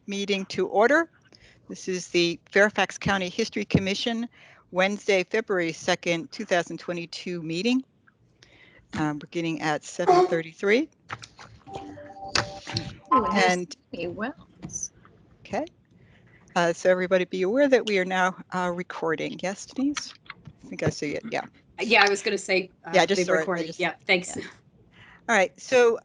meeting to order. This is the Fairfax County History Commission, Wednesday, February 2nd, 2022 meeting, beginning at 7:33. And okay, so everybody be aware that we are now recording. Yes, Denise? I think I see it. Yeah. Yeah, I was going to say. Yeah, just recording. Yeah, thanks. Yeah. All right, so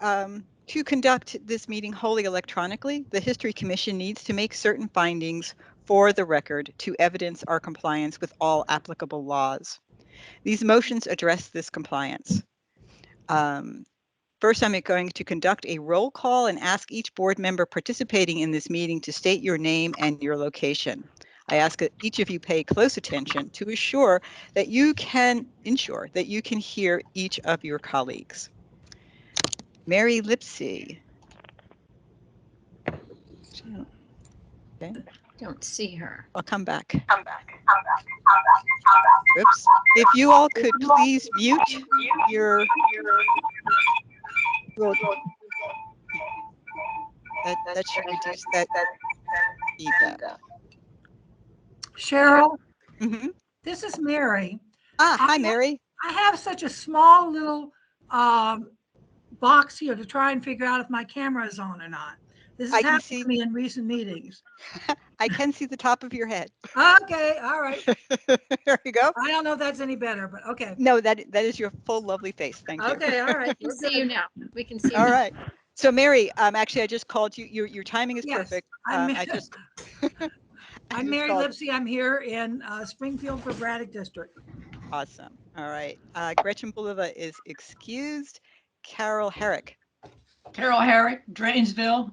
to conduct this meeting wholly electronically, the History Commission needs to make certain findings for the record to evidence our compliance with all applicable laws. These motions address this compliance. First, I'm going to conduct a roll call and ask each board member participating in this meeting to state your name and your location. I ask that each of you pay close attention to ensure that you can hear each of your colleagues. Mary Lipsey. Okay. Don't see her. I'll come back. Oops. If you all could please mute your. That should reduce that feedback. Cheryl, Mm-hmm. this is Mary. Hi, Mary. I have such a small little box here to try and figure out if my camera is on or not. This has happened to me in recent meetings. I can see the top of your head. Okay, all right. There you go. I don't know if that's any better, but okay. No, that is your full lovely face. Thank you. Okay, all right. We can see you now. We can see you. All right. So Mary, actually, I just called you. Your timing is perfect. I'm Mary called... Lipsey. I'm here in Springfield for Braddock District. Awesome. All right. Gretchen Boliva is excused. Carol Herrick. Carol Herrick, Drainsville.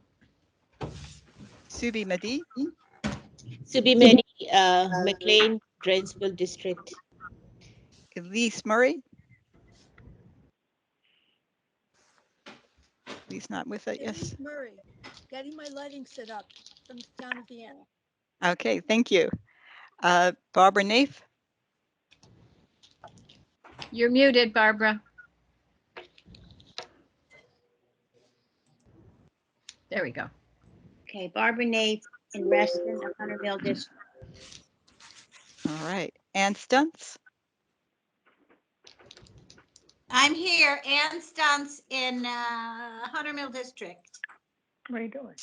Subi Madi. Subi Madi, McLean, Drainsville District. Elise Murray. He's not with it. Yes. Murray, getting my lighting set up from down at the end. Okay, thank you. Barbara Naif. You're muted, Barbara. There we go. Okay, Barbara Naif in Reston, Hunter Mill District. All right, Ann Stuntz. I'm here, Ann Stuntz in Hunter Mill District. What are you doing?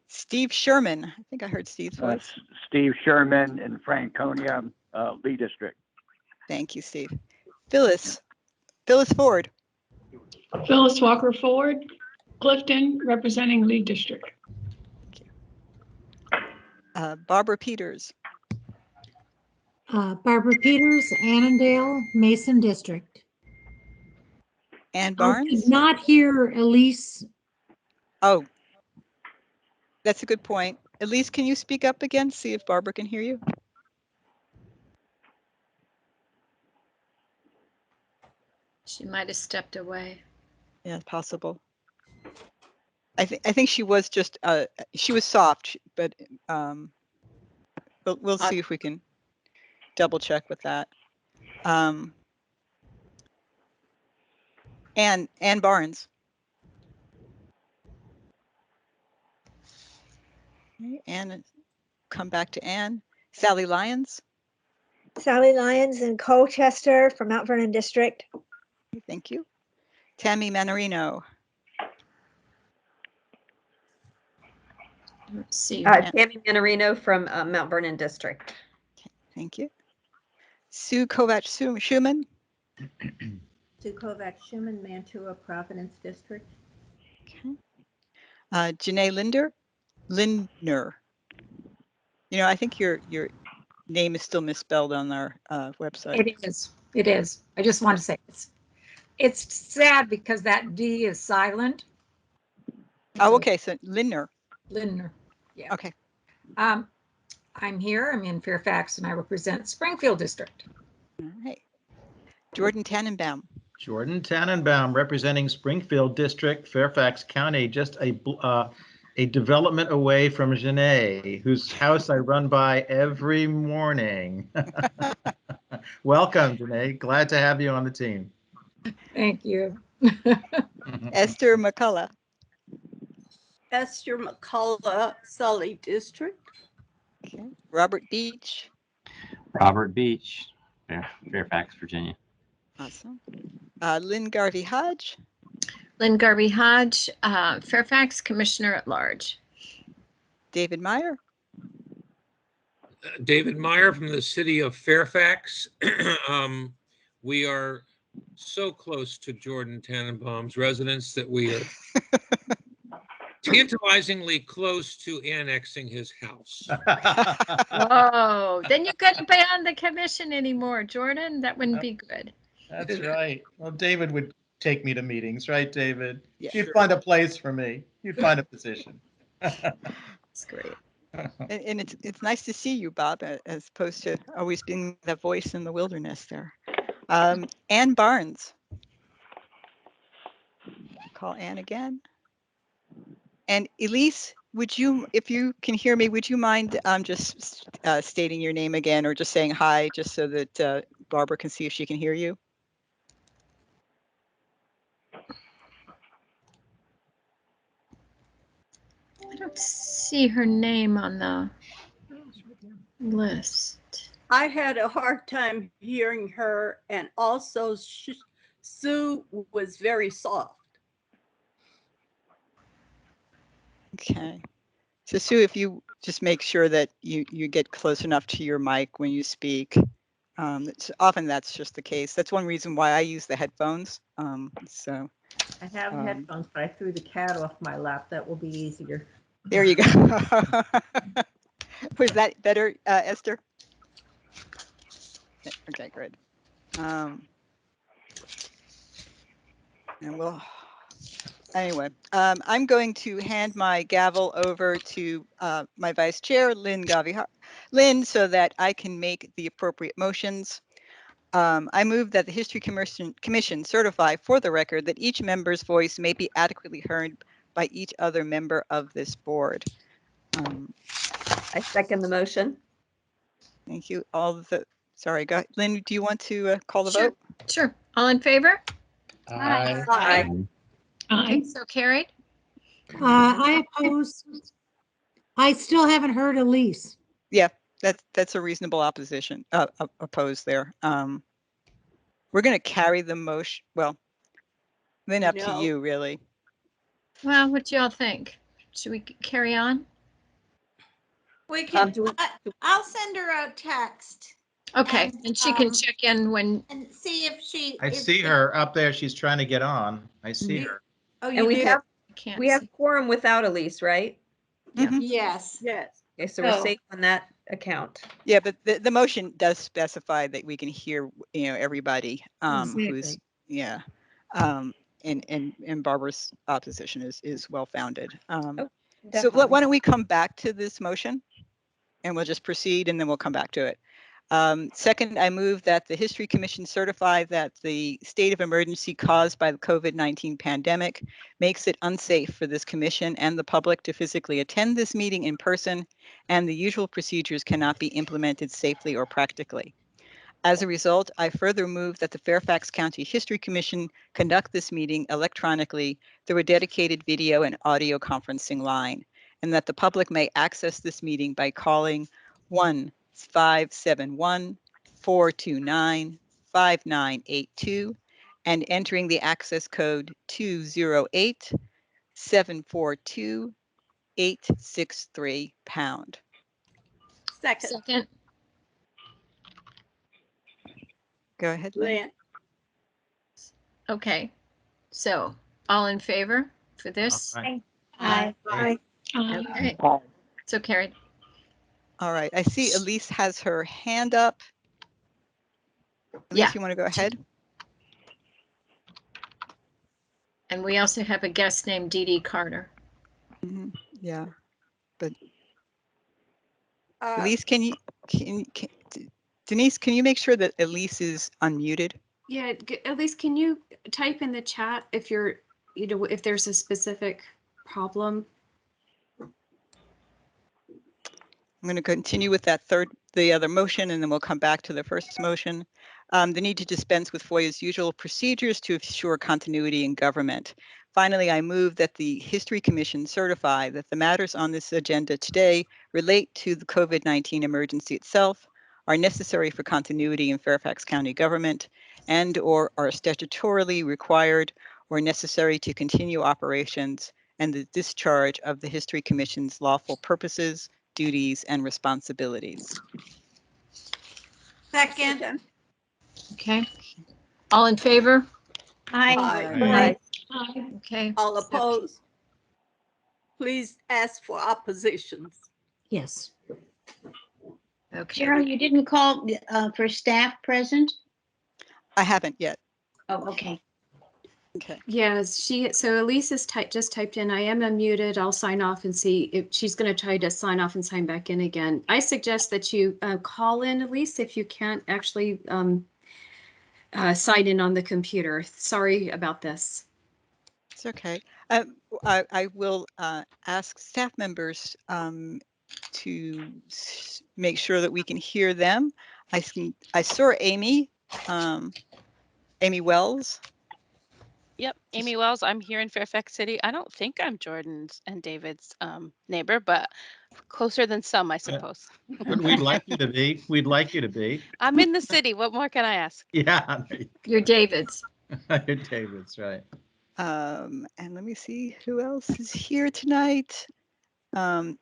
Steve Sherman. I think I heard Steve's voice. Steve Sherman in Franconia, Lee District. Thank you, Steve. Phyllis Ford. Phyllis Walker Ford, Clifton, representing Lee District. Thank you. Barbara Peters. Barbara Peters, Annandale, Mason District. Ann Barnes. Not here, Elise. Oh, that's a good point. Elise, can you speak up again? See if Barbara can hear you. She might have stepped away. Yeah, possible. I think she was just she was soft, but we'll see if we can double check with that. Ann Barnes. Okay, Ann, come back to Ann. Sally Lyons. Sally Lyons in Colchester from Mount Vernon District. Thank you. Tammy Manarino. Let's see. Tammy Manarino from Mount Vernon District. Okay, thank you. Sue Kovac-Schumann. Sue Kovac-Schumann, Mantua, Providence District. Okay. Janae Lindner. You know, I think your name is still misspelled on our website. It is. It is. I just want to say it's sad because that D is silent. Oh, okay. So Lindner. Yeah. Okay. I'm here. I'm in Fairfax and I represent Springfield District. All right. Jordan Tannenbaum. Jordan Tannenbaum representing Springfield District, Fairfax County, just a development away from Janae, whose house I run by every morning. Welcome, Janae. Glad to have you on the team. Thank you. Esther McCullough. Esther McCullough, Sully District. Okay. Robert Beach. Robert Beach, Fairfax, Virginia. Awesome. Lynn Garvey Hodge. Lynn Garvey Hodge, Fairfax Commissioner at Large. David Meyer. David Meyer from the city of Fairfax. We are so close to Jordan Tannenbaum's residence that we are tantalizingly close to annexing his house. Whoa, then you couldn't be on the commission anymore, Jordan. That wouldn't be good. That's right. Well, David would take me to meetings, right, David? Yeah, You'd sure. find a place for me. You'd find a position. That's great. And it's nice to see you, Bob, as opposed to always being that voice in the wilderness there. Ann Barnes. Call Ann again. And Elise, would you, if you can hear me, would you mind just stating your name again or just saying hi, just so that Barbara can see if she can hear you? I don't see her name on the list. I had a hard time hearing her, and also Sue was very soft. Okay. So Sue, if you just make sure that you get close enough to your mic when you speak. Often that's just the case. That's one reason why I use the headphones. So I have headphones, but I threw the cat off my lap. That will be easier. there you go. Was that better, Esther? Okay, good. And we'll, anyway, I'm going to hand my gavel over to my vice chair, Lynn Garvey, Lynn, so that I can make the appropriate motions. I move that the History Commission certify for the record that each member's voice may be adequately heard by each other member of this board. I second the motion. Thank you. All the, sorry, go, Lynn, do you want to call the Sure. vote? Sure. All in favor? Aye. Aye. Okay, so carried. I oppose. I still haven't heard Elise. Yeah, that's a reasonable opposition, opposed there. We're going to carry the motion. Well, then up to No. you, really. Well, what do y'all think? Should we carry on? We can, do we- I'll send her a text Okay, and she can um, check in when, and see if she. I if- see her up there. She's trying to get on. I see her. Oh, And you we do? have, can't we have see. quorum without Elise, right? Mhm. Yes. Yes. Okay, so we're Oh. safe on that account. Yeah, but the motion does specify that we can hear, everybody who's, yeah. And Barbara's opposition is well-founded. So Definitely. why don't we come back to this motion and we'll just proceed and then we'll come back to it. Second, I move that the History Commission certify that the state of emergency caused by the COVID-19 pandemic makes it unsafe for this commission and the public to physically attend this meeting in person, and the usual procedures cannot be implemented safely or practically. As a result, I further move that the Fairfax County History Commission conduct this meeting electronically through a dedicated video and audio conferencing line, and that the public may access this meeting by calling 1-571-429-5982 and entering the access code 208-742-863#. Second. Second. Go ahead, Lynn. Lynn. Okay, so all in favor for this? Aye. Aye. Aye. Okay, so carried. All right, I see Elise has her hand up. Elise, Yeah. you want to go ahead? And we also have a guest named Dee Dee Carter. Mhm, yeah, but Uh, Elise, Denise, can you make sure that Elise is unmuted? Yeah, at least can you type in the chat if you're, if there's a specific problem? I'm going to continue with that the other motion, and then we'll come back to the first motion. The need to dispense with FOIA's usual procedures to ensure continuity in government. Finally, I move that the History Commission certify that the matters on this agenda today relate to the COVID-19 emergency itself, are necessary for continuity in Fairfax County government, and or are statutorily required or necessary to continue operations and the discharge of the History Commission's lawful purposes, duties, and responsibilities. Second. Okay. All in favor? Aye. Okay. All opposed? Please ask for oppositions. Yes. Okay. Cheryl, you didn't call for staff present? I haven't yet. Oh, okay. Okay. Yeah, so Elise has just typed in, I am unmuted. I'll sign off and see if she's going to try to sign off and sign back in again. I suggest that you call in, Elise, if you can't actually sign in on the computer. Sorry about this. It's okay. I will ask staff members to make sure that we can hear them. I saw Amy, Amy Wells. Yep, Amy Wells. I'm here in Fairfax City. I don't think I'm Jordan's and David's neighbor, but closer than some, I suppose. But we'd like you to be. We'd like you to be. I'm in the city. What more can I ask? Yeah. You're David's. You're David's, right. And let me see who else is here tonight.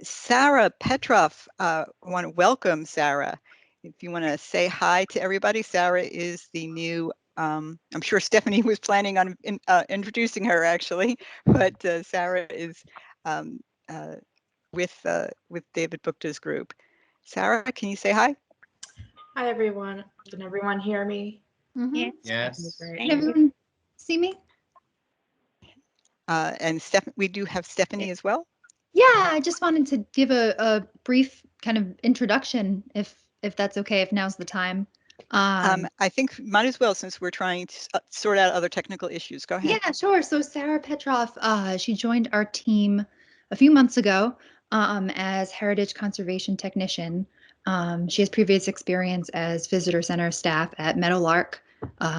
Sarah Petrov, I want to welcome Sarah. If you want to say hi to everybody, Sarah is the new, I'm sure Stephanie was planning on introducing her actually, but Sarah is with David Bukta's group. Sarah, can you say hi? Hi, everyone. Can everyone hear me? Yes. Yes. Great. Can everyone see me? And we do have Stephanie as well. Yeah, I just wanted to give a brief kind of introduction, if that's okay, if now's the time. I think might as well, since we're trying to sort out other technical issues. Go ahead. Yeah, sure. So Sarah Petrov, she joined our team a few months ago as Heritage Conservation Technician. She has previous experience as visitor center staff at Meadowlark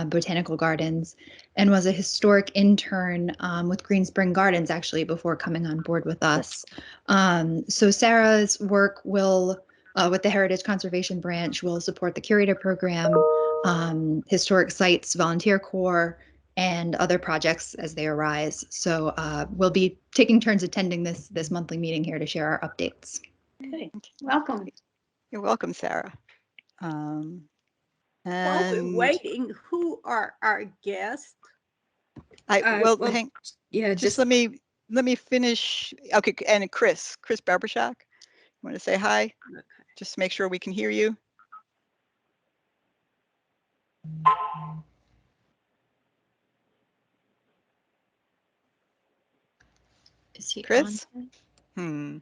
Botanical Gardens, and was a historic intern with Green Spring Gardens actually before coming on board with us. So Sarah's work will, with the Heritage Conservation Branch, will support the curator program, historic sites volunteer corps, and other projects as they arise. So we'll be taking turns attending this monthly meeting here to share our updates. Good. Welcome. You're welcome, Sarah. While we're waiting, who are our guests? Just let me finish. Okay, and Chris Barbershop, you want to say hi? Okay. Just make sure we can hear you. Is he Chris? on?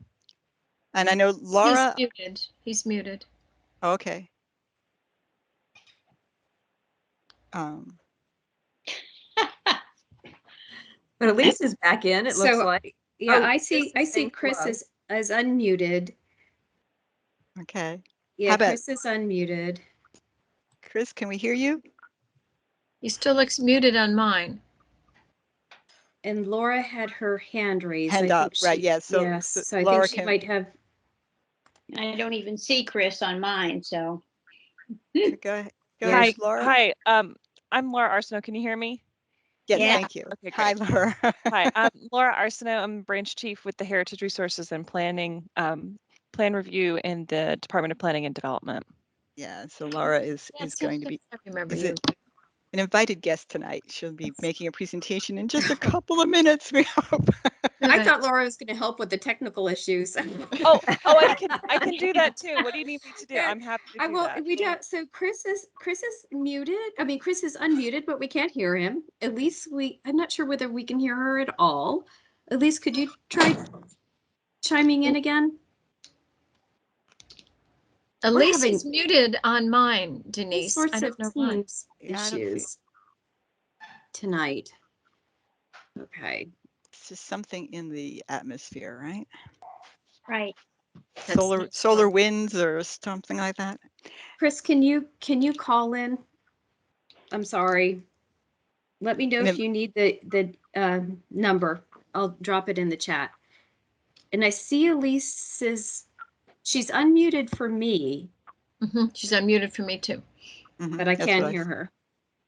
And I know Laura. He's muted. He's muted. Oh, okay. But Elise is back in, it looks like. Yeah, Oh, I see Chris is unmuted. Okay. Yeah, How about Chris is unmuted. Chris, can we hear you? He still looks muted on mine. And Laura had her hand raised. Hand up, right? Yes. So, yes, so I Laura think she might have. I don't even see Chris on mine, so. Go ahead, Hi, Laura. Hi, I'm Laura Arsenault. Can you hear me? Yes, Yeah. thank you. Okay, Hi, great. Laura. Hi, I'm Laura Arsenault. I'm branch chief with the Heritage Resources and Planning Plan Review in the Department of Planning and Development. Yeah, so Laura is going to be an invited guest tonight. She'll be making a presentation in just a couple of minutes, we hope. I thought Laura was going to help with the technical issues. I can do that too. What do you need me to do? I'm happy to do that. We do. So Chris is muted. I mean, Chris is unmuted, but we can't hear him. At least I'm not sure whether we can hear her at all. At least could you try chiming in again? Elise is muted on mine, Denise. Sorts I of don't know why. issues tonight. Okay. It's just something in the atmosphere, right? Right. Solar winds or something like that. Chris, can you call in? I'm sorry. Let me know if you need the number. I'll drop it in the chat. And I see Elise's, she's unmuted for me. She's unmuted for me too. But I can't hear her.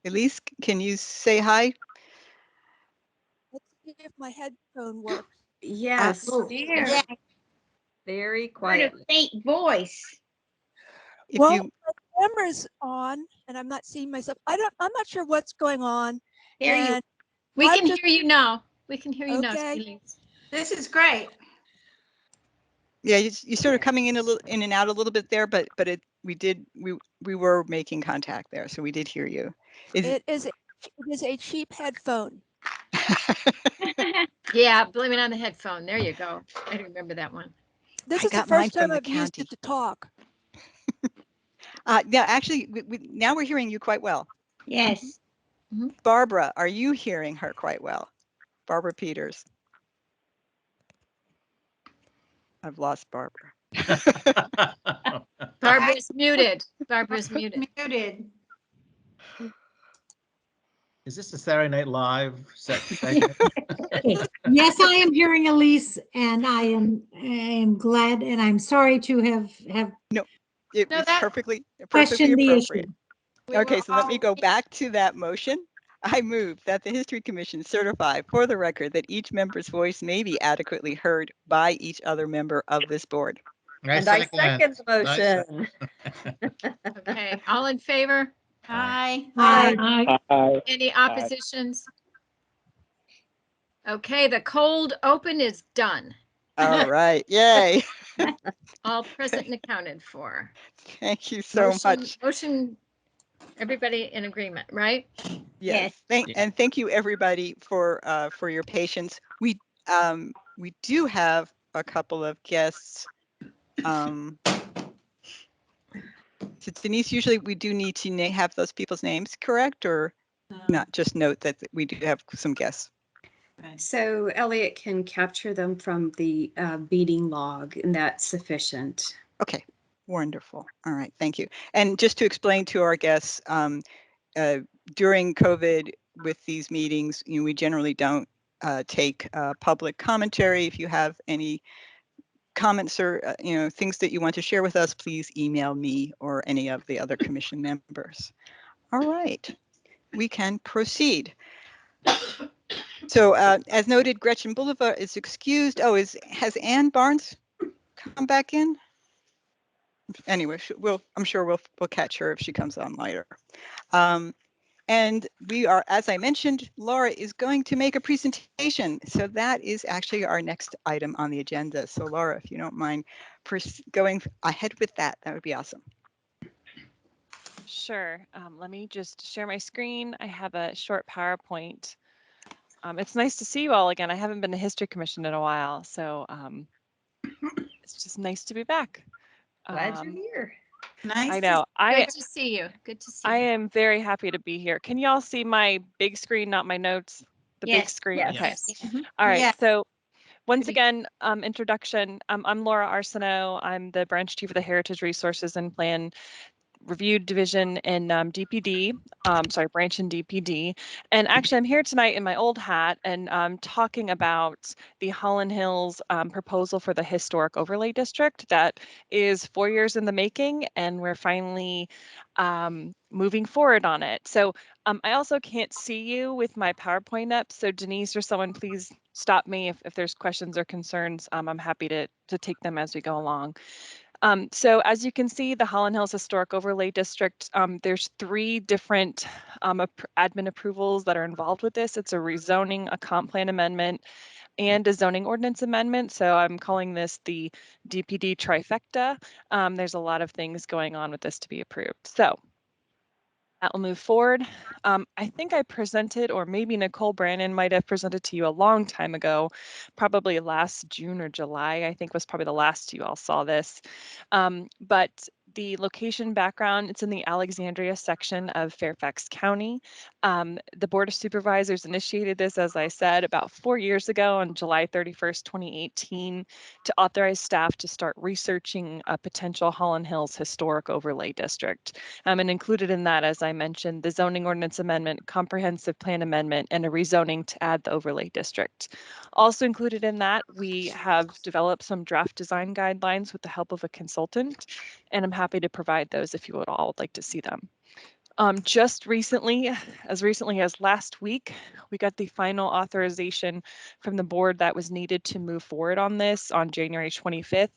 Elise, can you say hi? Let's see if my headphone works. Yes. There. Very What a quiet. faint voice. Well, my camera's on and I'm not seeing myself. I'm not sure what's going on. Hear you. and We I'm can just- hear you now. We can hear you Okay. now. This is great. Yeah, you're sort of coming in and out a little bit there, but we were making contact there, so we did hear you. It is a cheap headphone. Yeah, blame it on the headphone. There you go. I remember that one. This I is the got mine first from time the I've used it to talk. Yeah, actually, now we're hearing you quite well. Yes. Barbara, are you hearing her quite well? Barbara Peters. I've lost Barbara. Barbara's muted. Barbara's muted. Muted. Is this a Saturday Night Live segment? Yes, I am hearing Elise, and I am glad, and I'm sorry to have No, it's perfectly questioned the appropriate. issue. Okay, so let me go back to that motion. I move that the History Commission certify for the record that each member's voice may be adequately heard by each other member of this board. And I second the motion. Okay, all in favor? Aye. Aye. Any oppositions? Okay, the cold open is done. All right, yay. All present and accounted for. Thank you so much. Motion, everybody in agreement, right? Yes. And thank you everybody for your patience. We do have a couple of guests. So Denise, usually we do need to have those people's names correct, or not? Just note that we do have some guests. So Elliot can capture them from the meeting log, and that's sufficient. Okay, wonderful. All right, thank you. And just to explain to our guests, during COVID with these meetings, we generally don't take public commentary. If you have any comments or things that you want to share with us, please email me or any of the other commission members. All right, we can proceed. So as noted, Gretchen Boulevard is excused. Oh, has Ann Barnes come back in? Anyway, I'm sure we'll catch her if she comes on later. And we are, as I mentioned, Laura is going to make a presentation. So that is actually our next item on the agenda. So Laura, if you don't mind going ahead with that, that would be awesome. Sure. Let me just share my screen. I have a short PowerPoint. It's nice to see you all again. I haven't been to History Commission in a while, so it's just nice to be back. Glad you're here. Nice. I know. Good to see you. Good to see you. I am very happy to be here. Can you all see my big screen, not my notes? The big screen? Yes. Okay. Yes. All right. Yes. So once again, introduction. I'm Laura Arsenault. I'm the branch chief of the Heritage Resources and Plan Review Division in DPD, branch in DPD. And actually I'm here tonight in my old hat and talking about the Holland Hills proposal for the Historic Overlay District that is 4 years in the making, and we're finally moving forward on it. So I also can't see you with my PowerPoint up. So Denise or someone, please stop me if there's questions or concerns. I'm happy to take them as we go along. So as you can see, the Holland Hills Historic Overlay District, there's 3 different admin approvals that are involved with this. It's a rezoning, a comp plan amendment, and a zoning ordinance amendment. So I'm calling this the DPD trifecta. There's a lot of things going on with this to be approved. So that will move forward. I think I presented, or maybe Nicole Brannon might have presented to you a long time ago, probably last June or July, I think was probably the last you all saw this. But The location background, it's in the Alexandria section of Fairfax County. The Board of Supervisors initiated this, as I said, about 4 years ago on July 31st, 2018, to authorize staff to start researching a potential Holland Hills Historic Overlay District. And included in that, as I mentioned, the zoning ordinance amendment, comprehensive plan amendment, and a rezoning to add the overlay district. Also included in that, we have developed some draft design guidelines with the help of a consultant, and I'm happy to provide those if you would all like to see them. Just recently, as recently as last week, we got the final authorization from the board that was needed to move forward on this on January 25th.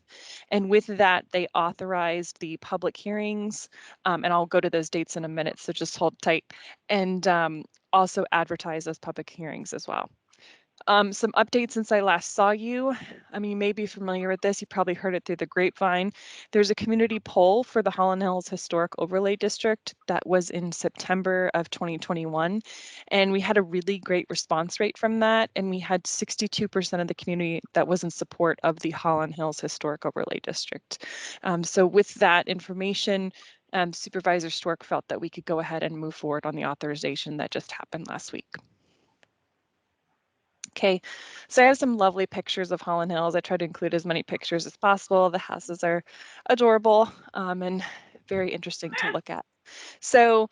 And with that, they authorized the public hearings, and I'll go to those dates in a minute, so just hold tight, and also advertise those public hearings as well. Some updates since I last saw you. I mean, you may be familiar with this. You probably heard it through the grapevine. There's a community poll for the Holland Hills Historic Overlay District that was in September of 2021. And we had a really great response rate from that. And we had 62% of the community that was in support of the Holland Hills Historic Overlay District. So with that information, Supervisor Stork felt that we could go ahead and move forward on the authorization that just happened last week. Okay, so I have some lovely pictures of Holland Hills. I tried to include as many pictures as possible. The houses are adorable and very interesting to look at. So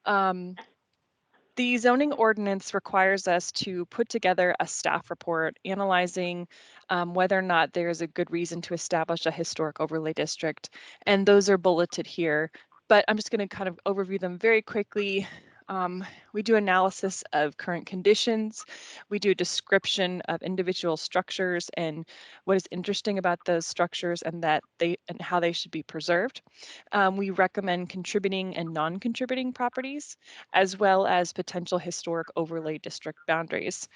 the zoning ordinance requires us to put together a staff report analyzing whether or not there's a good reason to establish a historic overlay district. And those are bulleted here, but I'm just going to kind of overview them very quickly. We do analysis of current conditions. We do a description of individual structures and what is interesting about those structures and how they should be preserved. We recommend contributing and non-contributing properties, as well as potential historic overlay district boundaries.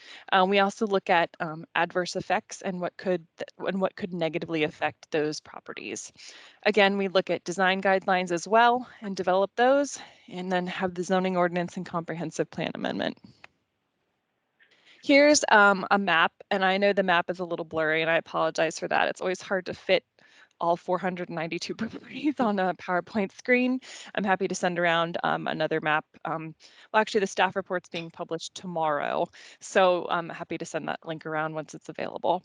We also look at adverse effects and what could negatively affect those properties. Again, we look at design guidelines as well and develop those, and then have the zoning ordinance and comprehensive plan amendment. Here's a map, and I know the map is a little blurry, and I apologize for that. It's always hard to fit all 492 properties on a PowerPoint screen. I'm happy to send around another map. Well, actually, the staff report's being published tomorrow, so I'm happy to send that link around once it's available.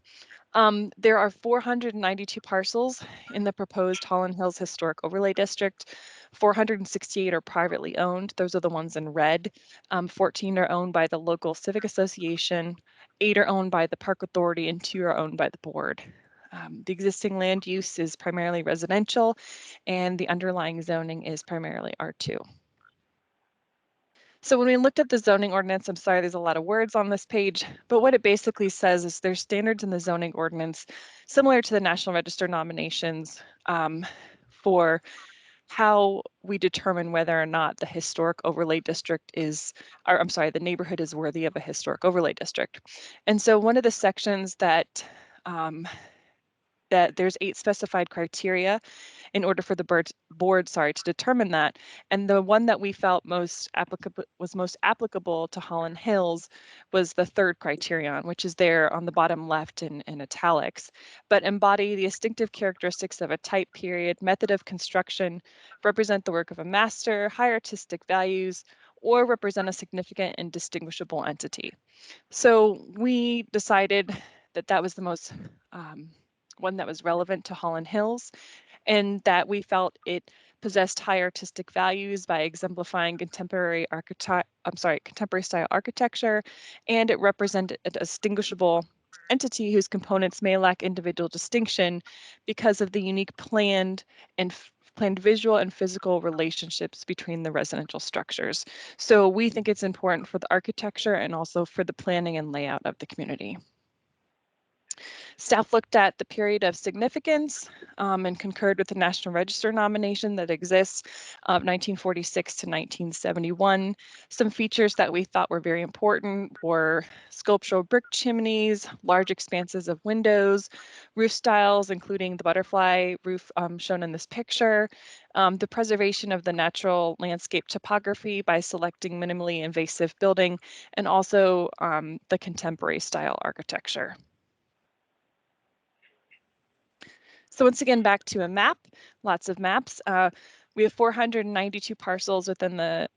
There are 492 parcels in the proposed Holland Hills Historic Overlay District. 468 are privately owned. Those are the ones in red. 14 are owned by the local civic association. 8 are owned by the park authority, and 2 are owned by the board. The existing land use is primarily residential, and the underlying zoning is primarily R2. So when we looked at the zoning ordinance, I'm sorry, there's a lot of words on this page, but what it basically says is there's standards in the zoning ordinance similar to the National Register nominations for how we determine whether or not the historic overlay district is, or I'm sorry, the neighborhood is worthy of a historic overlay district. And so one of the sections that there's 8 specified criteria in order for the board to determine that. And the one that we felt most applicable to Holland Hills was the 3rd criterion, which is there on the bottom left in italics, but embody the distinctive characteristics of a type, period, method of construction, represent the work of a master, high artistic values, or represent a significant and distinguishable entity. So we decided that that was the most one that was relevant to Holland Hills, and that we felt it possessed high artistic values by exemplifying contemporary style architecture, and it represented a distinguishable entity whose components may lack individual distinction because of the unique planned visual and physical relationships between the residential structures. So we think it's important for the architecture and also for the planning and layout of the community. Staff looked at the period of significance and concurred with the National Register nomination that exists of 1946 to 1971. Some features that we thought were very important were sculptural brick chimneys, large expanses of windows, roof styles, including the butterfly roof shown in this picture, the preservation of the natural landscape topography by selecting minimally invasive building, and also the contemporary style architecture. So once again, back to a map, lots of maps. We have 492 parcels within the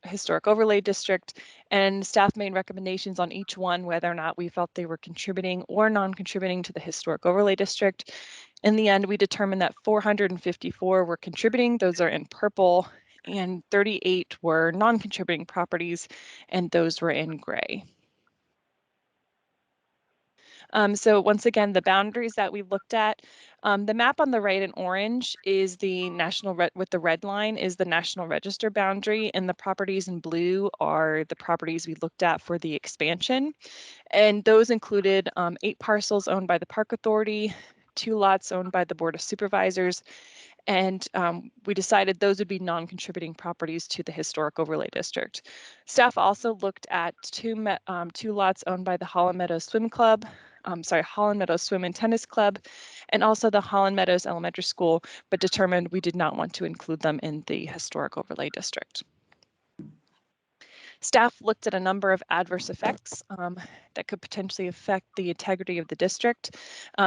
historic overlay district, and staff made recommendations on each one, whether or not we felt they were contributing or non-contributing to the historic overlay district. In the end, we determined that 454 were contributing, those are in purple, and 38 were non-contributing properties, and those were in gray. So once again, the boundaries that we looked at, the map on the right in orange is the national, with the red line is the National Register boundary, and the properties in blue are the properties we looked at for the expansion. And those included 8 parcels owned by the Park Authority, 2 lots owned by the Board of Supervisors, and we decided those would be non-contributing properties to the historic overlay district. Staff also looked at 2 lots owned by the Holland Meadows Swim Club, Holland Meadows Swim and Tennis Club, and also the Holland Meadows Elementary School, but determined we did not want to include them in the historic overlay district. Staff looked at a number of adverse effects that could potentially affect the integrity of the district.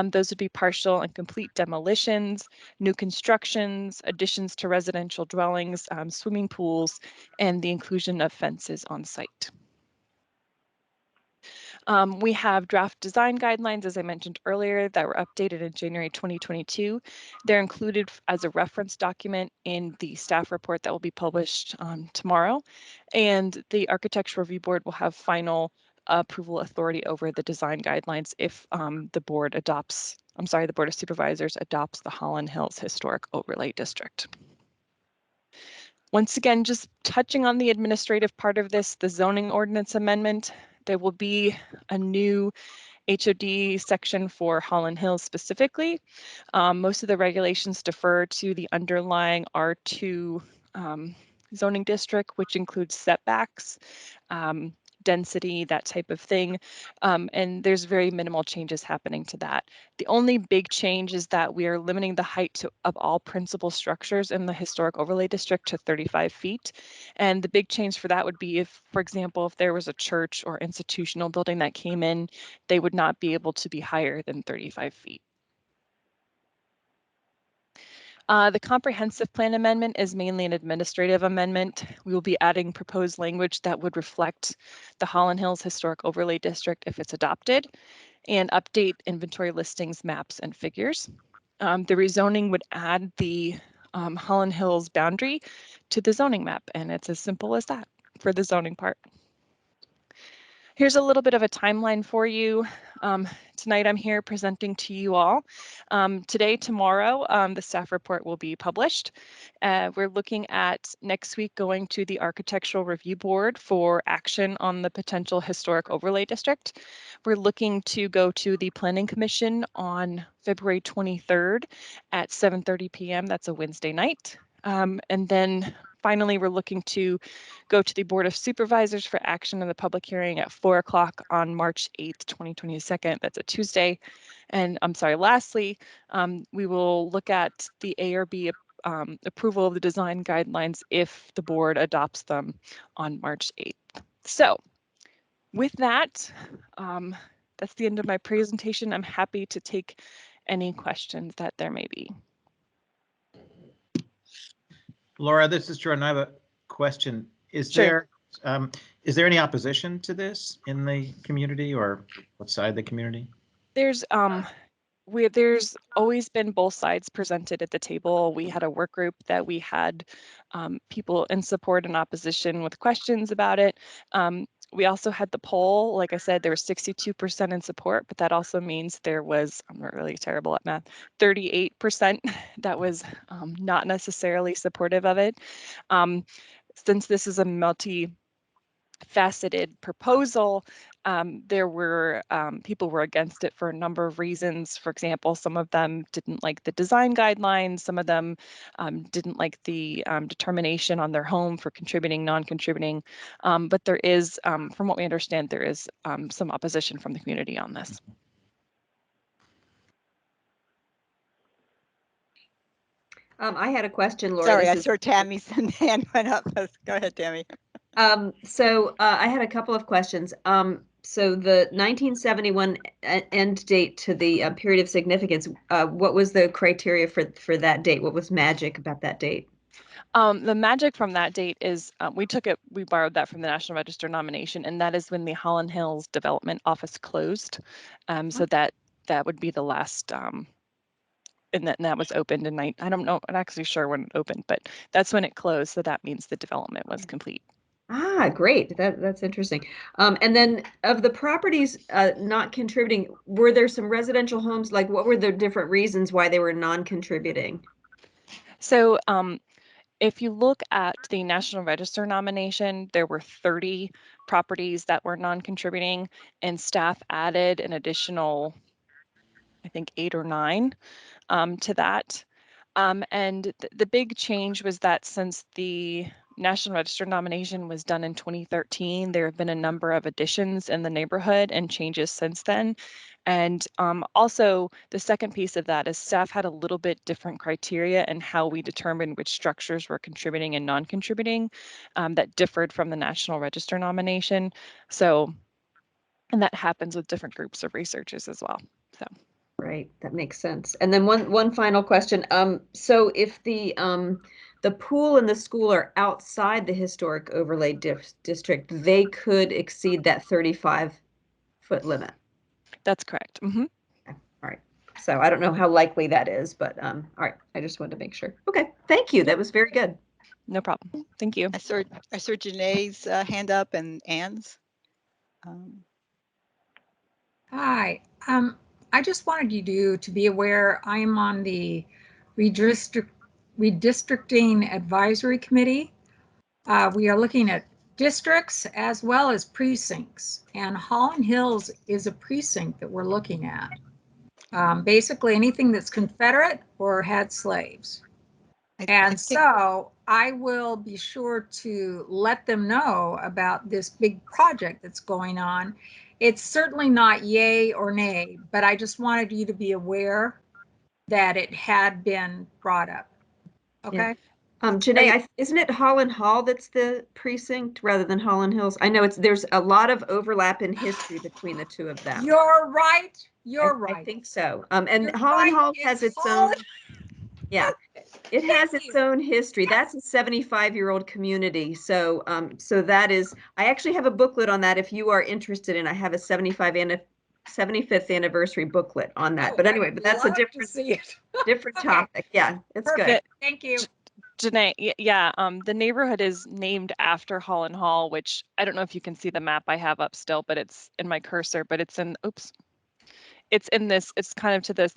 Those would be partial and complete demolitions, new constructions, additions to residential dwellings, swimming pools, and the inclusion of fences on site. We have draft design guidelines, as I mentioned earlier, that were updated in January 2022. They're included as a reference document in the staff report that will be published tomorrow. And the Architectural Review Board will have final approval authority over the design guidelines if the board adopts, the Board of Supervisors adopts the Holland Hills Historic Overlay District. Once again, just touching on the administrative part of this, the zoning ordinance amendment, there will be a new HOD section for Holland Hills specifically. Most of the regulations defer to the underlying R2 zoning district, which includes setbacks, density, that type of thing. And there's very minimal changes happening to that. The only big change is that we are limiting the height of all principal structures in the historic overlay district to 35 feet. And the big change for that would be if, for example, if there was a church or institutional building that came in, they would not be able to be higher than 35 feet. The comprehensive plan amendment is mainly an administrative amendment. We will be adding proposed language that would reflect the Holland Hills Historic Overlay District if it's adopted, and update inventory listings, maps, and figures. The rezoning would add the Holland Hills boundary to the zoning map, and it's as simple as that for the zoning part. Here's a little bit of a timeline for you. Tonight I'm here presenting to you all. Today, tomorrow, the staff report will be published. We're looking at next week going to the Architectural Review Board for action on the potential historic overlay district. We're looking to go to the Planning Commission on February 23rd at 7:30 p.m. That's a Wednesday night. And then finally, we're looking to go to the Board of Supervisors for action in the public hearing at 4 o'clock on March 8th, 2022. That's a Tuesday. And lastly, we will look at the ARB approval of the design guidelines if the board adopts them on March 8th. So with that, that's the end of my presentation. I'm happy to take any questions that there may be. Laura, this is Jordan. I have a question. Is Sure. there any opposition to this in the community, or outside the community? There's always been both sides presented at the table. We had a work group that we had people in support and opposition with questions about it. We also had the poll. Like I said, there was 62% in support, but that also means there was, I'm not really terrible at math, 38% that was not necessarily supportive of it. Since this is a multi-faceted proposal, there were people were against it for a number of reasons. For example, some of them didn't like the design guidelines. Some of them didn't like the determination on their home for contributing, non-contributing. But there is, from what we understand, there is some opposition from the community on this. I had a question, Laura. Sorry, I saw Tammy's hand went up. Go ahead, Tammy. So I had a couple of questions. So the 1971 end date to the period of significance, what was the criteria for that date? What was magic about that date? The magic from that date is we borrowed that from the National Register nomination, and that is when the Holland Hills Development Office closed. So that would be the last, and that was opened in I don't know, I'm not actually sure when it opened, but that's when it closed. So that means the development was complete. Ah, great. That's interesting. And then of the properties not contributing, were there some residential homes? Like, what were the different reasons why they were non-contributing? So if you look at the National Register nomination, there were 30 properties that were non-contributing, and staff added an additional, I think, 8 or 9 to that. And the big change was that since the National Register nomination was done in 2013, there have been a number of additions in the neighborhood and changes since then. And also, the second piece of that is staff had a little bit different criteria in how we determined which structures were contributing and non-contributing that differed from the National Register nomination. So, and that happens with different groups of researchers as well. So. Right, that makes sense. And then one final question. So if the pool and the school are outside the historic overlay district, they could exceed that 35-foot limit. That's correct. Mm-hmm. Okay. All right. So I don't know how likely that is, but all right. I just wanted to make sure. Okay, thank you. That was very good. No problem. Thank you. I saw Janae's hand up and Anne's. Hi. I just wanted you to be aware I am on the redistricting advisory committee. We are looking at districts as well as precincts, and Holland Hills is a precinct that we're looking at. Basically anything that's Confederate or had slaves. So I will be sure to let them know about this big project that's going on. It's certainly not yay or nay, but I just wanted you to be aware that it had been brought up. Okay. Yeah. Janae, isn't it Holland Hall that's the precinct rather than Holland Hills? I know there's a lot of overlap in history between the two of them. You're right. You're right. I think so. And Holland Hall has its own. Yeah, it has its own history. That's a 75-year-old community. So, so that is. I actually have a booklet on that. If you are interested in, I have a 75th anniversary booklet on that. But anyway, but that's a different topic. Yeah, it's good. Thank you. Janae, yeah, the neighborhood is named after Holland Hall, which I don't know if you can see the map I have up still, but it's in my cursor, but it's in, it's in this, it's kind of to this,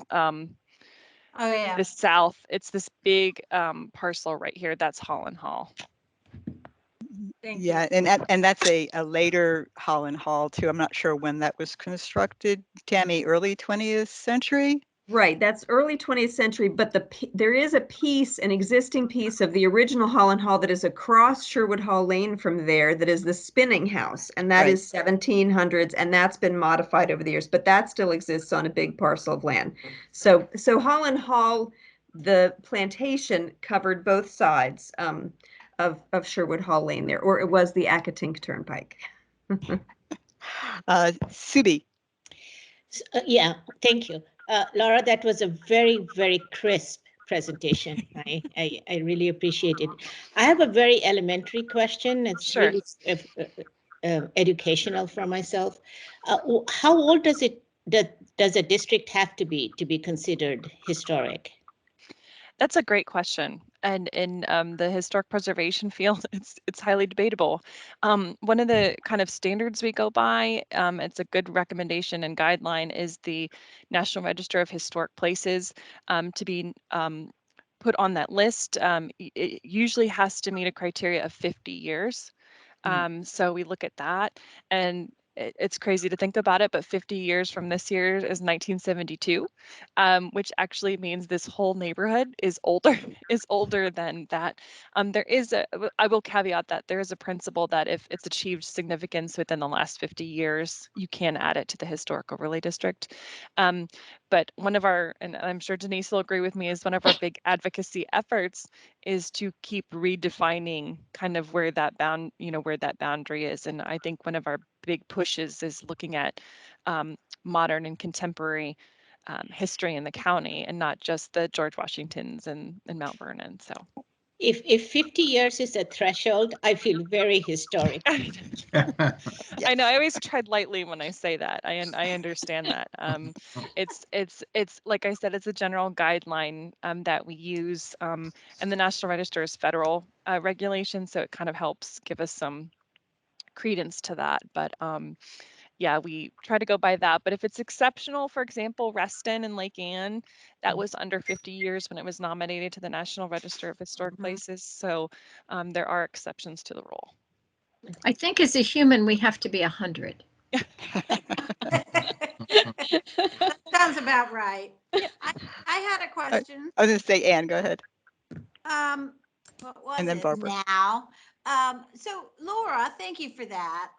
the south. It's this big parcel right here. That's Holland Hall. Yeah, and that's a later Holland Hall too. I'm not sure when that was constructed. Tammy, early 20th century? Right, that's early 20th century, but there is an existing piece of the original Holland Hall that is across Sherwood Hall Lane from there that is the spinning house, and that is 1700s, and that's been modified over the years, but that still exists on a big parcel of land. So Holland Hall, the plantation covered both sides of Sherwood Hall Lane there, or it was the Accotink Turnpike. Subi. Yeah, thank you. Laura, that was a very, very crisp presentation. I really appreciate it. I have a very elementary question. It's really educational for myself. How old does a district have to be considered historic? That's a great question. And in the historic preservation field, it's highly debatable. One of the kind of standards we go by, it's a good recommendation and guideline, is the National Register of Historic Places to be put on that list. It usually has to meet a criteria of 50 years. So we look at that, and it's crazy to think about it, but 50 years from this year is 1972, which actually means this whole neighborhood is older than that. I will caveat that there is a principle that if it's achieved significance within the last 50 years, you can add it to the historic overlay district. But one of our, and I'm sure Denise will agree with me, is one of our big advocacy efforts is to keep redefining kind of where that where that boundary is. And I think one of our big pushes is looking at modern and contemporary history in the county, and not just the George Washingtons and Mount Vernon. So if 50 years is a threshold, I feel very historic. I know, I always tread lightly when I say that. I understand that. It's like I said, it's a general guideline that we use, and the National Register is federal regulation, so it kind of helps give us some credence to that. But yeah, we try to go by that. But if it's exceptional, for example, Reston and Lake Anne, that was under 50 years when it was nominated to the National Register of Historic Places. So there are exceptions to the rule. I think as a human, we have to be 100. Sounds about right. I had a question. I was going to say, Anne, go ahead. What was And then it Barbara. now? So Laura, thank you for that.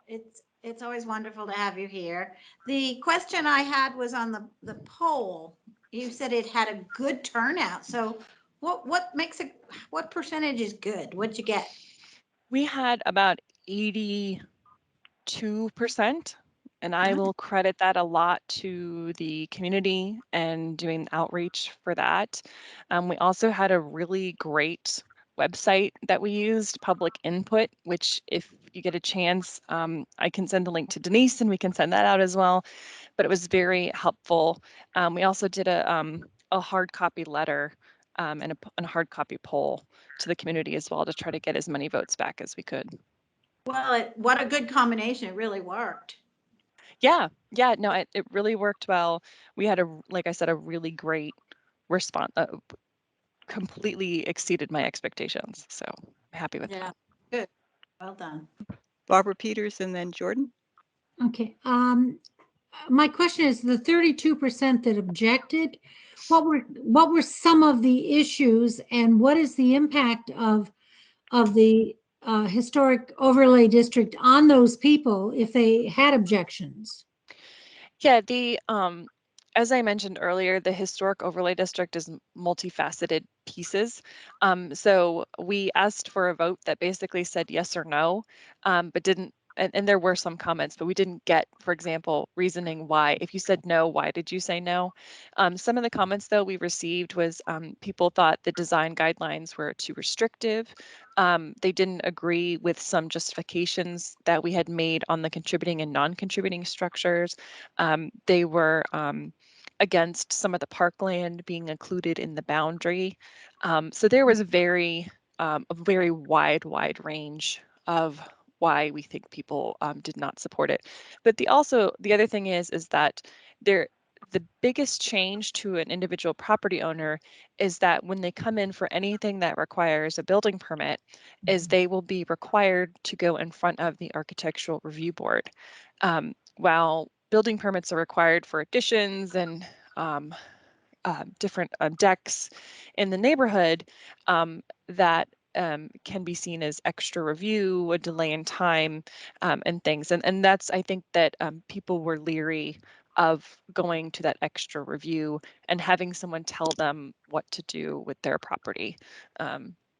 It's always wonderful to have you here. The question I had was on the poll. You said it had a good turnout. So what makes it, what percentage is good? What'd you get? We had about 82%, and I will credit that a lot to the community and doing outreach for that. We also had a really great website that we used, Public Input, which if you get a chance, I can send a link to Denise and we can send that out as well. But it was very helpful. We also did a hard copy letter and a hard copy poll to the community as well to try to get as many votes back as we could. Well, what a good combination. It really worked. Yeah, no, it really worked well. We had like I said, a really great response. Completely exceeded my expectations. So I'm happy with that. Good. Well done. Barbara Peters and then Jordan. Okay. My question is the 32% that objected, what were some of the issues and what is the impact of the historic overlay district on those people if they had objections? Yeah, as I mentioned earlier, the historic overlay district is multifaceted pieces. So we asked for a vote that basically said yes or no, but didn't, and there were some comments, but we didn't get, for example, reasoning why. If you said no, why did you say no? Some of the comments though we received was people thought the design guidelines were too restrictive. They didn't agree with some justifications that we had made on the contributing and non-contributing structures. They were against some of the parkland being included in the boundary. So there was a very wide range of why we think people did not support it. But the other thing is that the biggest change to an individual property owner is that when they come in for anything that requires a building permit, is they will be required to go in front of the Architectural Review Board. While building permits are required for additions and different decks in the neighborhood, that can be seen as extra review, a delay in time, and things. And that's, I think that people were leery of going to that extra review and having someone tell them what to do with their property.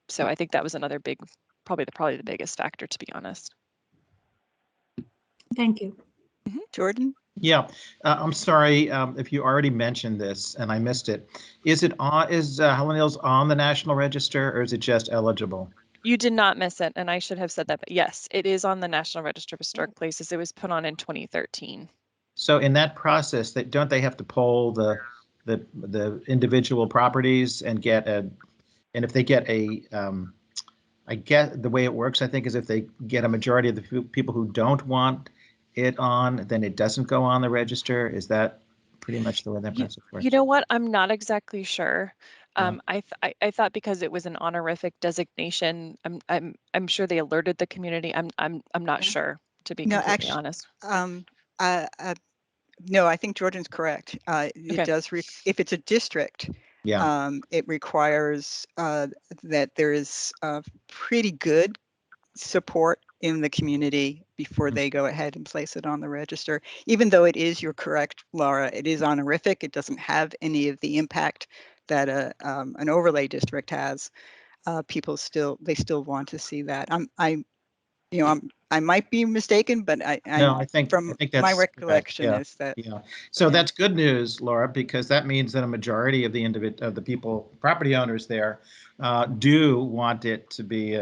So I think that was another big, probably the biggest factor, to be honest. Thank you. Jordan? Yeah, I'm sorry if you already mentioned this and I missed it. Is Holland Hills on the National Register or is it just eligible? You did not miss it, and I should have said that, but yes, it is on the National Register of Historic Places. It was put on in 2013. So in that process, don't they have to poll the individual properties and if they get I get the way it works, I think, is if they get a majority of the people who don't want it on, then it doesn't go on the register. Is that pretty much the way that process works? You know what? I'm not exactly sure. I thought because it was an honorific designation, I'm sure they alerted the community. I'm not sure, to be completely honest. No, I think Jordan's correct. It does, if it's a district, it requires that there is pretty good support in the community before they go ahead and place it on the register. Even though it is, you're correct, Laura, it is honorific. It doesn't have any of the impact that an overlay district has. People still want to see that. I might be mistaken, but I think my that's recollection correct. is that. Yeah. So that's good news, Laura, because that means that a majority of the people, property owners there, do want it to be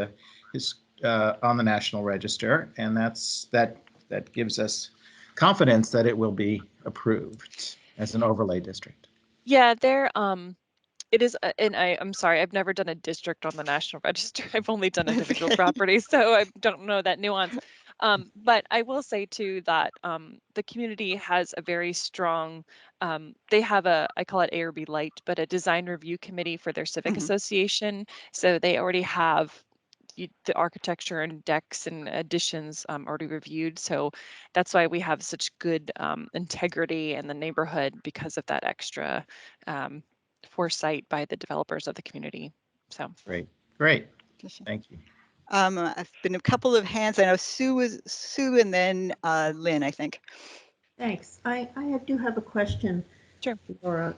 on the National Register, and that gives us confidence that it will be approved as an overlay district. Yeah, it is, and I'm sorry, I've never done a district on the National Register. I've only done individual properties, so I don't know that nuance. But I will say too that the community has a very strong, they have I call it ARB Light, but a design review committee for their civic association. So they already have the architecture and decks and additions already reviewed. So that's why we have such good integrity in the neighborhood, because of that extra foresight by the developers of the community. So great. Thank you. I've been a couple of hands. I know Sue and then Lynn, I think. Thanks. I do have a question, sure, Laura.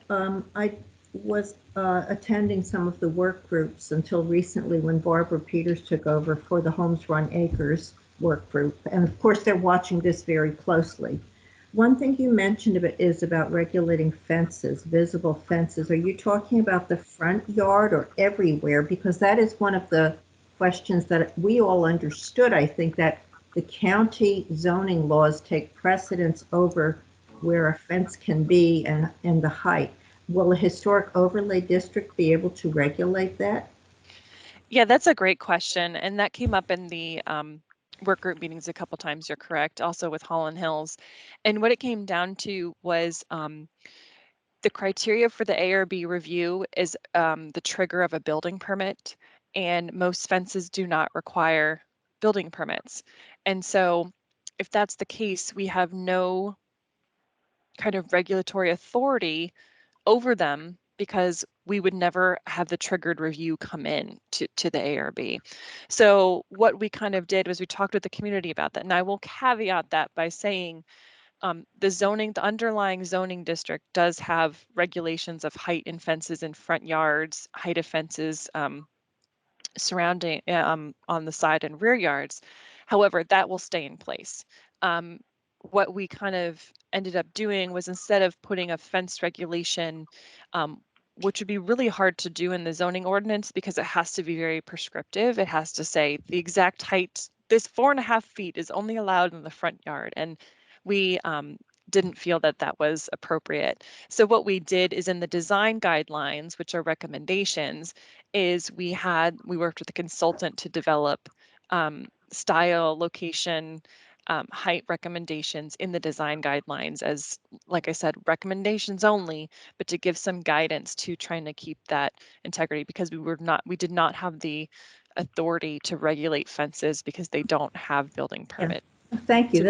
I was attending some of the work groups until recently when Barbara Peters took over for the Homes Run Acres work group. And of course, they're watching this very closely. One thing you mentioned is about regulating fences, visible fences. Are you talking about the front yard or everywhere? Because that is one of the questions that we all understood, I think, that the county zoning laws take precedence over where a fence can be and the height. Will a historic overlay district be able to regulate that? Yeah, that's a great question. And that came up in the work group meetings a couple times, you're correct, also with Holland Hills. And what it came down to was the criteria for the ARB review is the trigger of a building permit, and most fences do not require building permits. And so if that's the case, we have no kind of regulatory authority over them, because we would never have the triggered review come in to the ARB. So what we kind of did was we talked with the community about that. And I will caveat that by saying the underlying zoning district does have regulations of height in fences in front yards, height of fences surrounding on the side and rear yards. However, that will stay in place. What we kind of ended up doing was, instead of putting a fence regulation, which would be really hard to do in the zoning ordinance because it has to be very prescriptive. It has to say the exact height, this 4.5 feet is only allowed in the front yard. And we didn't feel that that was appropriate. So what we did is, in the design guidelines, which are recommendations, is we worked with a consultant to develop style, location, height recommendations in the design guidelines as, like I said, recommendations only, but to give some guidance to trying to keep that integrity, because we did not have the authority to regulate fences because they don't have building permit. Thank you.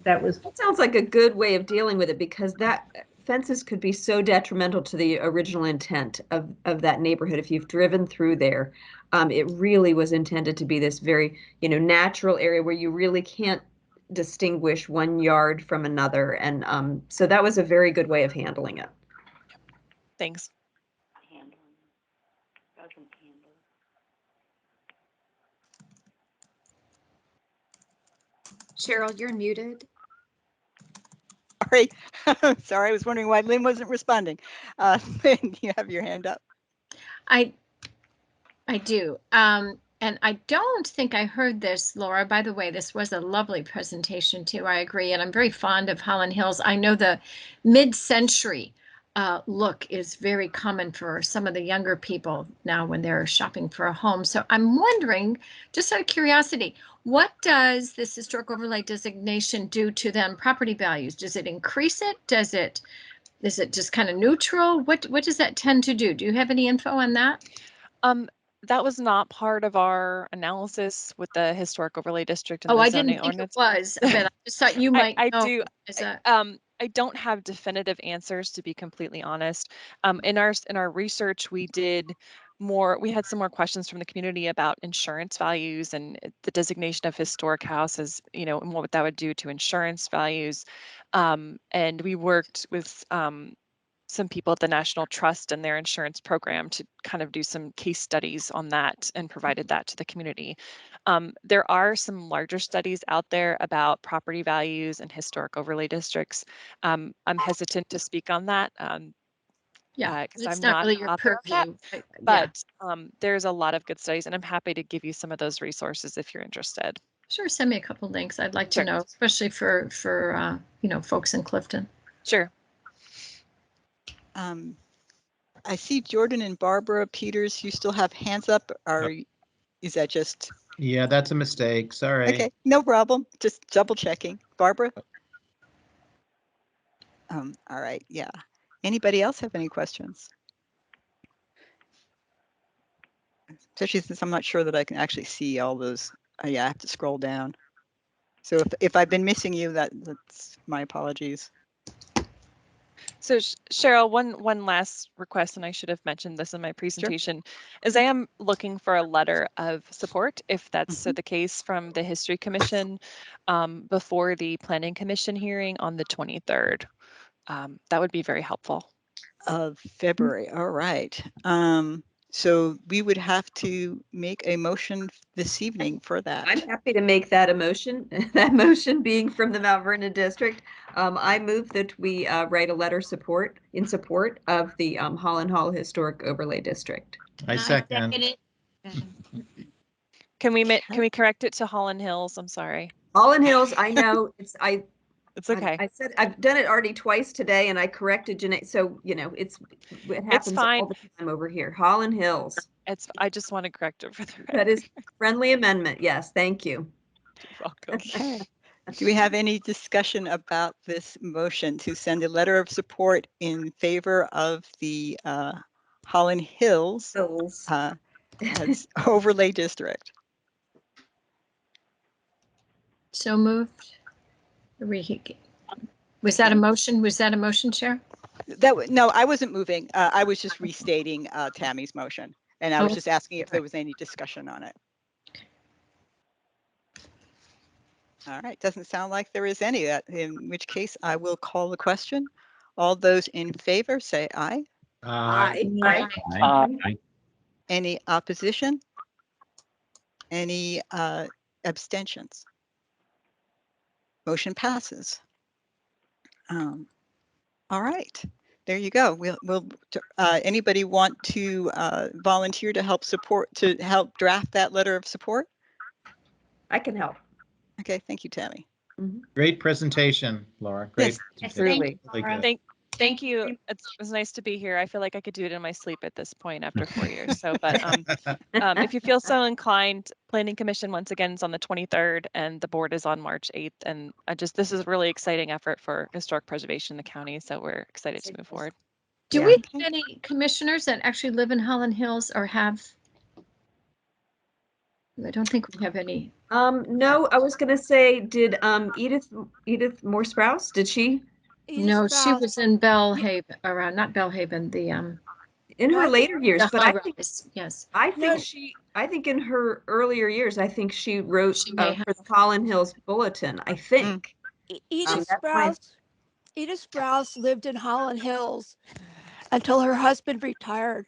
That sounds like a good way of dealing with it, because that fences could be so detrimental to the original intent of that neighborhood. If you've driven through there, it really was intended to be this very, natural area where you really can't distinguish one yard from another. And so that was a very good way of handling it. Thanks. Cheryl, you're muted. Sorry, sorry, I was wondering why Lynn wasn't responding. Lynn, you have your hand up. I do. And I don't think I heard this, Laura. By the way, this was a lovely presentation too. I agree. And I'm very fond of Holland Hills. I know the mid-century look is very common for some of the younger people now when they're shopping for a home. So I'm wondering, just out of curiosity, what does this historic overlay designation do to them property values? Does it increase it? Is it just kind of neutral? What does that tend to do? Do you have any info on that? That was not part of our analysis with the historic overlay district and the I zoning ordinance. It was, but I just thought you might know. I don't have definitive answers, to be completely honest. In our research, we did we had some more questions from the community about insurance values and the designation of historic houses, you know, and what that would do to insurance values. And we worked with some people at the National Trust and their insurance program to kind of do some case studies on that and provided that to the community. There are some larger studies out there about property values and historic overlay districts. I'm hesitant to speak on that. Yeah, because it's I'm not not really your out there on that, purview. but there's a lot of good studies, and I'm happy to give you some of those resources if you're interested. Sure, send me a couple links. I'd like to Sure. know, especially for you know, folks in Clifton. Sure. I see Jordan and Barbara Peters, you still have hands up, or is that just? Yeah, that's a mistake. Sorry. Okay, no problem. Just double checking. Barbara? All right, yeah. Anybody else have any questions? Especially since I'm not sure that I can actually see all those. Yeah, I have to scroll down. So if I've been missing you, that's my apologies. So Cheryl, one last request, and I should have mentioned this in my presentation, is I am looking for a letter of support, if that's the case, from the History Commission before the Planning Commission hearing on the 23rd. That would be very helpful. Of February, all right. So we would have to make a motion this evening for that. I'm happy to make that a motion, that motion being from the Mount Vernon District. I move that we write a letter in support of the Holland Hall Historic Overlay District. I second. Can we correct it to Holland Hills? I'm sorry. Holland Hills, I know, it's okay. I said I've done it already twice today, and I corrected Jeanette. So you know, it happens all the time over here. Holland Hills. I just want to correct it for the record. That is friendly amendment. Yes, thank you. You're welcome. Okay. Do we have any discussion about this motion to send a letter of support in favor of the Holland Hills as overlay district? So moved. Was that a motion? Was that a motion, Chair? No, I wasn't moving. I was just restating Tammy's motion, and I was just asking if there was any discussion on it. All right, doesn't sound like there is any, in which case I will call the question. All those in favor say aye. Aye. Aye. Any opposition? Any abstentions? Motion passes. All right, there you go. We'll anybody want to volunteer to help draft that letter of support? I can help. Okay, thank you, Tammy. Great presentation, Laura. Great. Yes, Really thank you. It was nice to be here. I feel like I could do it in my sleep at this point after 4 years. So, but if you feel so inclined, Planning Commission once again is on the 23rd, and the board is on March 8th. And this is a really exciting effort for historic preservation in the county. So we're excited to move forward. Do we have any commissioners that actually live in Holland Hills or have? I don't think we have any. No, I was going to say, did Edith Moore Sprouse, did she? No, she was in Bellhaven, around not Bellhaven, the in her later years, but I think yes, I think in her earlier years, I think she wrote for the Holland Hills Bulletin. I think Edith Sprouse lived in Holland Hills until her husband retired.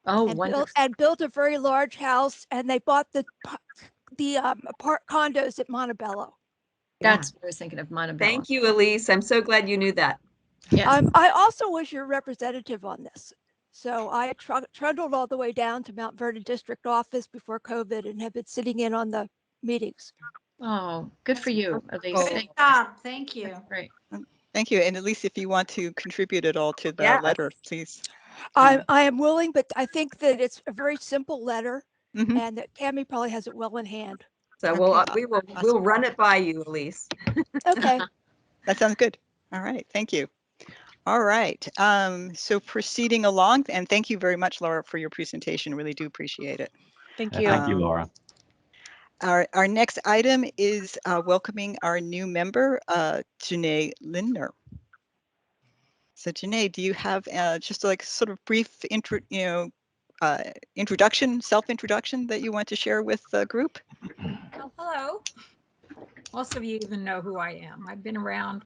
Oh, and built a very large house, and they bought the condos at Montebello. That's what I was thinking of, Montebello. Thank you, Elise. I'm so glad you knew that. Yeah. I also was your representative on this. So I trundled all the way down to Mount Vernon District office before COVID and have been sitting in on the meetings. Oh, good for you, Elise. Good job. Thank you. Great. Thank you. And at least if you want to contribute at all to the letter, please. I am willing, but I think that it's a very simple letter and that Tammy probably has it well in hand. So we'll run it by you, Elise. Okay. That sounds good. All right. Thank you. All right. So proceeding along, and thank you very much, Laura, for your presentation. Really do appreciate it. Thank you. Thank you, Laura. Our next item is welcoming our new member, Janae Lindner. So Janae, do you have just like sort of brief intro, self-introduction that you want to share with the group? Well, hello. Most of you even know who I am. I've been around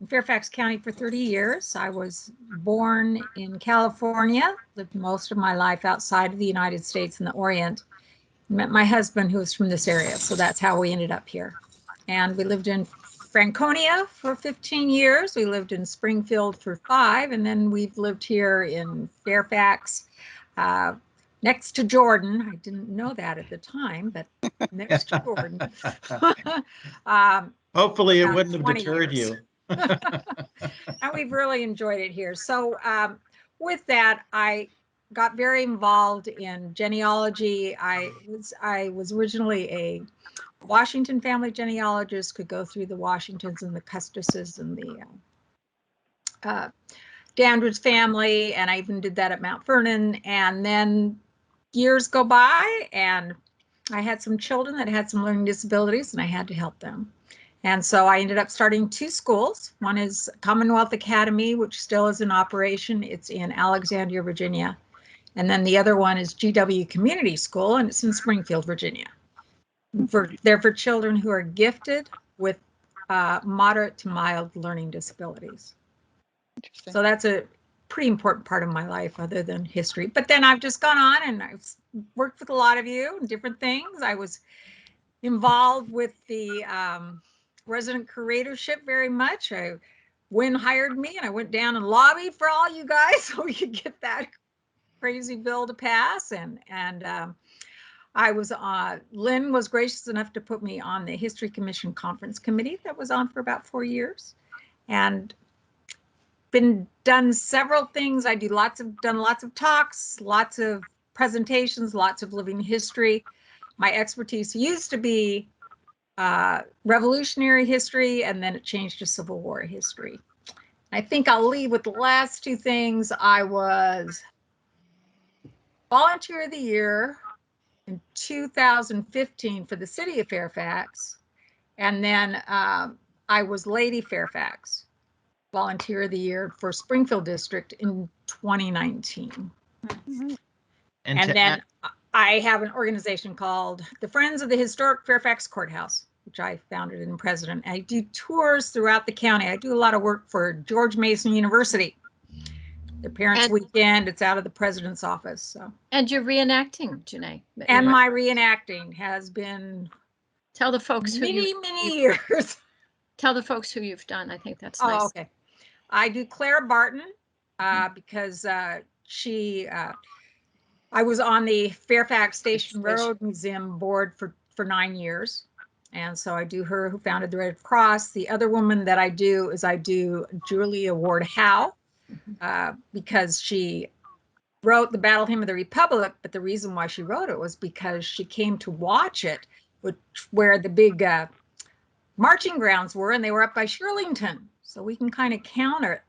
in Fairfax County for 30 years. I was born in California, lived most of my life outside of the United States in the Orient. Met my husband, who was from this area, so that's how we ended up here. And we lived in Franconia for 15 years. We lived in Springfield for 5, and then we've lived here in Fairfax, next to Jordan. I didn't know that at the time, but next to Jordan. Hopefully it wouldn't have deterred years. you. And we've really enjoyed it here. So with that, I got very involved in genealogy. I was originally a Washington family genealogist, could go through the Washingtons and the Custuses and the Dandridge family, and I even did that at Mount Vernon. And then years go by, and I had some children that had some learning disabilities, and I had to help them. And so I ended up starting 2 schools. One is Commonwealth Academy, which still is in operation. It's in Alexandria, Virginia. And then the other one is GW Community School, and it's in Springfield, Virginia. They're for children who are gifted with moderate to mild learning disabilities. So that's a pretty important part of my life other than history. But then I've just gone on and I've worked with a lot of you and different things. I was involved with the resident curatorship very much. Wynn hired me and I went down and lobbied for all you guys so we could get that crazy bill to pass. And I was Lynn was gracious enough to put me on the History Commission Conference Committee that was on for about 4 years, and done several things. I done lots of talks, lots of presentations, lots of living history. My expertise used to be revolutionary history, and then it changed to Civil War history. I think I'll leave with the last 2 things. I was Volunteer of the Year in 2015 for the city of Fairfax. And then I was Lady Fairfax, Volunteer of the Year for Springfield District in 2019. And then I have an organization called the Friends of the Historic Fairfax Courthouse, which I founded and president. I do tours throughout the county. I do a lot of work for George Mason University. The Parents' Weekend, it's out of the president's office. So. And you're reenacting, Janae. And my reenacting has been tell the folks many years. Tell the folks who you've done. I think that's nice. Oh, okay. I do Clara Barton because I was on the Fairfax Station Road Museum board for 9 years. And so I do her, who founded the Red Cross. The other woman that I do Julia Ward Howe. Because she wrote the Battle Hymn of the Republic, but the reason why she wrote it was because she came to watch it, where the big marching grounds were, and they were up by Shirlington. So we can kind of counter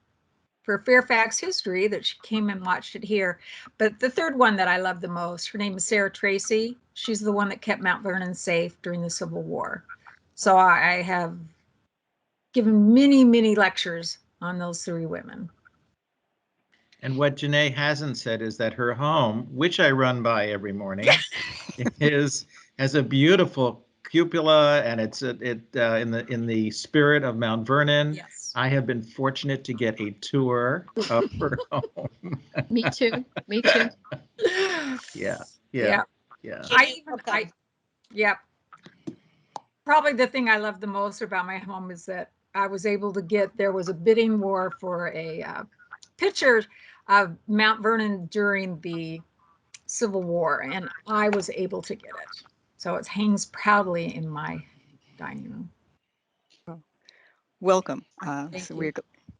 for Fairfax history that she came and watched it here. But the third one that I love the most, her name is Sarah Tracy. She's the one that kept Mount Vernon safe during the Civil War. So I have given many, many lectures on those 3 women. And what Janae hasn't said is that her home, which I run by every morning, has a beautiful cupola, and it's in the spirit of Mount Vernon. Yes. I have been fortunate to get a tour of her home. Me too. Me too. Yeah. Probably the thing I love the most about my home is that I was able to there was a bidding war for a picture of Mount Vernon during the Civil War, and I was able to get it. So it hangs proudly in my dining room. Welcome. So we're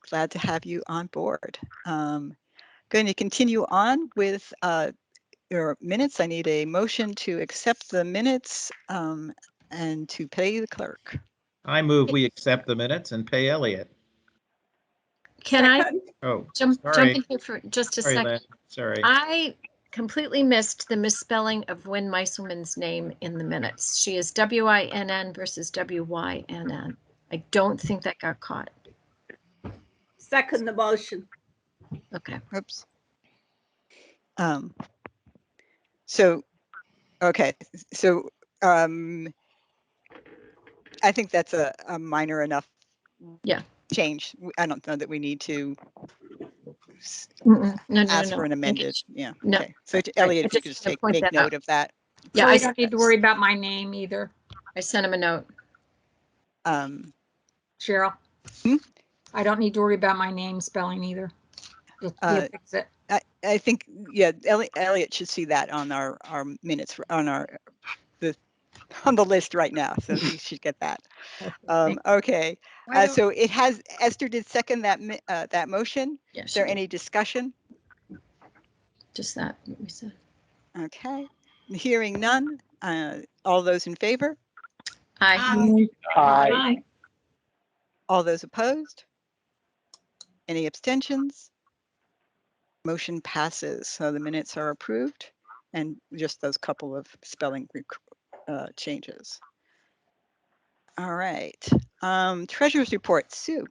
glad to have you on board. Going to continue on with your minutes. I need a motion to accept the minutes and to pay the clerk. I move we accept the minutes and pay Elliot. Can I jump in here for just a second? Lynn. Sorry. I completely missed the misspelling of Wynn Meiselman's name in the minutes. She is W-I-N-N versus W-Y-N-N. I don't think that got caught. Second the motion. Okay. Oops. So, okay, so I think that's a minor enough change. I don't know that we need to ask for an amended. Yeah. No. Okay. So Elliot, if you could just make note of that. Yeah, so we don't need to worry about my name either. I sent him a note. Cheryl, I don't need to worry about my name spelling either. You'll fix it. I think, yeah, Elliot should see that on our minutes, on the list right now. So he should get that. Okay. So it has, Esther did second that motion. Yes. Is there any discussion? Just that we said. Okay. Hearing none. All those in favor? Aye. Aye. All those opposed? Any abstentions? Motion passes. So the minutes are approved, and just those couple of spelling changes. All right. Treasurer's report, Sue.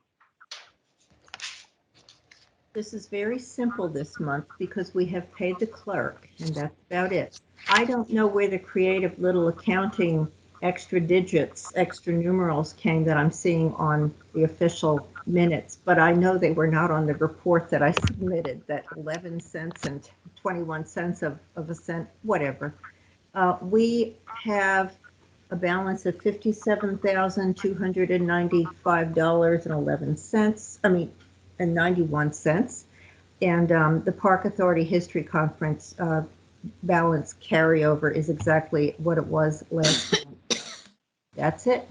This is very simple this month because we have paid the clerk, and that's about it. I don't know where the creative little accounting extra digits, extra numerals came that I'm seeing on the official minutes, but I know they were not on the report that I submitted, that 11 cents and 21 cents of a cent, whatever. We have a balance of $57,295.11. And 91 cents. And the Park Authority History Conference balance carryover is exactly what it was last month. That's it.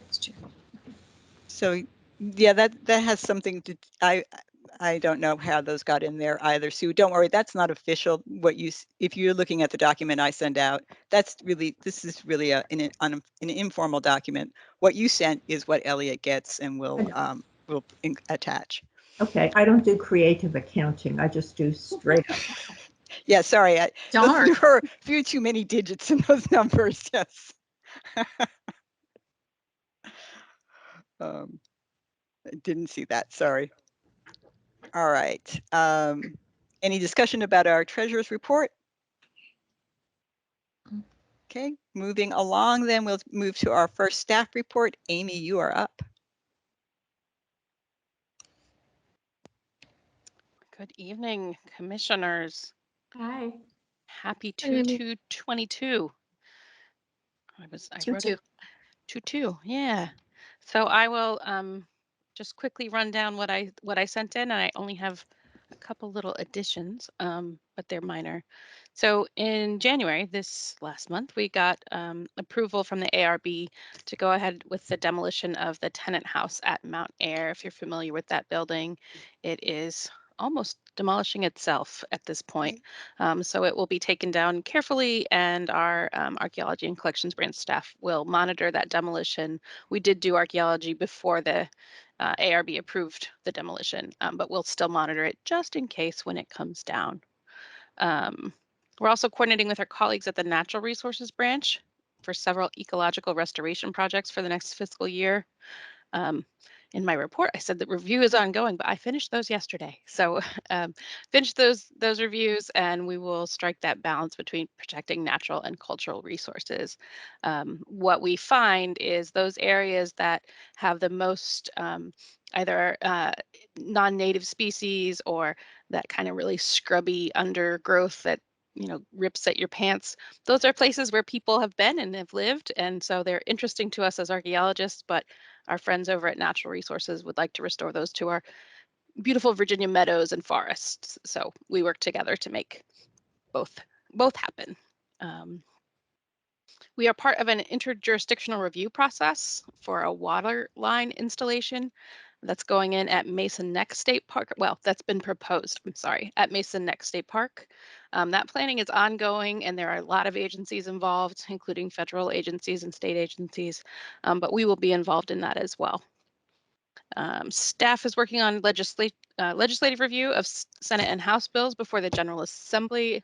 So yeah, that has something to, I don't know how those got in there either, Sue. Don't worry, that's not official. If you're looking at the document I send out, this is really an informal document. What you sent is what Elliot gets, and we'll attach. Okay, I don't do creative accounting. I just do straight up. Yeah, sorry. Darn. There were a few too many digits in those numbers. Yes. I didn't see that. Sorry. All right. Any discussion about our treasurer's report? Okay, moving along, then we'll move to our first staff report. Amy, you are up. Good evening, commissioners. Hi. Happy 2/2/22. I wrote it 2/2. Yeah. So I will just quickly run down what I sent in, and I only have a couple little additions, but they're minor. So in January, this last month, we got approval from the ARB to go ahead with the demolition of the tenant house at Mount Air. If you're familiar with that building, it is almost demolishing itself at this point. So it will be taken down carefully, and our archaeology and collections branch staff will monitor that demolition. We did do archaeology before the ARB approved the demolition, but we'll still monitor it just in case when it comes down. We're also coordinating with our colleagues at the Natural Resources Branch for several ecological restoration projects for the next fiscal year. In my report, I said that review is ongoing, but I finished those yesterday. So finished those reviews, and we will strike that balance between protecting natural and cultural resources. What we find is those areas that have the most either non-native species or that kind of really scrubby undergrowth that rips at your pants. Those are places where people have been and have lived, and so they're interesting to us as archaeologists, but our friends over at Natural Resources would like to restore those to our beautiful Virginia meadows and forests. So we work together to make both happen. We are part of an interjurisdictional review process for a water line installation that's going in at Mason Neck State Park. Well, that's been proposed, I'm sorry, at Mason Neck State Park. That planning is ongoing, and there are a lot of agencies involved, including federal agencies and state agencies, but we will be involved in that as well. Staff is working on legislative review of Senate and House bills before the General Assembly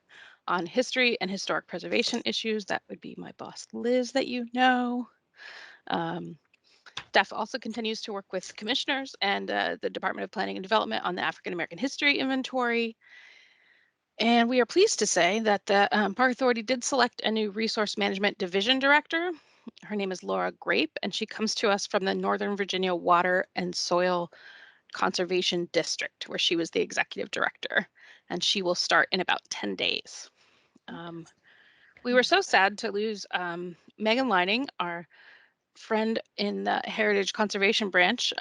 on history and historic preservation issues. That would be my boss, Liz, that you know. Staff also continues to work with commissioners and the Department of Planning and Development on the African American History Inventory. And we are pleased to say that the Park Authority did select a new Resource Management Division Director. Her name is Laura Grape, and she comes to us from the Northern Virginia Water and Soil Conservation District, where she was the executive director, and she will start in about 10 days. We were so sad to lose Megan Lining, our friend in the Heritage Conservation Branch.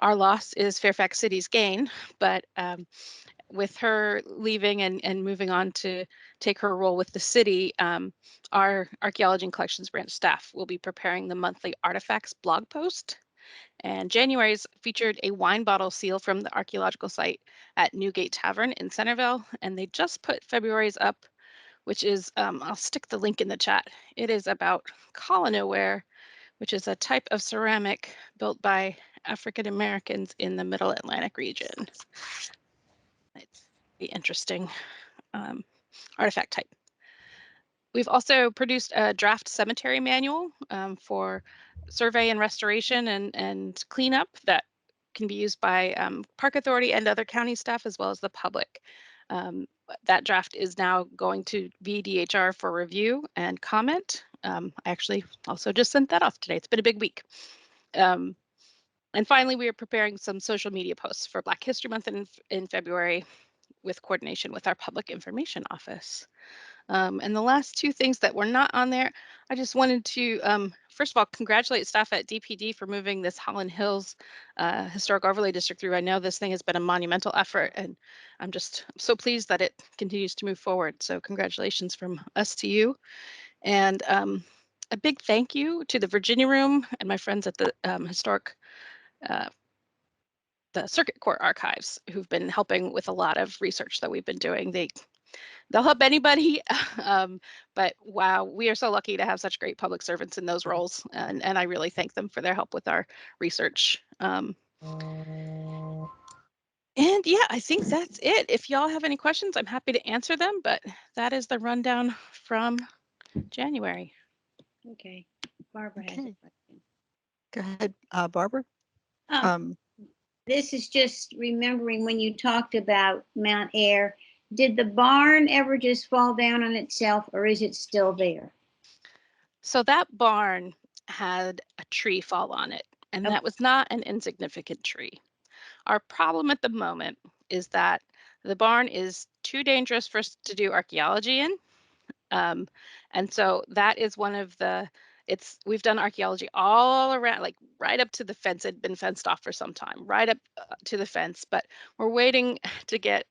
Our loss is Fairfax City's gain, but with her leaving and moving on to take her role with the city, our Archaeology and Collections Branch staff will be preparing the monthly Artifacts blog post. And January's featured a wine bottle seal from the archaeological site at Newgate Tavern in Centerville, and they just put February's up, which is, I'll stick the link in the chat. It is about colonoware, which is a type of ceramic built by African Americans in the Middle Atlantic region. It's the interesting artifact type. We've also produced a draft cemetery manual for survey and restoration and cleanup that can be used by Park Authority and other county staff, as well as the public. That draft is now going to VDHR for review and comment. I actually also just sent that off today. It's been a big week. And finally, we are preparing some social media posts for Black History Month in February with coordination with our Public Information Office. And the last two things that were not on there, I just wanted to, first of all, congratulate staff at DPD for moving this Holland Hills Historic Overlay District through. I know this thing has been a monumental effort, and I'm just so pleased that it continues to move forward. So congratulations from us to you. And a big thank you to the Virginia Room and my friends at the the Circuit Court Archives, who've been helping with a lot of research that we've been doing. They'll help anybody, but wow, we are so lucky to have such great public servants in those roles, and I really thank them for their help with our research. And yeah, I think that's it. If y'all have any questions, I'm happy to answer them, but that is the rundown from January. Okay, Barbara has a Okay. question. Go ahead, Barbara. This is just remembering when you talked about Mount Air. Did the barn ever just fall down on itself, or is it still there? So that barn had a tree fall on it, and that was not an insignificant tree. Our problem at the moment is that the barn is too dangerous for us to do archaeology in. And so that is one of the, we've done archaeology all around, like right up to the fence. It had been fenced off for some time, right up to the fence, but we're waiting to get,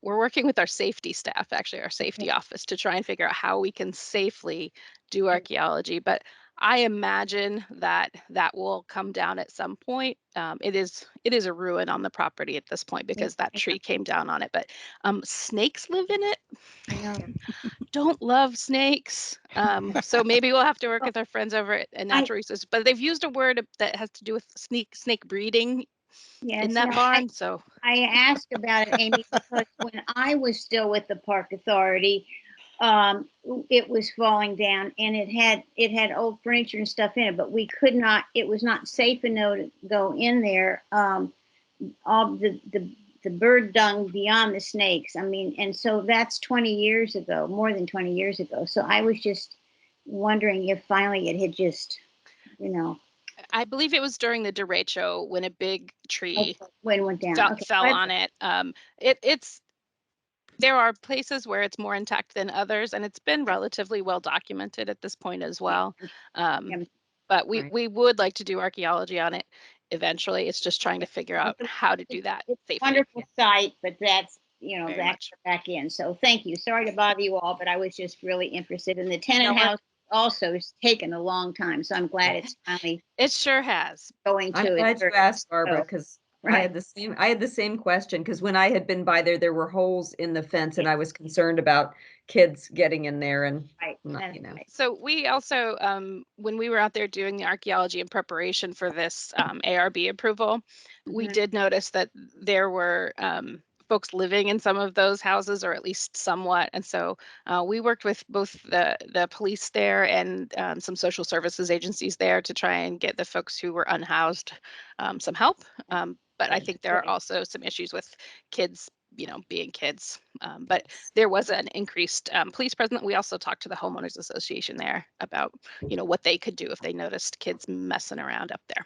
we're working with our safety staff, actually our safety office, to try and figure out how we can safely do archaeology. But I imagine that that will come down at some point. It is a ruin on the property at this point because that tree came down on it. But snakes live in it. I know. Don't love snakes. So maybe we'll have to work with our friends over at Natural Resources. But they've used a word that has to do with snake breeding in that barn. So I asked about it, Amy, because when I was still with the Park Authority, it was falling down, and it had old furniture and stuff in it, but we could not. It was not safe enough to go in there. All the bird dung beyond the snakes. I mean, and so that's 20 years ago, more than 20 years ago. So I was just wondering if finally it had just, I believe it was during the derecho when a big tree went down. fell on it. There are places where it's more intact than others, and it's been relatively well documented at this point as well. But we would like to do archaeology on it eventually. It's just trying to figure out how to do that safely. Wonderful site, but that's back in. So thank you. Sorry to bother you all, but I was just really interested in the tenant house. Also, it's taken a long time, so I'm glad it's finally. It sure has. I'm glad you asked, Barbara, because I had the same question, because when I had been by there were holes in the fence, and I was concerned about kids getting in there and So we also, when we were out there doing the archaeology in preparation for this ARB approval, we did notice that there were folks living in some of those houses, or at least somewhat. And so we worked with both the police there and some social services agencies there to try and get the folks who were unhoused some help. But I think there are also some issues with kids being kids. But there was an increased police presence. We also talked to the homeowners association there about, what they could do if they noticed kids messing around up there.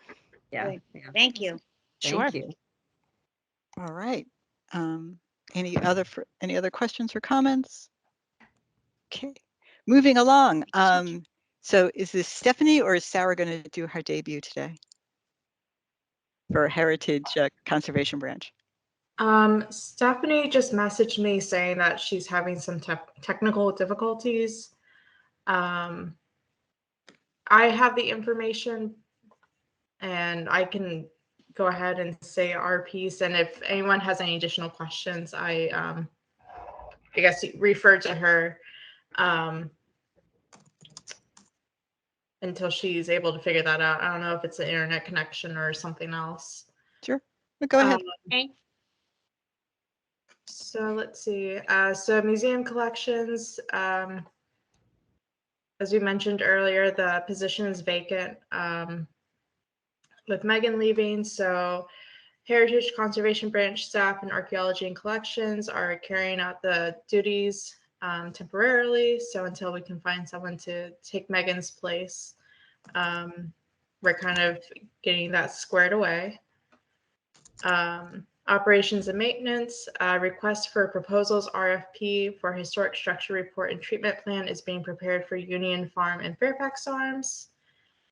Yeah. Thank you. Sure. Thank you. All right. Any other questions or comments? Okay, moving along. So is this Stephanie or is Sarah going to do her debut today for Heritage Conservation Branch? Stephanie just messaged me saying that she's having some technical difficulties. I have the information and I can go ahead and say our piece. And if anyone has any additional questions, I guess you refer to her until she's able to figure that out. I don't know if it's an internet connection or something else. Sure, go ahead. Okay. So let's see. So museum collections, as we mentioned earlier, the position is vacant with Megan leaving. So Heritage Conservation Branch staff and archaeology and collections are carrying out the duties temporarily. So until we can find someone to take Megan's place, we're kind of getting that squared away. Operations and maintenance, request for proposals RFP for historic structure report and treatment plan is being prepared for Union Farm and Fairfax Farms.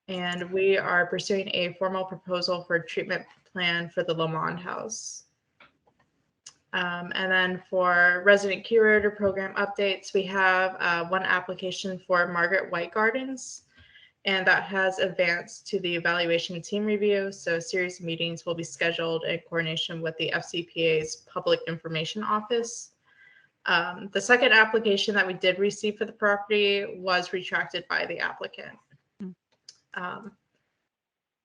And we are pursuing a formal proposal for treatment plan for the Lamond House. And then for resident curator program updates, we have one application for Margaret White Gardens, and that has advanced to the evaluation team review. So a series of meetings will be scheduled in coordination with the FCPA's Public Information Office. The second application that we did receive for the property was retracted by the applicant.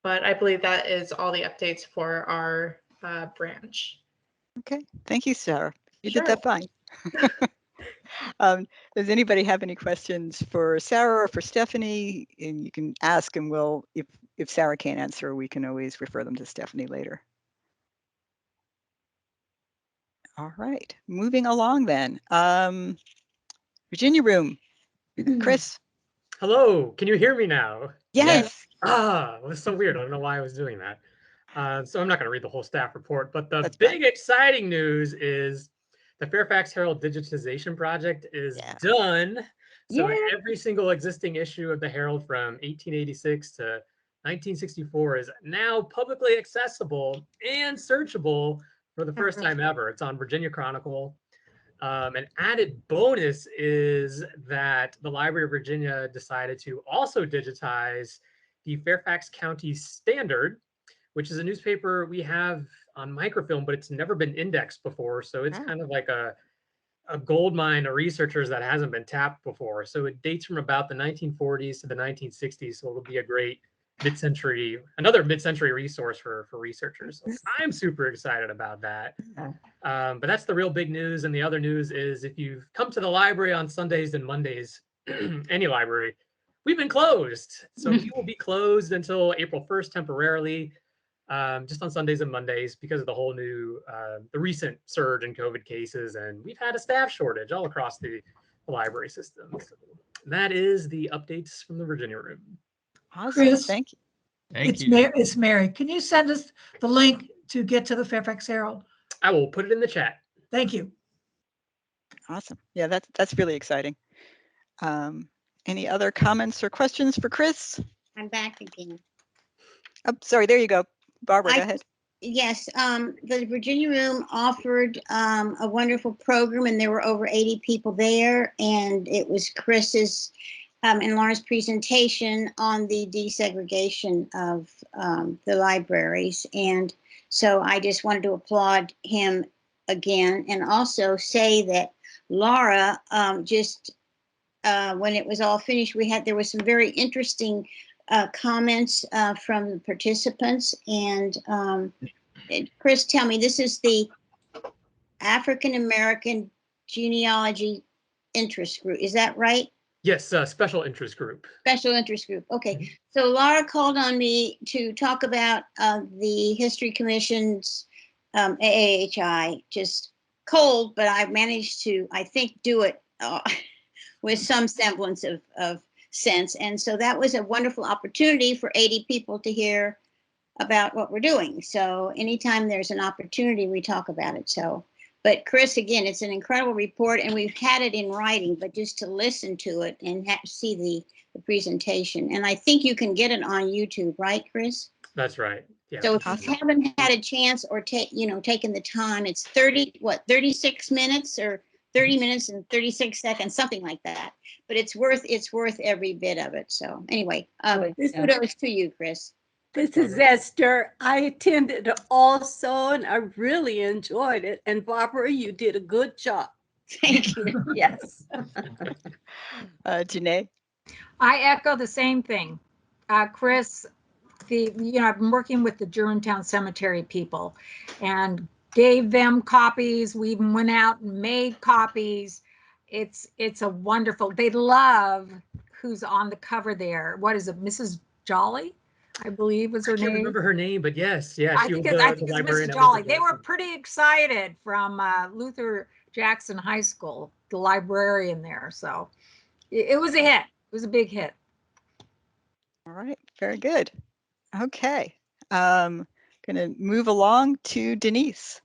But I believe that is all the updates for our branch. Okay, thank you, Sarah. You Sure. did that fine. Does anybody have any questions for Sarah or for Stephanie? And you can ask, and we'll, if Sarah can't answer, we can always refer them to Stephanie later. All right, moving along then. Virginia Room, Chris. Hello, can you hear me now? Yes. Well, it's so weird. I don't know why I was doing that. So I'm not going to read the whole staff report, but the That's big exciting news is the Fairfax Herald digitization project is done. So every single existing issue of the Herald from 1886 to 1964 is now publicly accessible and searchable for the first time ever. It's on Virginia Chronicle. An added bonus is that the Library of Virginia decided to also digitize the Fairfax County Standard, which is a newspaper we have on microfilm, but it's never been indexed before. So it's kind of like a gold mine of researchers that hasn't been tapped before. So it dates from about the 1940s to the 1960s. So it'll be a great another mid-century resource for researchers. So I'm super excited about that. But that's the real big news. And the other news is if you've come to the library on Sundays and Mondays, any library, we've been closed. So we will be closed until April 1st temporarily, just on Sundays and Mondays because of the whole new, the recent surge in COVID cases. And we've had a staff shortage all across the library system. So that is the updates from the Virginia Room. Awesome. Chris, thank you. It's Mary. Can you send us the link to get to the Fairfax Herald? I will put it in the chat. Thank you. Awesome. Yeah, that's really exciting. Any other comments or questions for Chris? I'm back again. Oh, sorry, there you go. Barbara, go ahead. Yes, the Virginia Room offered a wonderful program, and there were over 80 people there, and it was Chris's and Lauren's presentation on the desegregation of the libraries. And so I just wanted to applaud him again and also say that Laura just when it was all finished, there was some very interesting comments from the participants. And Chris, tell me, this is the African American Genealogy Interest Group, is that right? Yes, special interest group. Special interest group. Okay. So Laura called on me to talk about the History Commission's AAHI just cold, but I managed to, I think, do it with some semblance of sense. And so that was a wonderful opportunity for 80 people to hear about what we're doing. So anytime there's an opportunity, we talk about it. So, but Chris, again, it's an incredible report, and we've had it in writing, but just to listen to it and see the presentation. And I think you can get it on YouTube, right, Chris? That's right. Yeah. So if you haven't had a chance or taken the time, it's 36 minutes or 30 minutes and 36 seconds, something like that. But it's worth every bit of it. So anyway, kudos to you, Chris. This is Esther. I attended also, and I really enjoyed it. And Barbara, you did a good job. Thank you. Yes. Janae? I echo the same thing. Chris, I've been working with the Germantown Cemetery people and gave them copies. We even went out and made copies. It's a wonderful, they love who's on the cover there. What is it, Mrs. Jolly? I believe was her name. I can't remember her name, but yes, yeah, I think it's Mrs. Jolly. They were pretty excited from Luther Jackson High School, the librarian there. So it was a hit. It was a big hit. All right, very good. Okay, going to move along to Denise.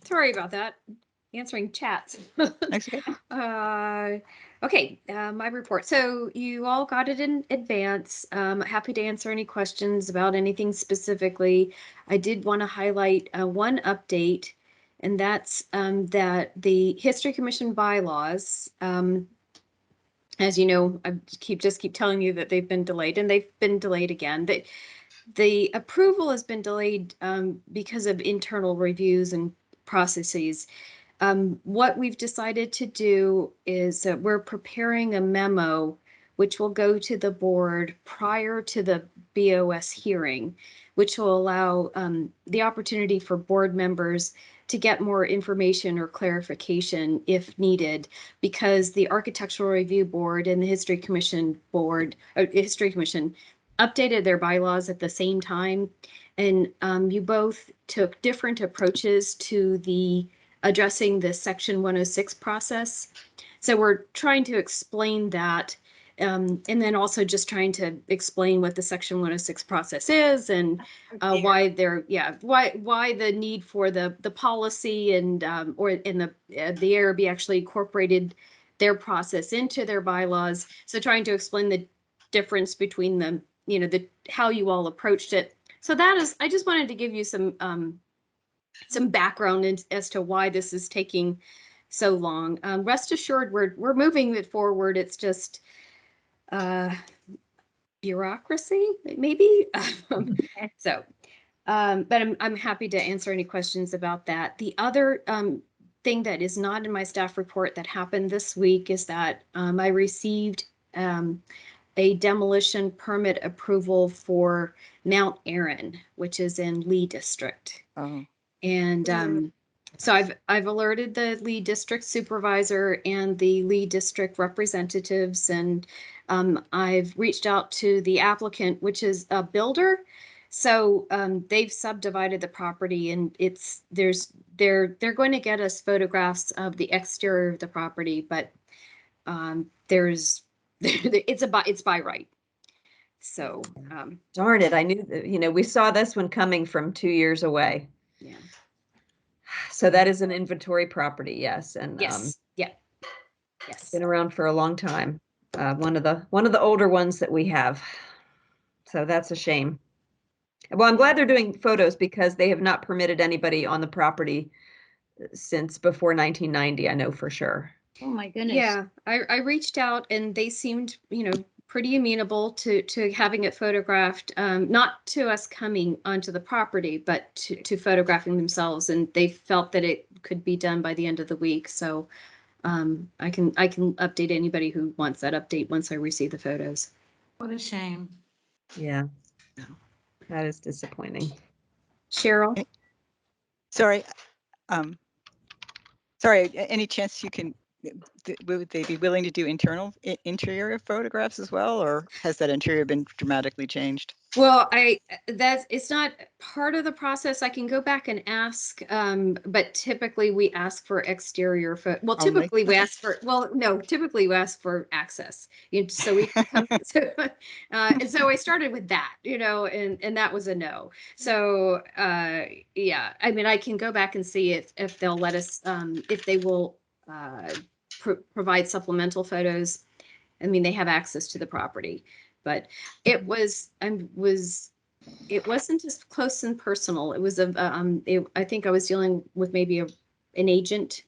Sorry about that. Answering chats. That's okay. Okay, my report. So you all got it in advance. Happy to answer any questions about anything specifically. I did want to highlight one update, and that's that the History Commission bylaws, as you know, I keep telling you that they've been delayed, and they've been delayed again. The approval has been delayed because of internal reviews and processes. What we've decided to do is we're preparing a memo which will go to the board prior to the BOS hearing, which will allow the opportunity for board members to get more information or clarification if needed, because the Architectural Review Board and the History Commission updated their bylaws at the same time, and you both took different approaches to addressing the Section 106 process. So we're trying to explain that, and then also just trying to explain what the Section 106 process is, and why the need for the policy and or in the ARB actually incorporated their process into their bylaws. So trying to explain the difference between them, how you all approached it. So that is, I just wanted to give you some background as to why this is taking so long. Rest assured, we're moving it forward. It's just bureaucracy, maybe. So, but I'm happy to answer any questions about that. The other thing that is not in my staff report that happened this week is that I received a demolition permit approval for Mount Erin, which is in Lee District. Oh. And so I've alerted the Lee District supervisor and the Lee District representatives, and I've reached out to the applicant, which is a builder. So they've subdivided the property, and they're going to get us photographs of the exterior of the property, but it's by right. So darn it, I knew that, we saw this one coming from 2 years away. Yeah. So that is an inventory property, yes, and yes, yes, been around for a long time. One of the older ones that we have. So that's a shame. Well, I'm glad they're doing photos because they have not permitted anybody on the property since before 1990. I know for sure. Oh my goodness. Yeah, I reached out and they seemed, pretty amenable to having it photographed, not to us coming onto the property, but to photographing themselves. And they felt that it could be done by the end of the week. So I can update anybody who wants that update once I receive the photos. What a shame. Yeah, that is disappointing. Cheryl? Sorry. Sorry, any chance you can would they be willing to do interior photographs as well, or has that interior been dramatically changed? Well, it's not part of the process. I can go back and ask, but typically we ask for exterior well, typically we ask for, typically we ask for access. So we can come, and so I started with that, and that was a no. So, yeah, I mean, I can go back and see if they'll let us, if they will provide supplemental photos. I mean, they have access to the property. But it wasn't as close and personal. It was I think I was dealing with maybe an agent.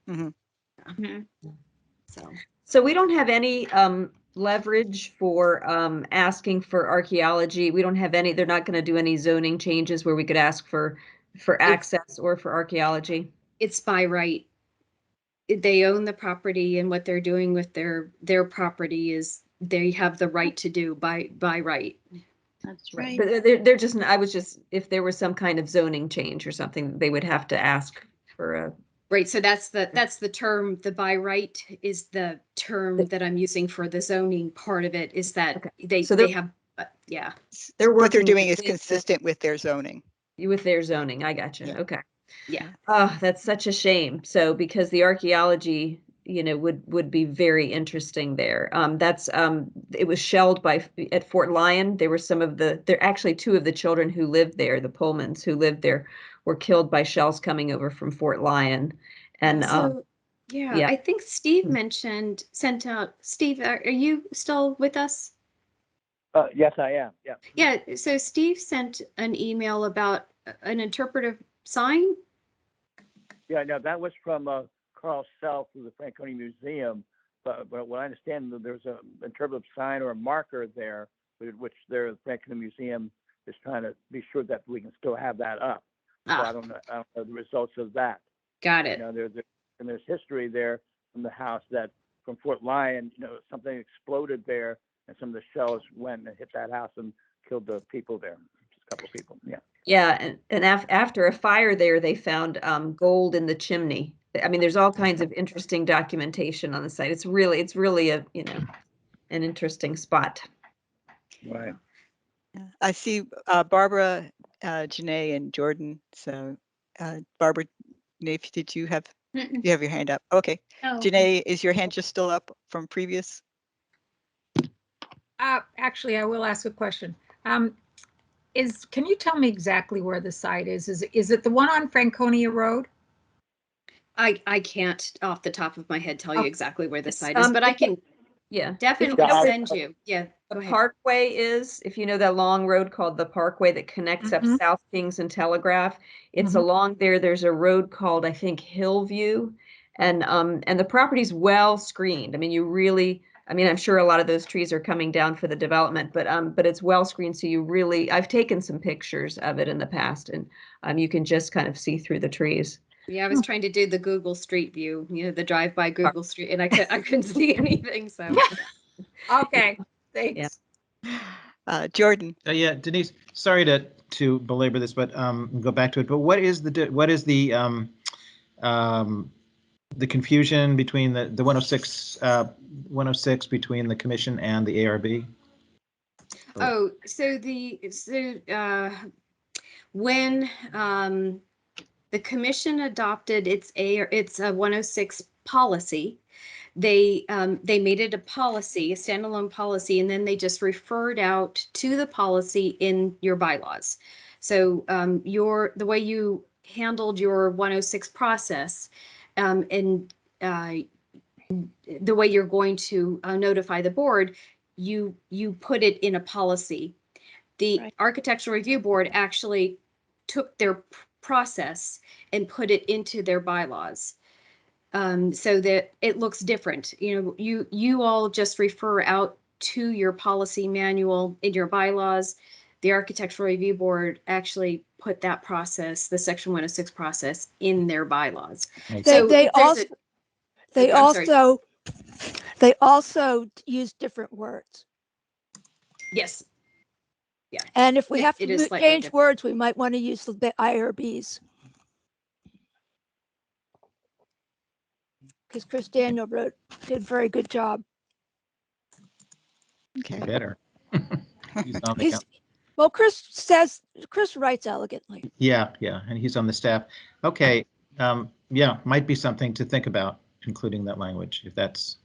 Mm-hmm. So we don't have any leverage for asking for archaeology. We don't have any. They're not going to do any zoning changes where we could ask for access or for archaeology. It's by right. They own the property, and what they're doing with their property is they have the right to do by right. That's right. But they're just, if there was some kind of zoning change or something, they would have to ask for a. Right, so that's the term, the by right is the term that I'm using for the zoning part of it, is that they have, yeah. What they're doing is consistent with their zoning. With their zoning, I gotcha, Yeah. okay. Yeah. Oh, that's such a shame. So because the archaeology, would be very interesting there. It was shelled at Fort Lyon. There were actually two of the children who lived there, the Pullmans who lived there, were killed by shells coming over from Fort Lyon. And yeah, I think Steve sent out, Steve, are you still with us? Yes, I am. Yeah. Yeah. So Steve sent an email about an interpretive sign. Yeah, no, that was from Carl Self through the Franconia Museum. But what I understand, there's an interpretive sign or a marker there, which the Franconia Museum is trying to be sure that we can still have that up. So I don't know the results of that. Got it. There's history there from the house that from Fort Lyon, something exploded there, and some of the shells went and hit that house and killed the people there, a couple of people. Yeah. Yeah, and after a fire there, they found gold in the chimney. I mean, there's all kinds of interesting documentation on the site. It's really a an interesting spot. Right. I see Barbara, Janae, and Jordan. So, Barbara, Nate, did you have you have your hand up? Okay. Oh, Janae, is your hand just still up from previous? Actually, I will ask a question. Can you tell me exactly where the site is? Is it the one on Franconia Road? I can't off the top of my head tell you exactly where the site is, but I can definitely send you. Yeah. The Parkway is, if you know that long road called the Parkway that connects up South Kings and Telegraph, it's along there. There's a road called, I think, Hillview, and the property's well screened. I mean, I'm sure a lot of those trees are coming down for the development, but it's well screened. So I've taken some pictures of it in the past, and you can just kind of see through the trees. Yeah, I was trying to do the Google Street View, the drive-by Google Street, and I couldn't see anything. So, okay, thanks. Yeah. Jordan. Yeah, Denise. Sorry to belabor this, but go back to it. But what is the confusion between the 106 between the commission and the ARB? Oh, when the commission adopted its 106 policy, they made it a policy, a standalone policy, and then they just referred out to the policy in your bylaws. So the way you handled your 106 process, and the way you're going to notify the board, you put it in a policy. The Architectural Review Board actually took their process and put it into their bylaws, so that it looks different. You all just refer out to your policy manual in your bylaws. The Architectural Review Board actually put that process, the Section 106 process, in their bylaws. So they also use different words. Yes. Yeah. And if we have to change different words, we might want to use the IRBs. because Chris Daniel did a very good job. Okay. Better. He's on the He's, well, Chris writes elegantly. Yeah, and he's on the staff. Okay, yeah, might be something to think about, including that language, if that's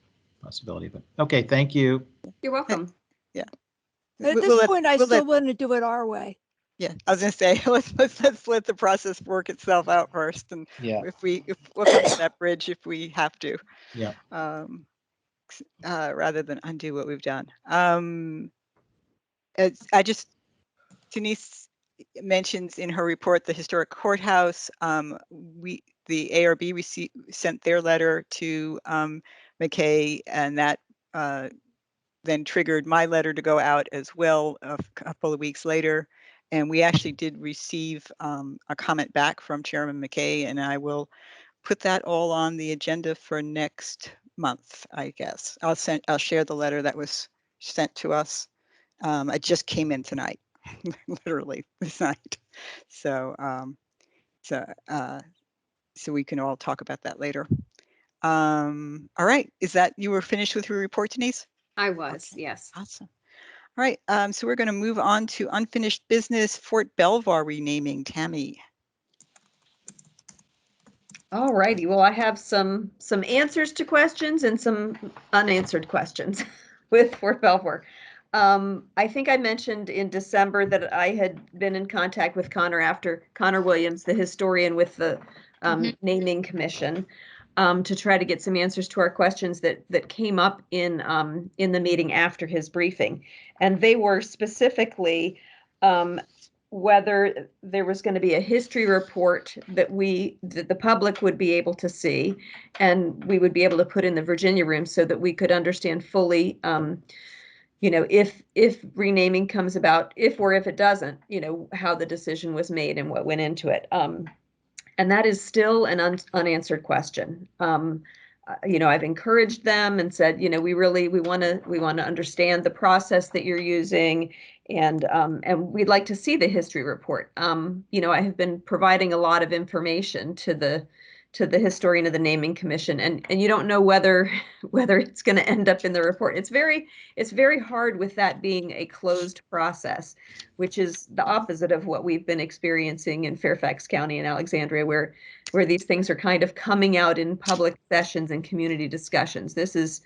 a possibility. But okay, thank you. You're welcome. Yeah. But at this point, I still want to do it our way. Yeah, I was gonna say let's let the process work itself out first, and Yeah. if we'll come to that bridge if we have to. Yeah. Rather than undo what we've done. Denise mentions in her report the historic courthouse. The ARB sent their letter to McKay, and that then triggered my letter to go out as well a couple of weeks later. And we actually did receive a comment back from Chairman McKay, and I will put that all on the agenda for next month, I guess. I'll share the letter that was sent to us. It just came in tonight, literally this night. So so we can all talk about that later. All right, is that you were finished with your report, Denise? I was, yes. Awesome. All right, so we're going to move on to unfinished business, Fort Belvoir renaming. Tammy. All righty. Well, I have some answers to questions and some unanswered questions with Fort Belvoir. I think I mentioned in December that I had been in contact with Connor Williams, the historian with the naming commission, to try to get some answers to our questions that came up in the meeting after his briefing, and they were specifically whether there was going to be a history report that the public would be able to see, and we would be able to put in the Virginia room so that we could understand fully, if renaming comes about, if it doesn't, how the decision was made and what went into it. And that is still an unanswered question. I've encouraged them and said, we want to understand the process that you're using, and we'd like to see the history report. I have been providing a lot of information to the historian of the naming commission, and you don't know whether it's going to end up in the report. It's very hard with that being a closed process, which is the opposite of what we've been experiencing in Fairfax County and Alexandria, where these things are kind of coming out in public sessions and community discussions. This is,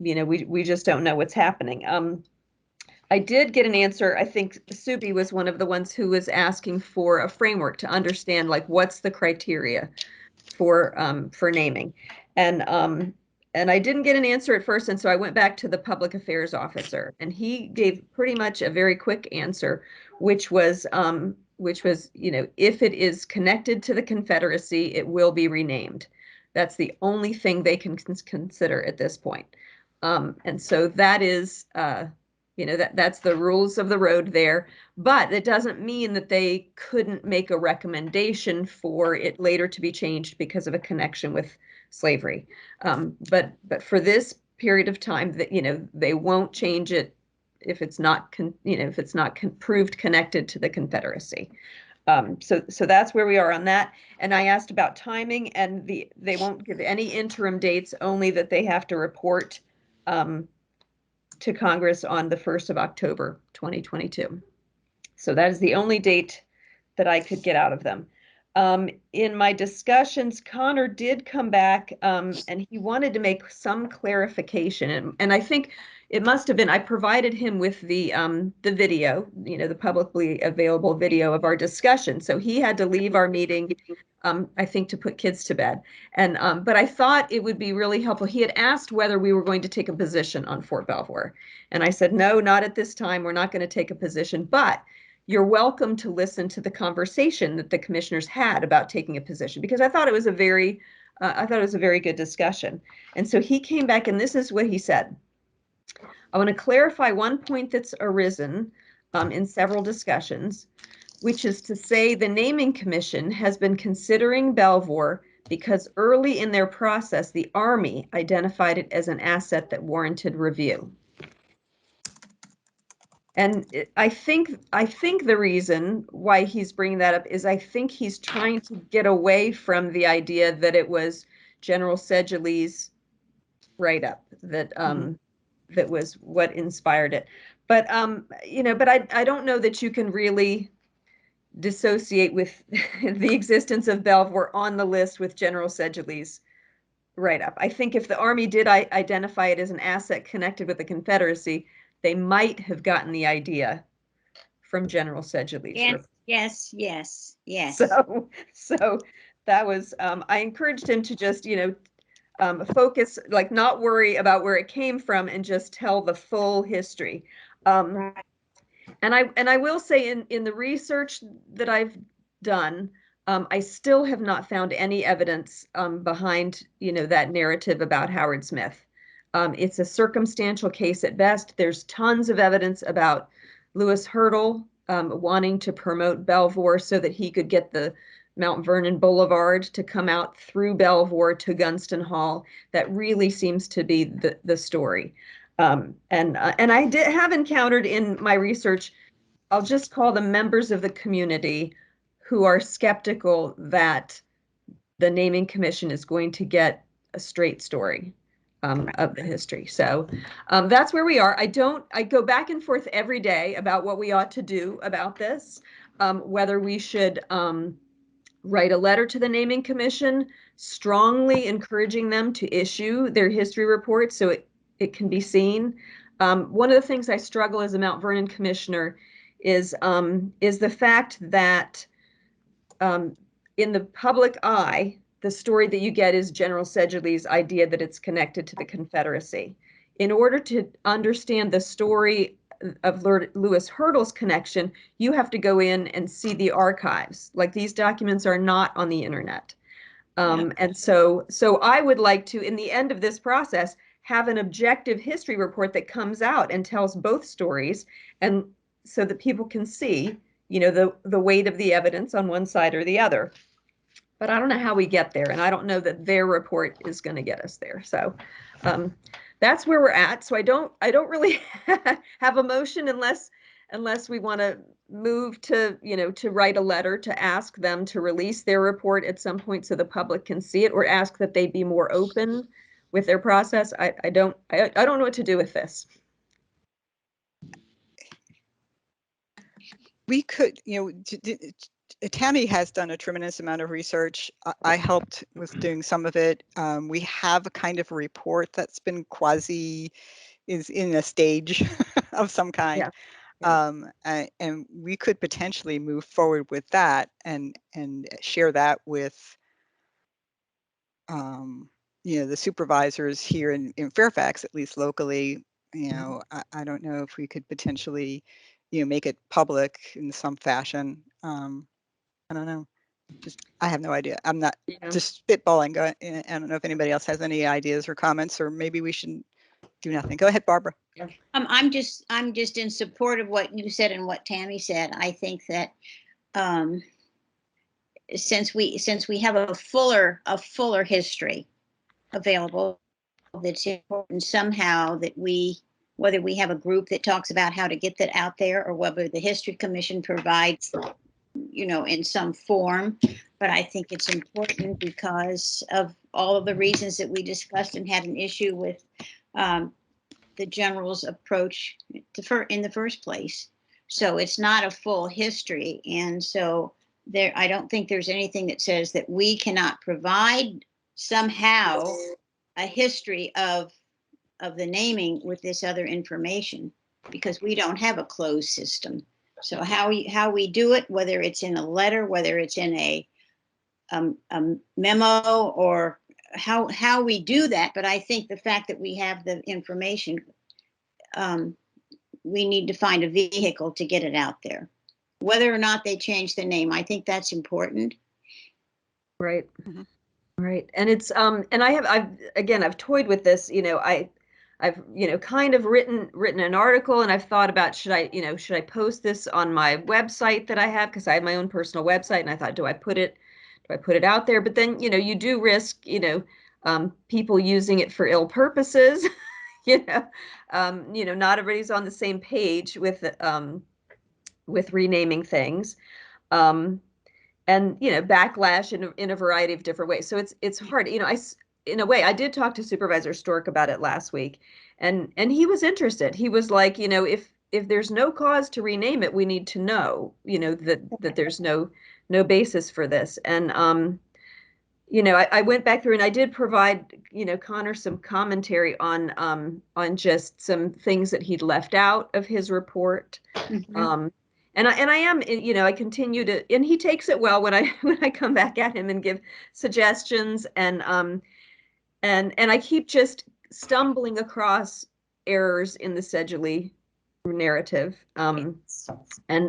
we just don't know what's happening. I did get an answer. I think Subi was one of the ones who was asking for a framework to understand, like, what's the criteria for naming, and I didn't get an answer at first, and so I went back to the public affairs officer, and he gave pretty much a very quick answer, which was if it is connected to the Confederacy, it will be renamed. That's the only thing they can consider at this point, and so that is. That's the rules of the road there, but it doesn't mean that they couldn't make a recommendation for it later to be changed because of a connection with slavery. But for this period of time, that they won't change it if it's not proved connected to the Confederacy. So that's where we are on that. And I asked about timing, and they won't give any interim dates, only that they have to report to Congress on the 1st of October, 2022. So that is the only date that I could get out of them. In my discussions, Connor did come back, and he wanted to make some clarification. And I think it must have been, I provided him with the video, the publicly available video of our discussion. So he had to leave our meeting, I think, to put kids to bed. And but I thought it would be really helpful. He had asked whether we were going to take a position on Fort Belvoir. And I said, no, not at this time. We're not going to take a position, but you're welcome to listen to the conversation that the commissioners had about taking a position, because I thought it was a very good discussion. And so he came back, and this is what he said. I want to clarify one point that's arisen in several discussions, which is to say the naming commission has been considering Belvoir because early in their process, the Army identified it as an asset that warranted review. And I think the reason why he's bringing that up is I think he's trying to get away from the idea that it was General Sedgley's write-up that that was what inspired it. But but I don't know that you can really dissociate with the existence of Belvoir on the list with General Sedgley's write-up. I think if the Army did identify it as an asset connected with the Confederacy, they might have gotten the idea from General Sedgley's report. Yes. So that was, I encouraged him to just, focus, like not worry about where it came from and just tell the full history. And I will say in the research that I've done, I still have not found any evidence behind, that narrative about Howard Smith. It's a circumstantial case at best. There's tons of evidence about Lewis Herald wanting to promote Belvoir so that he could get the Mount Vernon Boulevard to come out through Belvoir to Gunston Hall. That really seems to be the story. And I have encountered in my research, I'll just call them members of the community who are skeptical that the naming commission is going to get a straight story of the history. So that's where we are. I go back and forth every day about what we ought to do about this, whether we should write a letter to the naming commission, strongly encouraging them to issue their history report so it can be seen. One of the things I struggle as a Mount Vernon commissioner is the fact that in the public eye, the story that you get is General Sedgley's idea that it's connected to the Confederacy. In order to understand the story of Lord Lewis Herald's connection, you have to go in and see the archives. Like, these documents are not on the internet. And so I would like to, in the end of this process, have an objective history report that comes out and tells both stories, and so that people can see, the weight of the evidence on one side or the other. But I don't know how we get there, and I don't know that their report is going to get us there. So that's where we're at. So I don't really have a motion unless we want to move to, to write a letter to ask them to release their report at some point so the public can see it, or ask that they be more open with their process. I don't know what to do with this. We could, Tammy has done a tremendous amount of research. I helped with doing some of it. We have a kind of report that's been is in a stage of some kind. Yeah. And we could potentially move forward with that and share that with the supervisors here in Fairfax, at least locally. I don't know if we could potentially make it public in some fashion. I don't know. I have no idea. I'm not just spitballing. I don't know if anybody else has any ideas or comments, or maybe we shouldn't do nothing. Go ahead, Barbara. I'm just in support of what you said and what Tammy said. I think that since we have a fuller history available, that's important somehow that whether we have a group that talks about how to get that out there, or whether the History Commission provides, in some form. But I think it's important because of all of the reasons that we discussed and had an issue with the general's approach in the first place. So it's not a full history. And so I don't think there's anything that says that we cannot provide somehow a history of the naming with this other information, because we don't have a closed system. So how we do it, whether it's in a letter, whether it's in a memo, or how we do that. But I think the fact that we have the information, we need to find a vehicle to get it out there. Whether or not they change the name, I think that's important. Right. Mm-hmm. Right. And it's and I've toyed with this. I've kind of written an article, and I've thought about should I post this on my website that I have, because I have my own personal website, and I thought, do I put it out there? But then you do risk people using it for ill purposes. Not everybody's on the same page with renaming things, and backlash in a variety of different ways. So it's hard. in a way, I did talk to Supervisor Stork about it last week, and he was interested. He was like, if there's no cause to rename it, we need to know, that there's no basis for this. And I went back through and I did provide, Connor some commentary on just some things that he'd left out of his report. Mhm. And I am, I continue to, and he takes it well when I come back at him and give suggestions, and I keep just stumbling across errors in the Sedgley narrative, and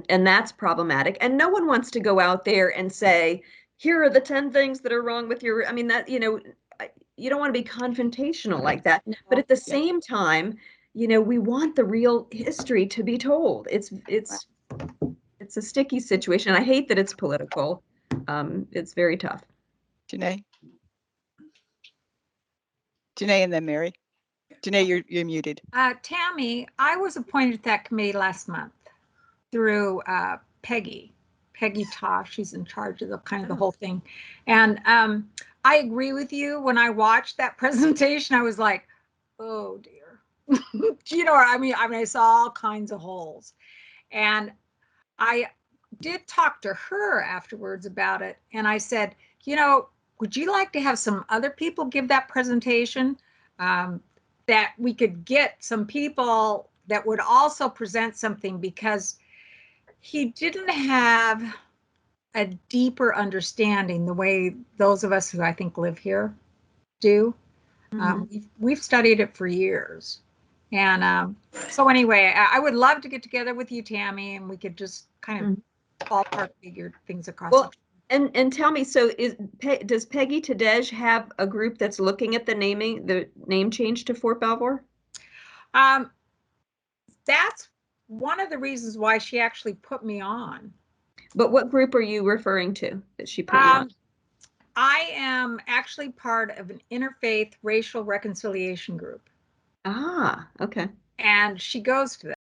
that's problematic. And no one wants to go out there and say, here are the 10 things that are wrong with your. I mean, that you don't want to be confrontational like that. But at the same time, we want the real history to be told. It's a sticky situation. I hate that it's political. It's very tough. Janae, and then Mary. Janae, you're muted. Tammy, I was appointed to that committee last month through Peggy Tosh. She's in charge of the whole thing. And I agree with you. When I watched that presentation, I was like, oh dear. I mean, I saw all kinds of holes. And I did talk to her afterwards about it. And I said, would you like to have some other people give that presentation? That we could get some people that would also present something, because he didn't have a deeper understanding the way those of us who I think live here do. We've studied it for years. And so anyway, I would love to get together with you, Tammy, and we could just kind of ballpark figure things across. Well, and tell me, so does Peggy Tadej have a group that's looking at the name change to Fort Belvoir? That's one of the reasons why she actually put me on. But what group are you referring to that she put you on? I am actually part of an interfaith racial reconciliation group. Ah, okay. And she goes to that.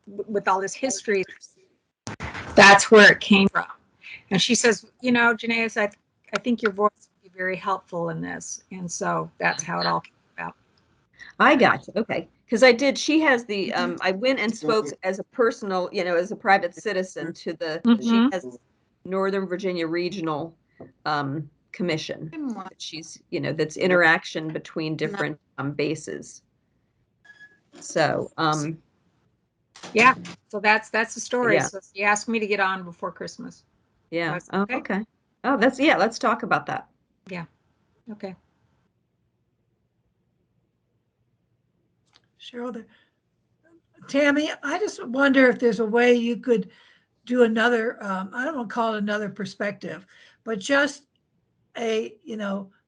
With all this history, that's where it came from. And she says, Janae, I think your voice would be very helpful in this. And so that's how it all came about. I got you. Okay. Because she has the, I went and spoke as a personal, as a private citizen to she has Northern Virginia Regional Commission. She's, that's interaction between different bases. So, yeah, so that's the story. Yeah. So you asked me to get on before Christmas. Yeah. Oh, okay. Oh, let's talk about that. Yeah. Okay. Cheryl, Tammy, I just wonder if there's a way you could do another, I don't want to call it another perspective, but just a,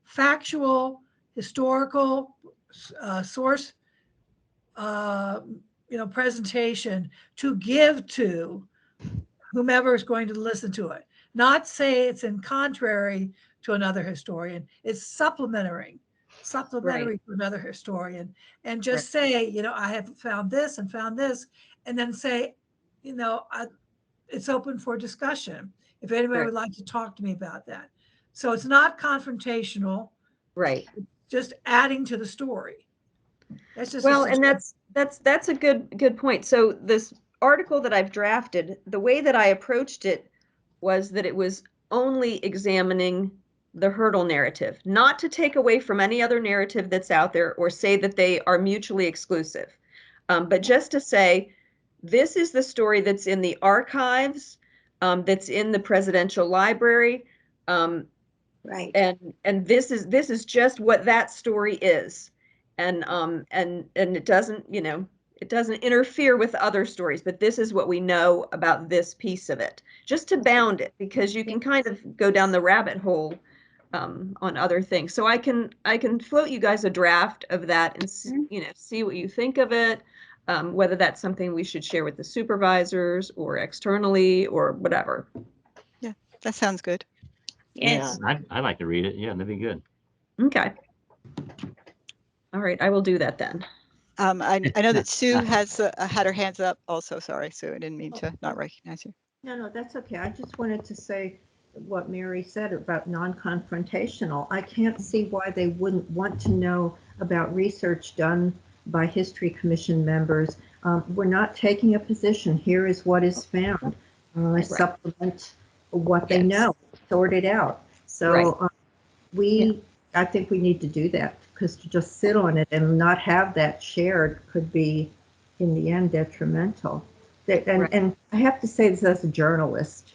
factual, historical source, presentation to give to whomever is going to listen to it. Not say it's in contrary to another historian. It's supplementary to another historian, and just say, I have found this, and then say, it's open for discussion. If anybody would like to talk to me about that. So it's not confrontational. Right. It's just adding to the story. That's just and that's a good point. So this article that I've drafted, the way that I approached it was that it was only examining the Herald narrative, not to take away from any other narrative that's out there or say that they are mutually exclusive, but just to say, this is the story that's in the archives, that's in the presidential library, right? And this is just what that story is, and it doesn't, it doesn't interfere with other stories, but this is what we know about this piece of it, just to bound it, because you can kind of go down the rabbit hole on other things. So I can float you guys a draft of that and see what you think of it, whether that's something we should share with the supervisors or externally or whatever. Yeah, that sounds good. Yes. Yeah, I'd like to read it. Yeah, that'd be good. Okay. All right, I will do that then. I know that Sue has had her hands up also. Sorry, Sue, I didn't mean to not recognize you. No, that's okay. I just wanted to say what Mary said about non-confrontational. I can't see why they wouldn't want to know about research done by History Commission members. We're not taking a position. Here is what is found. Supplement what they know, sort it out. So I think we need to do that, because to just sit on it and not have that shared could be, in the end, detrimental. And I have to say this as a journalist.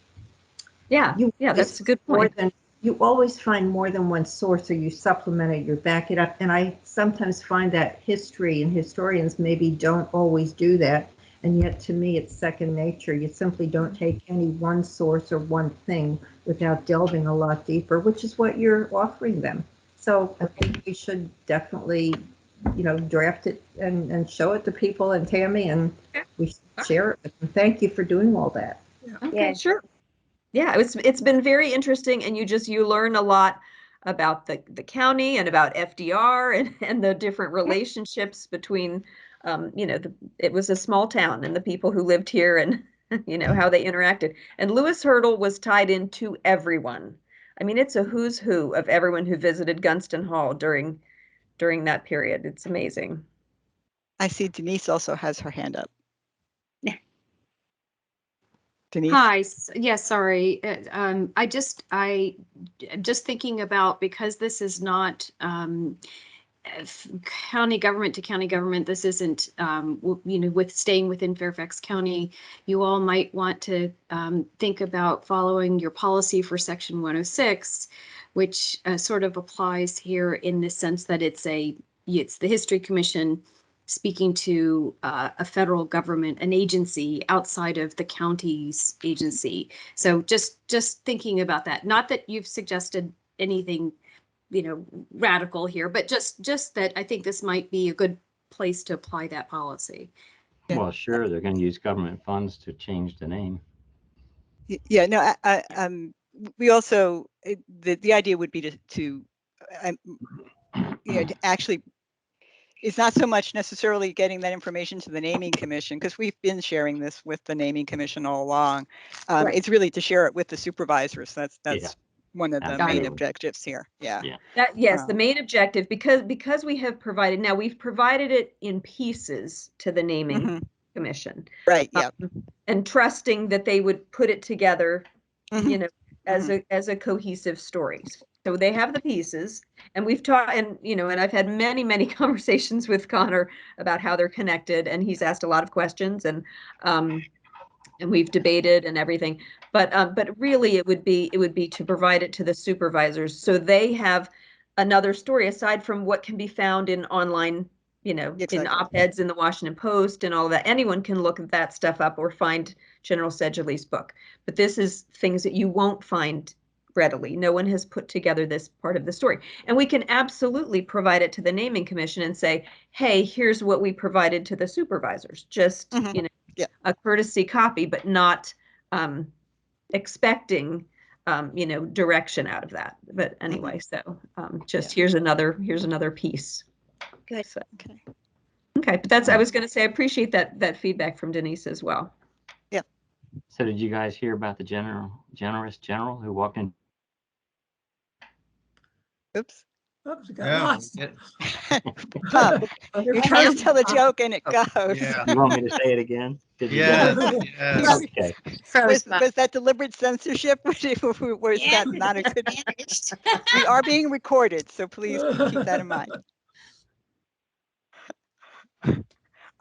That's a good point. You always find more than one source, or you supplement it, you back it up. And I sometimes find that history and historians maybe don't always do that. And yet, to me, it's second nature. You simply don't take any one source or one thing without delving a lot deeper, which is what you're offering them. So I think we should definitely, draft it and show it to people and Tammy, and we should share it with them. Thank you for doing all that. Okay, sure. Yeah, it's been very interesting, and you learn a lot about the county and about FDR and the different relationships between it was a small town and the people who lived here, and how they interacted. And Lewis Hurdle was tied into everyone. I mean, it's a who's who of everyone who visited Gunston Hall during that period. It's amazing. I see Denise also has her hand up. Denise? Hi. Yes, sorry. I just thinking about, because this is not county government to county government. This isn't, with staying within Fairfax County. You all might want to think about following your policy for Section 106, which sort of applies here in the sense that it's the History Commission speaking to a federal government, an agency outside of the county's agency. So just thinking about that. Not that you've suggested anything, radical here, but just that I think this might be a good place to apply that policy. Well, sure, they're going to use government funds to change the name. Yeah, no, we also, the idea would be to actually, it's not so much necessarily getting that information to the naming commission, because we've been sharing this with the naming commission all along. It's really to share it with the supervisors. That's one of the main objectives here. The main objective, because we've provided it in pieces to the naming commission. Right. Yeah. And trusting that they would put it together, as a cohesive story. So they have the pieces, and we've taught, and I've had many, many conversations with Connor about how they're connected, and he's asked a lot of questions, and we've debated and everything. But really, it would be to provide it to the supervisors, so they have another story aside from what can be found in online, in op-eds in the Washington Post and all of that. Anyone can look at that stuff up or find General Sedgley's book. But this is things that you won't find readily. No one has put together this part of the story. And we can absolutely provide it to the naming commission and say, hey, here's what we provided to the supervisors. Just, a courtesy copy, but not expecting, direction out of that. But anyway, so here's another piece. Good. So, okay, but I was going to say, I appreciate that feedback from Denise as well. Yeah. So did you guys hear about the generous general who walked in? Oops. Oops, got lost. You first tell the joke and it goes. Yeah. You want me to say it again? Yes. Okay. Was that deliberate censorship? Was that not a good? We are being recorded, so please keep that in mind.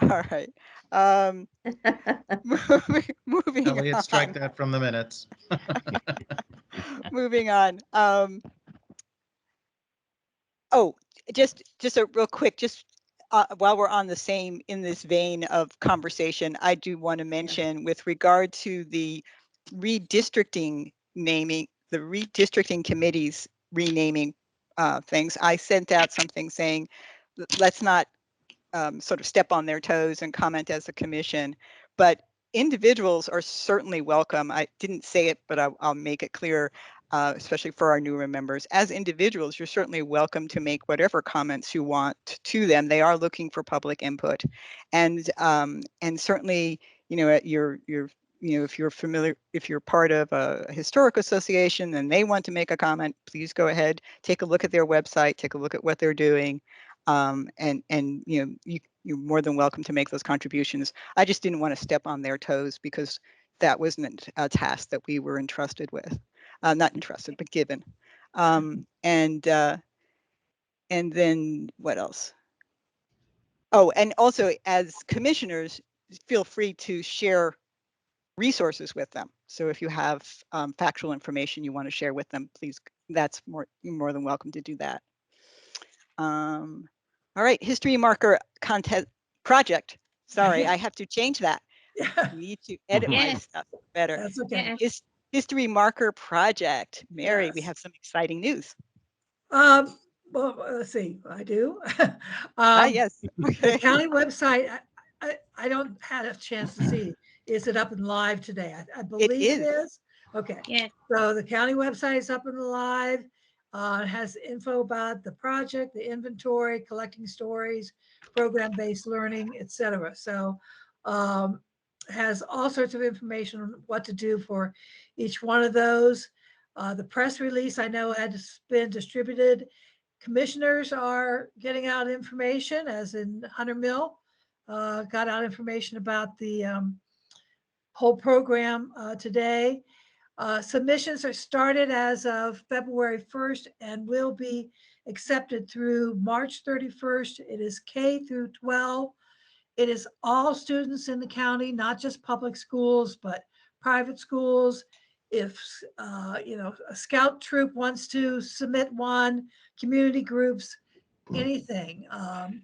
All right. Moving Elliot, on. strike that from the minutes. Moving on. Just a real quick, while we're on in this vein of conversation, I do want to mention with regard to the redistricting committees renaming things, I sent out something saying, let's not sort of step on their toes and comment as a commission, but individuals are certainly welcome. I didn't say it, but I'll make it clear, especially for our newer members. As individuals, you're certainly welcome to make whatever comments you want to them. They are looking for public input, and certainly, at your if you're familiar, if you're part of a historic association and they want to make a comment, please go ahead, take a look at their website, take a look at what they're doing. And you're more than welcome to make those contributions. I just didn't want to step on their toes because that wasn't a task that we were entrusted with, not entrusted, but given. And then what else? Oh, and also as commissioners, feel free to share resources with them. So if you have factual information you want to share with them, please, you're more than welcome to do that. All right, history marker content project. Sorry, I have to change that. I need to edit my stuff better. That's okay. History marker project. Mary, we have some exciting news. Well, let's see. I do. Yes. Okay. The county website. I don't have a chance to see. Is it up and live today? I believe it is. Okay. Yeah. So the county website is up and live. It has info about the project, the inventory, collecting stories, program-based learning, etc. So has all sorts of information on what to do for each one of those. The press release I know has been distributed. Commissioners are getting out information, as in Hunter Mill got out information about the whole program today. Submissions are started as of February 1st and will be accepted through March 31st. It is K through 12. It is all students in the county, not just public schools, but private schools. If a scout troop wants to submit one, community groups, anything,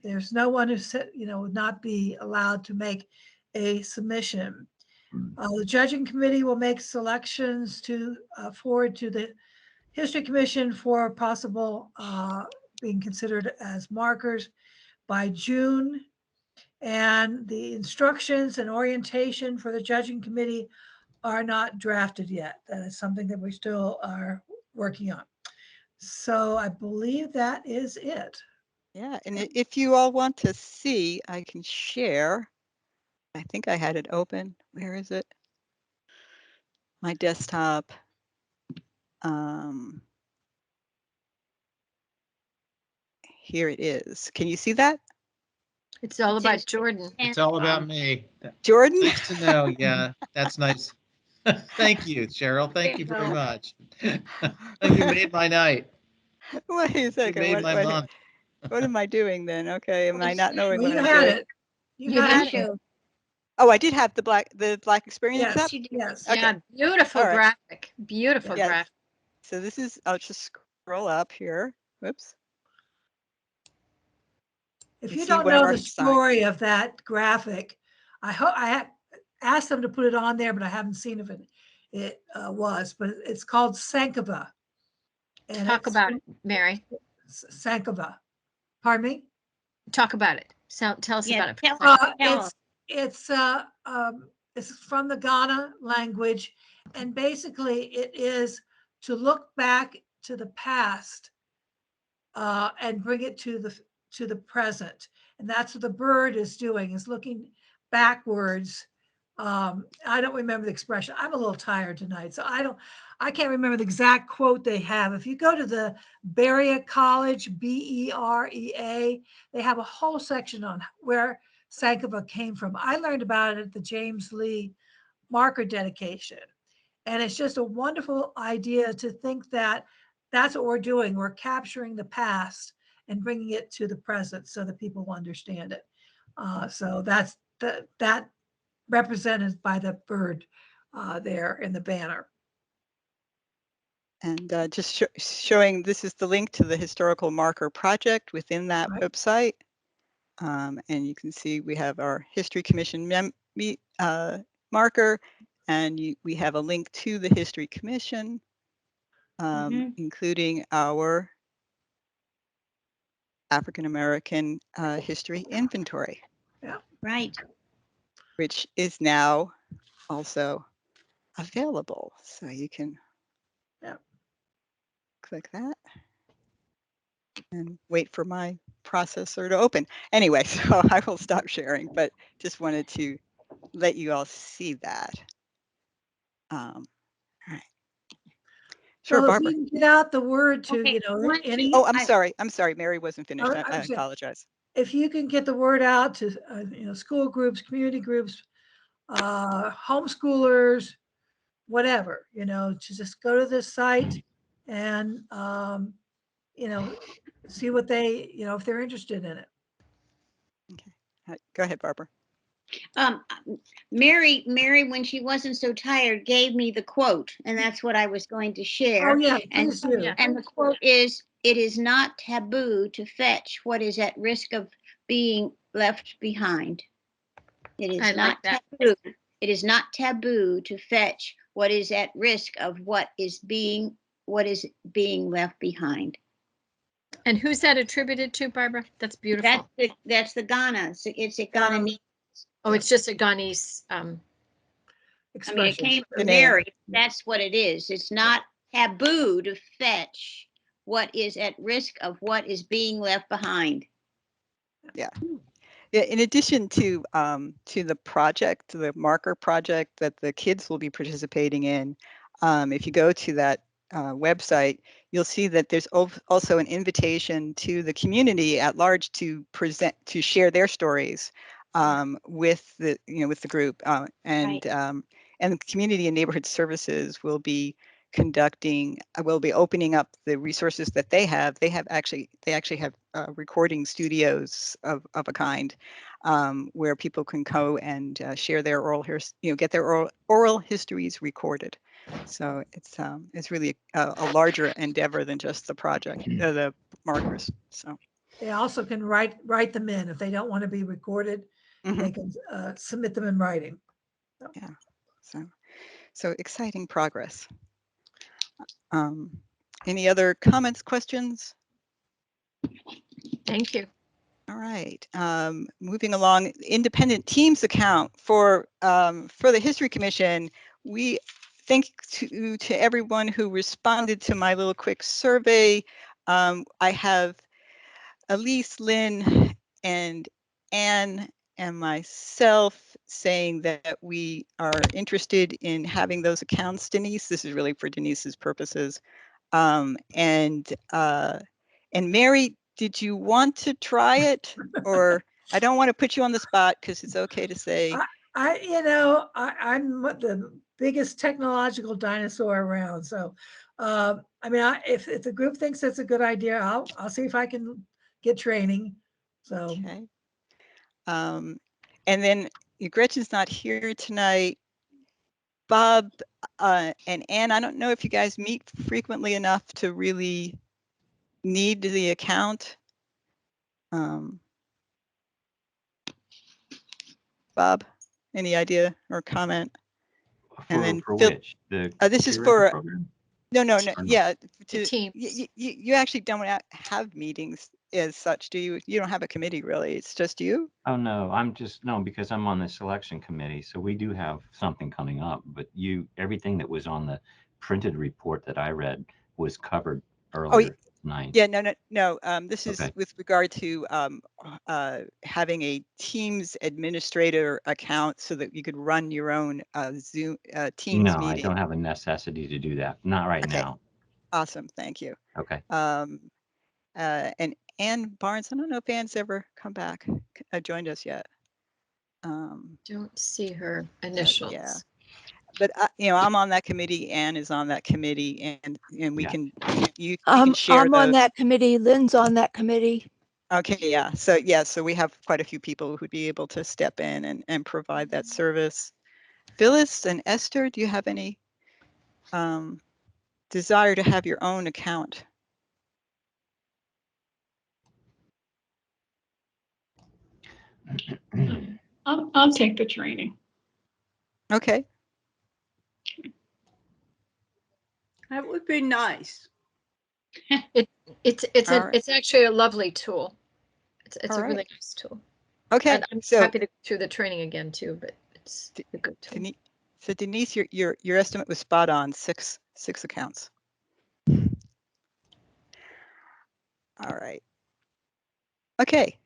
there's no one who would not be allowed to make a submission. The judging committee will make selections to forward to the History Commission for possible being considered as markers by June. And the instructions and orientation for the judging committee are not drafted yet. That is something that we still are working on. So I believe that is it. Yeah, and if you all want to see, I can share. I think I had it open. Where is it? My desktop. Here it is. Can you see that? It's all about Jordan. It's all about me. Jordan? Nice to know. Yeah, that's nice. Thank you, Cheryl. Thank you very much. You made my night. Wait a second. You made my month. What am I doing then? Okay, am I not knowing what you I'm had doing? it. You had it. Oh, I did have the black experience yes, up? Yes. Okay. Yeah, beautiful graphic. Beautiful Yes. graphic. So this is, I'll just scroll up here. Whoops. If you don't know the story of that graphic, I asked them to put it on there, but I haven't seen if it was, but it's called Sankova. And Talk about it, Mary. Sankova. Pardon me? Talk about it. So tell us about it. It's from the Ghana language, and basically it is to look back to the past and bring it to the present, and that's what the bird is doing, is looking backwards. I don't remember the expression. I'm a little tired tonight, so I can't remember the exact quote they have. If you go to the Berea College, BEREA, they have a whole section on where Sankova came from. I learned about it at the James Lee marker dedication. And it's just a wonderful idea to think that that's what we're doing. We're capturing the past and bringing it to the present so that people will understand it. So that's that represented by the bird there in the banner. And just showing, this is the link to the historical marker project within that website. And you can see we have our History Commission marker, and we have a link to the History Commission, including our African American history inventory. Yeah. Right. Which is now also available. So you can click that and wait for my processor to open. Anyway, so I will stop sharing, but just wanted to let you all see that. All right. Sure, So if Barbara. we can get out the word to, Okay, any. Oh, I'm sorry. Mary wasn't finished. I I'm saying, apologize. if you can get the word out to, school groups, community groups, homeschoolers, whatever, to just go to this site and, see what they, if they're interested in it. Okay. Go ahead, Barbara. Mary, when she wasn't so tired, gave me the quote, and that's what I was going to share. Oh, yeah, and, please do. and the quote is, "It is not taboo to fetch what is at risk of being left behind." It is not taboo. It is not taboo to fetch what is at risk of what is being left behind. And who's that attributed to, Barbara? That's beautiful. That's the Ghana. It's a Ghanese. Oh, it's just a Ghanese. I mean, it came from Ghanaian. Mary. That's what it is. It's not taboo to fetch what is at risk of what is being left behind. Yeah. Yeah, in addition to the project, the marker project that the kids will be participating in, if you go to that website, you'll see that there's also an invitation to the community at large to share their stories with the group, and the community and neighborhood services will be opening up the resources that they have. They actually have recording studios of a kind, where people can go and share their get their oral histories recorded. So it's really a larger endeavor than just the project, the markers. So they also can write them in if they don't want to be recorded. They can submit them in writing. So. Yeah. So exciting progress. Any other comments, questions? Thank you. All right. Moving along, independent teams account for the History Commission. We thank to everyone who responded to my little quick survey. I have Elise, Lynn, and Anne and myself saying that we are interested in having those accounts. Denise, this is really for Denise's purposes. And Mary, did you want to try it? Or I don't want to put you on the spot because it's okay to say. I'm the biggest technological dinosaur around. So, I mean, if the group thinks that's a good idea, I'll see if I can get training. So. Okay. And then Gretchen's not here tonight. Bob and Ann, I don't know if you guys meet frequently enough to really need the account. Bob, any idea or comment? And then For Phil, which? The this is for program? no, yeah. Team. You actually don't have meetings as such, do you? You don't have a committee really. It's just you. Oh no, because I'm on the selection committee, so we do have something coming up. But everything that was on the printed report that I read was covered earlier tonight. Yeah, no. This is with regard to having a Teams administrator account so that you could run your own Zoom Teams meeting. No, I don't have a necessity to do that. Not right now. Awesome, thank you. Okay. And Ann Barnes, I don't know if Ann's ever come back, joined us yet. Don't see her initials. Yeah. But I'm on that committee. Ann is on that committee, and we can you can share. I'm on that committee. Lynn's on that committee. Okay, yeah. So we have quite a few people who'd be able to step in and provide that service. Phyllis and Esther, do you have any desire to have your own account? I'll take the training. Okay. That would be nice. It's actually a lovely tool. It's a really nice tool. Okay. And I'm happy to go through the training again too, but it's a good tool. So Denise, your estimate was spot on, six accounts. All right. Okay.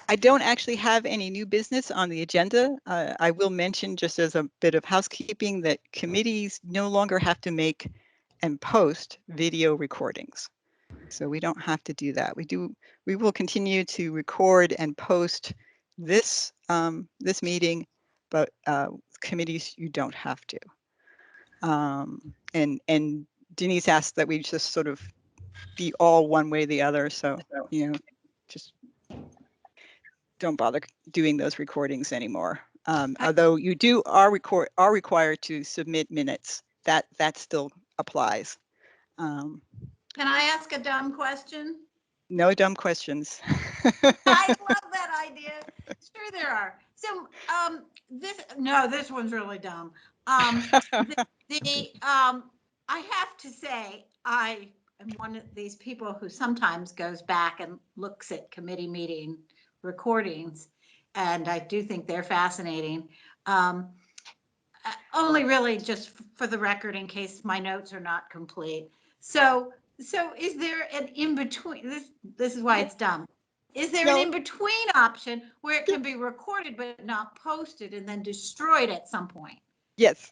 I don't actually have any new business on the agenda. I will mention, just as a bit of housekeeping, that committees no longer have to make and post video recordings. So we don't have to do that. We will continue to record and post this this meeting, but committees, you don't have to. And Denise asked that we just sort of be all one way or the other. So, you know, just don't bother doing those recordings anymore. Although you are required to submit minutes, that still applies. Can I ask a dumb question? No dumb questions. I love that idea. Sure there are. So this one's really dumb. I have to say, I am one of these people who sometimes goes back and looks at committee meeting recordings, and I do think they're fascinating. Only really just for the record, in case my notes are not complete. So is there an in-between? This is why it's dumb. Is there an in-between option where it can be recorded but not posted and then destroyed at some point? Yes.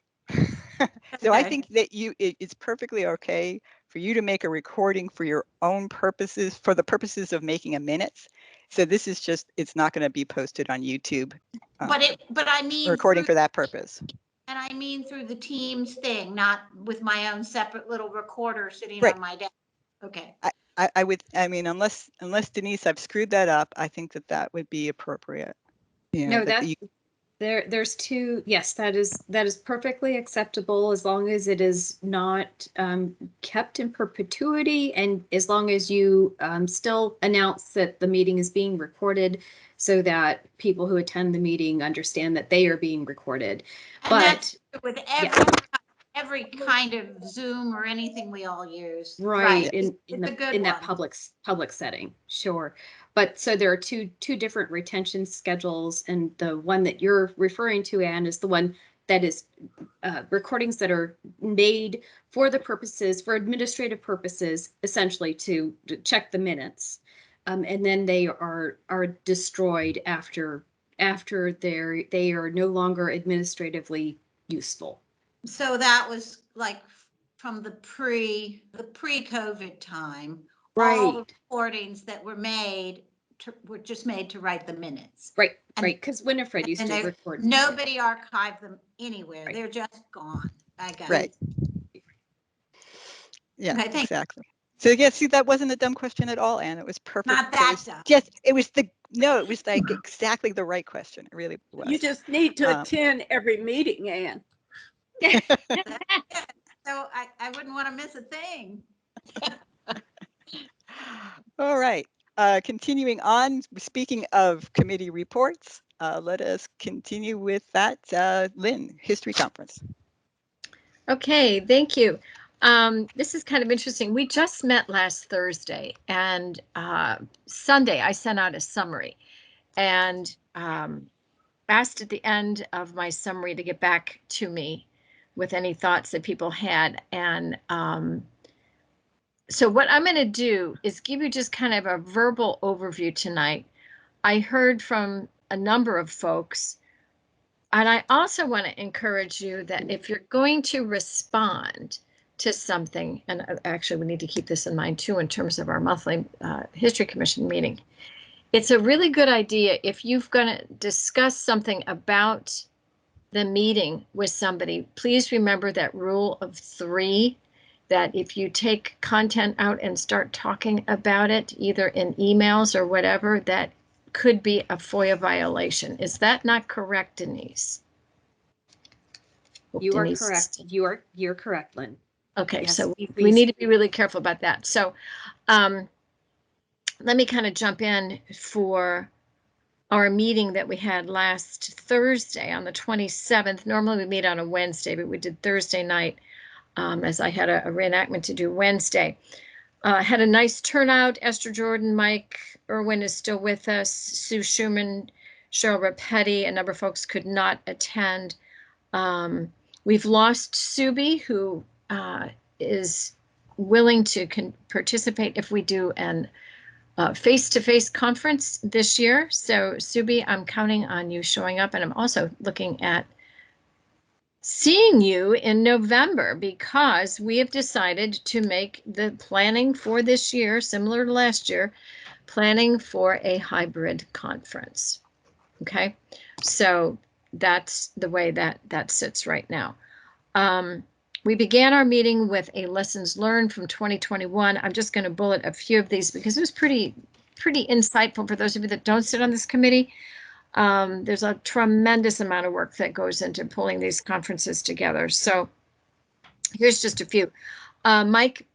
So I think that it's perfectly okay for you to make a recording for your own purposes, for the purposes of making a minutes. So this is just, it's not going to be posted on YouTube. But I mean, recording for that purpose. And I mean through the Teams thing, not with my own separate little recorder sitting on my desk. Okay. I mean, unless Denise, I've screwed that up, I think that would be appropriate. You know, No, there's two. Yes, that is perfectly acceptable as long as it is not kept in perpetuity, and as long as you still announce that the meeting is being recorded, so that people who attend the meeting understand that they are being recorded. And but that's with every kind of Zoom or anything we all use. Right. In that public setting. Sure. But so there are two different retention schedules, and the one that you're referring to, Anne, is the one that is recordings that are made for administrative purposes, essentially to check the minutes. And then they are destroyed after they are no longer administratively useful. So that was like from the pre-COVID time. Right. All the recordings that were made were just made to write the minutes. Right. Right. Because Winifred used to record. Nobody archived them anywhere. Right. They're just gone. I got it. Yeah, okay, exactly. So yeah, see, that wasn't a dumb question at all, Anne. It was perfect. Not that dumb. It was like exactly the right question. It really was. You just need to attend every meeting, Anne. So I wouldn't want to miss a thing. All right. Continuing on, speaking of committee reports, let us continue with that. Lynn, History Conference. Okay, thank you. This is kind of interesting. We just met last Thursday, and Sunday I sent out a summary and asked at the end of my summary to get back to me with any thoughts that people had. And so what I'm going to do is give you just kind of a verbal overview tonight. I heard from a number of folks, and I also want to encourage you that if you're going to respond to something, and actually we need to keep this in mind too in terms of our monthly History Commission meeting, it's a really good idea if you're going to discuss something about the meeting with somebody, please remember that rule of 3, that if you take content out and start talking about it, either in emails or whatever, that could be a FOIA violation. Is that not correct, Denise? You are correct. You're correct, Lynn. Okay, yes, so please. We need to be really careful about that. So let me kind of jump in for our meeting that we had last Thursday on the 27th. Normally we meet on a Wednesday, but we did Thursday night as I had a reenactment to do Wednesday. Had a nice turnout. Esther Jordan, Mike Irwin is still with us, Sue Schumann, Cheryl Rapetti, a number of folks could not attend. We've lost Subi, who is willing to participate if we do an face-to-face conference this year. So Subi, I'm counting on you showing up, and I'm also looking at seeing you in November, because we have decided to make the planning for this year, similar to last year, planning for a hybrid conference. Okay, so that's the way that sits right now. We began our meeting with a lessons learned from 2021. I'm just going to bullet a few of these because it was pretty insightful for those of you that don't sit on this committee. There's a tremendous amount of work that goes into pulling these conferences together. So here's just a few. Mike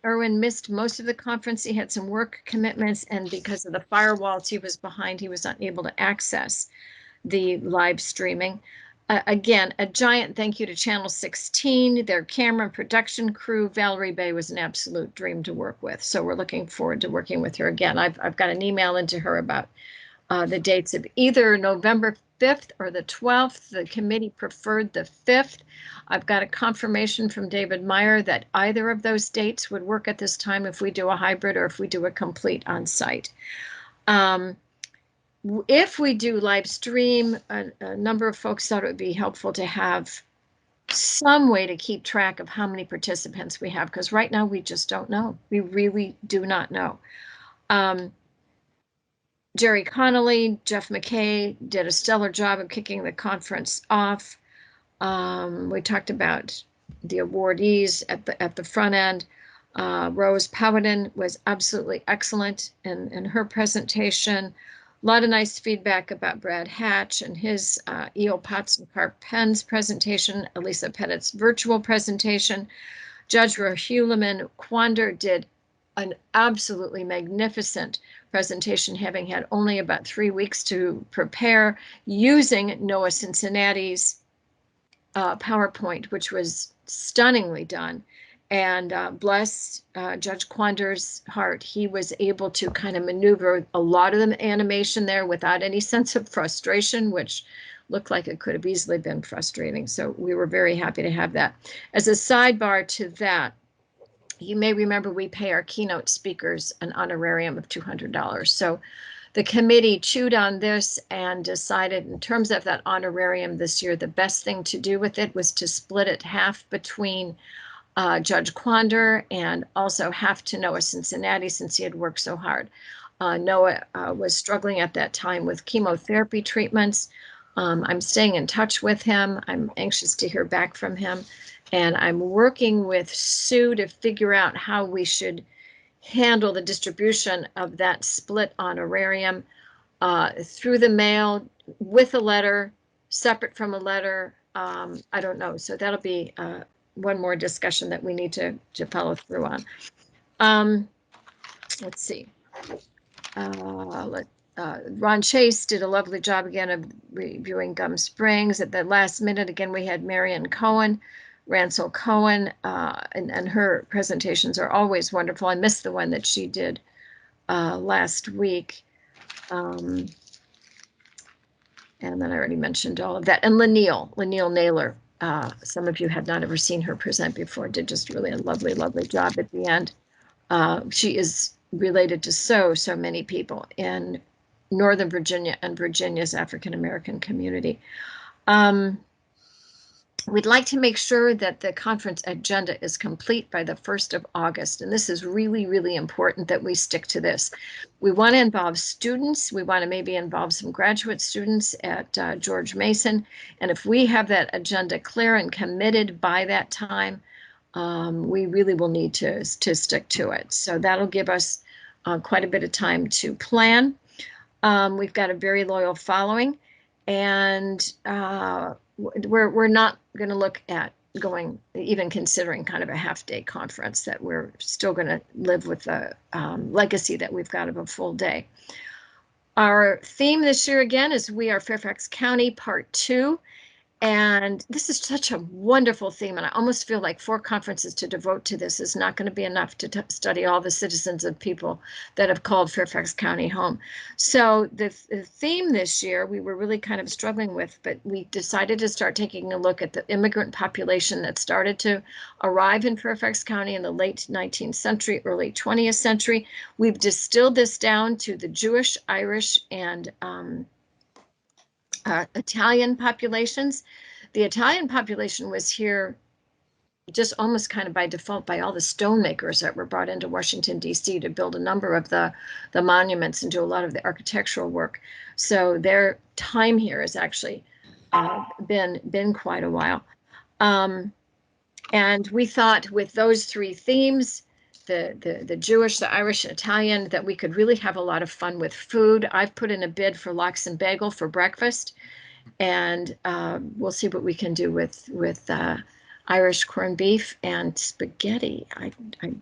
Irwin missed most of the conference. He had some work commitments, and because of the firewalls he was behind, he was unable to access the live streaming. Again, a giant thank you to Channel 16, their camera and production crew. Valerie Bay was an absolute dream to work with. So we're looking forward to working with her again. I've got an email into her about the dates of either November 5th or the 12th. The committee preferred the 5th. I've got a confirmation from David Meyer that either of those dates would work at this time if we do a hybrid or if we do a complete on-site. If we do live stream, a number of folks thought it would be helpful to have some way to keep track of how many participants we have, because right now we just don't know. We really do not know. Jerry Connolly, Jeff McKay did a stellar job of kicking the conference off. We talked about the awardees at the front end. Rose Powhatan was absolutely excellent in her presentation. A lot of nice feedback about Brad Hatch and his E.O. Potts and Carp Penn's presentation, Elisa Pettit's virtual presentation. Judge Hulaman Quander did an absolutely magnificent presentation, having had only about 3 weeks to prepare, using Noah Cincinnati's PowerPoint, which was stunningly done. And bless Judge Quander's heart, he was able to kind of maneuver a lot of the animation there without any sense of frustration, which looked like it could have easily been frustrating. So we were very happy to have that. As a sidebar to that, you may remember we pay our keynote speakers an honorarium of $200. So the committee chewed on this and decided, in terms of that honorarium this year, the best thing to do with it was to split it half between Judge Quander and also half to Noah Cincinnati, since he had worked so hard. Noah was struggling at that time with chemotherapy treatments. I'm staying in touch with him. I'm anxious to hear back from him. And I'm working with Sue to figure out how we should handle the distribution of that split honorarium through the mail, with a letter, separate from a letter. I don't know. So that'll be one more discussion that we need to follow through on. Let's see. Ron Chase did a lovely job again of reviewing Gum Springs. At the last minute, again, we had Marion Cohen, Ransel Cohen, and her presentations are always wonderful. I missed the one that she did last week. And then I already mentioned all of that. And Laniel Naylor. Some of you had not ever seen her present before, did just really a lovely, lovely job at the end. She is related to so many people in Northern Virginia and Virginia's African-American community. We'd like to make sure that the conference agenda is complete by the 1st of August. And this is really, really important that we stick to this. We want to involve students. We want to maybe involve some graduate students at George Mason. And if we have that agenda clear and committed by that time, we really will need to stick to it. So that'll give us quite a bit of time to plan. We've got a very loyal following, and we're not going to look at even considering kind of a half-day conference, that we're still going to live with the legacy that we've got of a full day. Our theme this year again is We Are Fairfax County Part 2, And this is such a wonderful theme, and I almost feel like 4 conferences to devote to this is not going to be enough to study all the citizens of people that have called Fairfax County home. So the theme this year we were really kind of struggling with, but we decided to start taking a look at the immigrant population that started to arrive in Fairfax County in the late 19th century, early 20th century. We've distilled this down to the Jewish, Irish, and Italian populations. The Italian population was here just almost kind of by default by all the stonemakers that were brought into Washington, D.C. to build a number of the monuments and do a lot of the architectural work. So their time here has actually been quite a while. And we thought with those 3 themes, the Jewish, the Irish, and Italian, that we could really have a lot of fun with food. I've put in a bid for lox and bagel for breakfast, and we'll see what we can do with Irish corned beef and spaghetti. I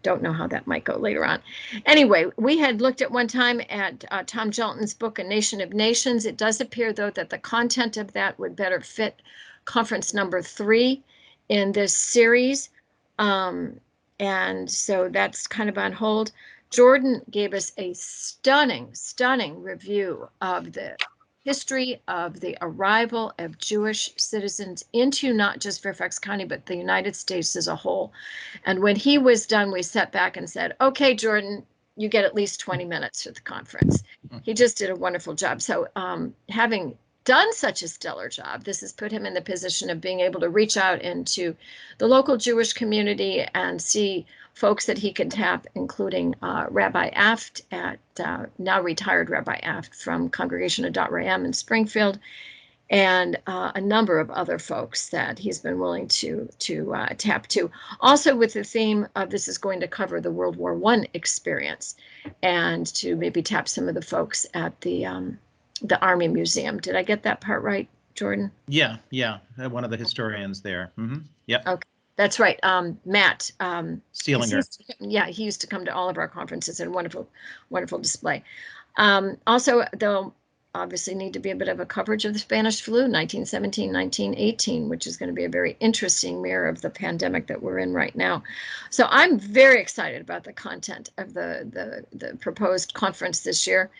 don't know how that might go later on. Anyway, we had looked at one time at Tom Gelton's book, A Nation of Nations. It does appear, though, that the content of that would better fit conference number 3 in this series. And so that's kind of on hold. Jordan gave us a stunning review of the history of the arrival of Jewish citizens into not just Fairfax County, but the United States as a whole. And when he was done, we sat back and said, okay, Jordan, you get at least 20 minutes for the conference. He just did a wonderful job. So having done such a stellar job, this has put him in the position of being able to reach out into the local Jewish community and see folks that he can tap, including Rabbi Aft, now retired Rabbi Aft from Congregation of Dot Ram in Springfield, and a number of other folks that he's been willing to tap to. Also with the theme of this is going to cover the World War I experience, and to maybe tap some of the folks at the Army Museum. Did I get that part right, Jordan? Yeah. One of the historians there. Yep. Okay, that's right. Matt Steelinger. He used to come to all of our conferences, and wonderful display. Also, there'll obviously need to be a bit of a coverage of the Spanish flu, 1917, 1918, which is going to be a very interesting mirror of the pandemic that we're in right now. So I'm very excited about the content of the proposed conference this year.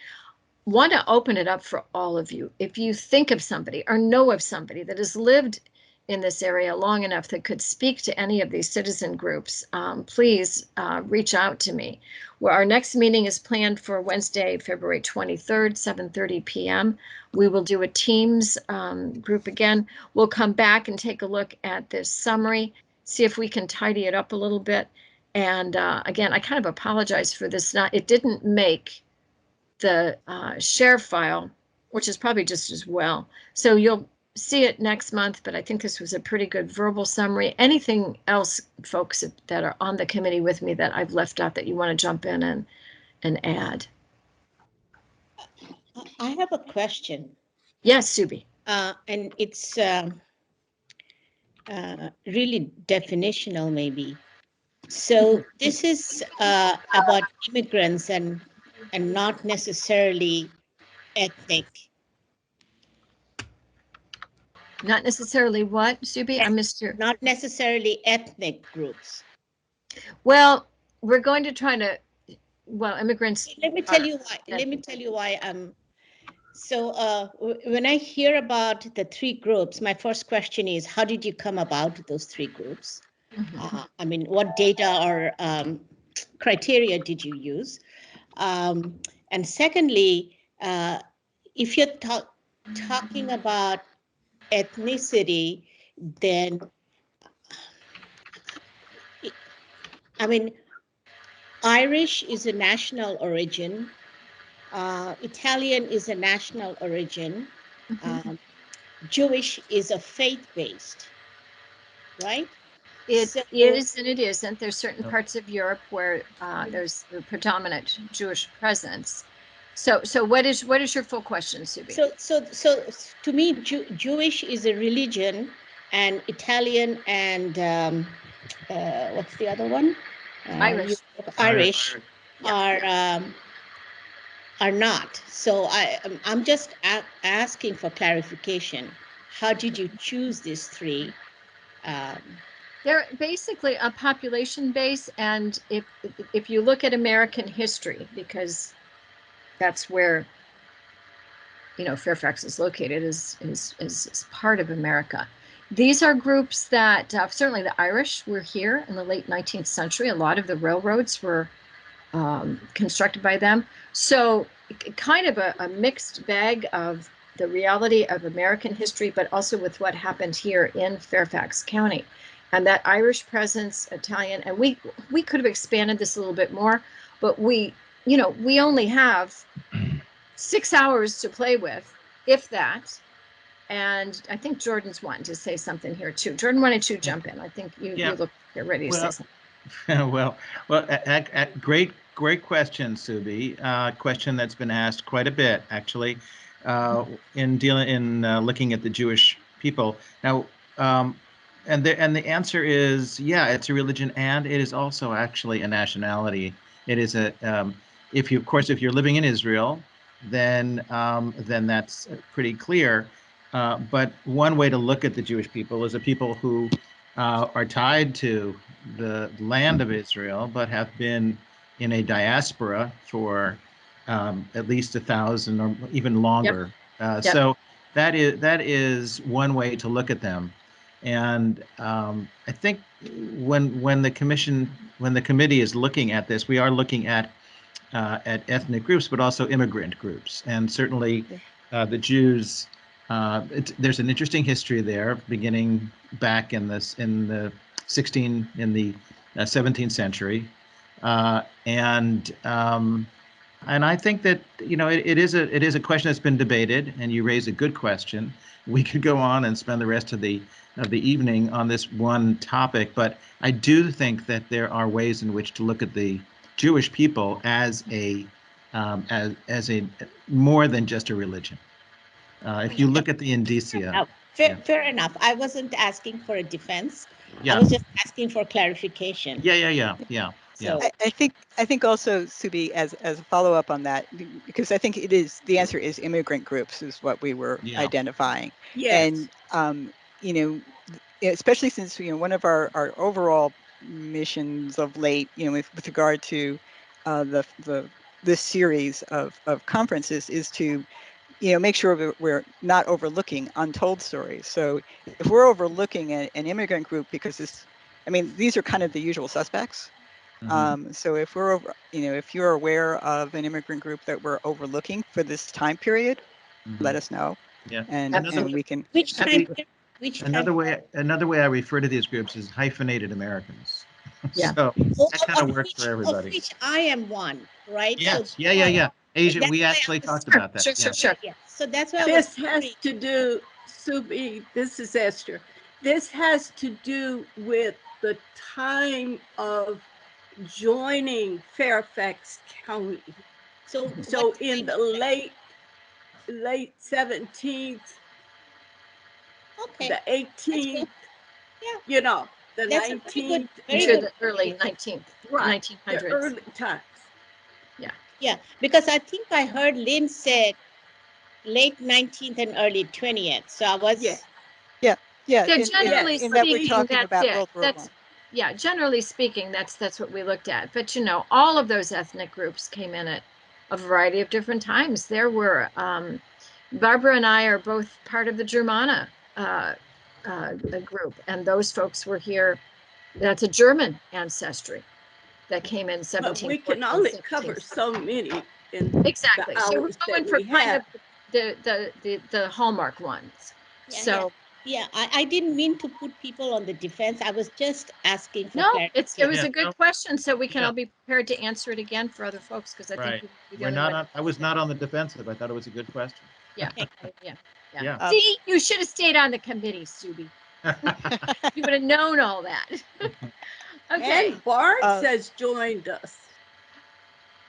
Want to open it up for all of you. If you think of somebody or know of somebody that has lived in this area long enough that could speak to any of these citizen groups, please reach out to me. Well, our next meeting is planned for Wednesday, February 23rd, 7:30 p.m. We will do a Teams group again. We'll come back and take a look at this summary, see if we can tidy it up a little bit. And again, I kind of apologize for this. It didn't make the share file, which is probably just as well. So you'll see it next month, but I think this was a pretty good verbal summary. Anything else, folks that are on the committee with me that I've left out that you want to jump in and add? I have a question. Yes, Subi. And it's really definitional, maybe. So this is about immigrants and not necessarily ethnic. Not necessarily what, Subi? I missed your. Not necessarily ethnic groups. Well, we're going to try to. Well, immigrants. Let me tell you why. Let me tell you why. So when I hear about the 3 groups, my first question is, how did you come about those 3 groups? I mean, what data or criteria did you use? And secondly, if you're talking about ethnicity, then, I mean, Irish is a national origin. Italian is a national origin. Jewish is a faith-based, right? It is and it isn't. There's certain parts of Europe where there's the predominant Jewish presence. So what is your full question, Subi? So to me, Jewish is a religion, and Italian and what's the other one? Irish are not. So I'm just asking for clarification. how did you choose these three? They're basically a population base, and if you look at American history, because that's where Fairfax is located, is part of America. These are groups that certainly the Irish were here in the late 19th century. A lot of the railroads were constructed by them. So kind of a mixed bag of the reality of American history, but also with what happened here in Fairfax County. And that Irish presence, Italian, and we could have expanded this a little bit more, but we only have 6 hours to play with, if that. And I think Jordan's wanting to say something here too. Jordan, why don't you jump in? I think you look you're ready to say something. Well, great question, Subi. Question that's been asked quite a bit, actually, in looking at the Jewish people. Now, and the answer is, yeah, it's a religion, and it is also actually a nationality. It is if you're living in Israel, then that's pretty clear. But one way to look at the Jewish people is a people who are tied to the land of Israel, but have been in a diaspora for at least 1,000 or even longer. Yep. So that is one way to look at them. And I think when the committee is looking at this, we are looking at ethnic groups, but also immigrant groups, and certainly the Jews. There's an interesting history there, beginning back in the 17th century, and I think that it is a question that's been debated, and you raise a good question. We could go on and spend the rest of the evening on this one topic, but I do think that there are ways in which to look at the Jewish people as a more than just a religion. If you look at the indicia. Fair enough. I wasn't asking for a defense. I was just asking for clarification. Yeah. So I think also, Subi, as a follow-up on that, because I think the answer is immigrant groups is what we were identifying. Yes. And especially since one of our overall missions of late, with regard to this series of conferences is to make sure we're not overlooking untold stories. So if we're overlooking an immigrant group, because these are kind of the usual suspects. Mm-hmm. So if if you're aware of an immigrant group that we're overlooking for this time period, let us know. Yeah. And we can. Which time? Another way I refer to these groups is hyphenated Americans. Yeah. So that kind of works for everybody. Of which I am one, right? Yes. So, yeah. Asian. We actually talked about that. Sure. Yeah. So that's why this has to do, Subi, this is Esther. This has to do with the time of joining Fairfax County. So in the late 17th, the 18th, the 19th, into the early 19th, right, 1900s. The early times. Yeah, because I think I heard Lynn said late 19th and early 20th. So I was. Yeah. Generally speaking, that's it. Yeah, generally speaking, that's what we looked at. But all of those ethnic groups came in at a variety of different times. There were Barbara and I are both part of the Germana group, and those folks were here. That's a German ancestry that came in 17. But we can only cover so many. Exactly. So we're going for kind of the hallmark ones. I didn't mean to put people on the defense. I was just asking for it was a good question, so we can all be prepared to answer it again for other folks, because I think I was not on the defensive. I thought it was a good question. Yeah. See, you should have stayed on the committee, Subi. You would have known all that. Okay. And Barnes has joined us.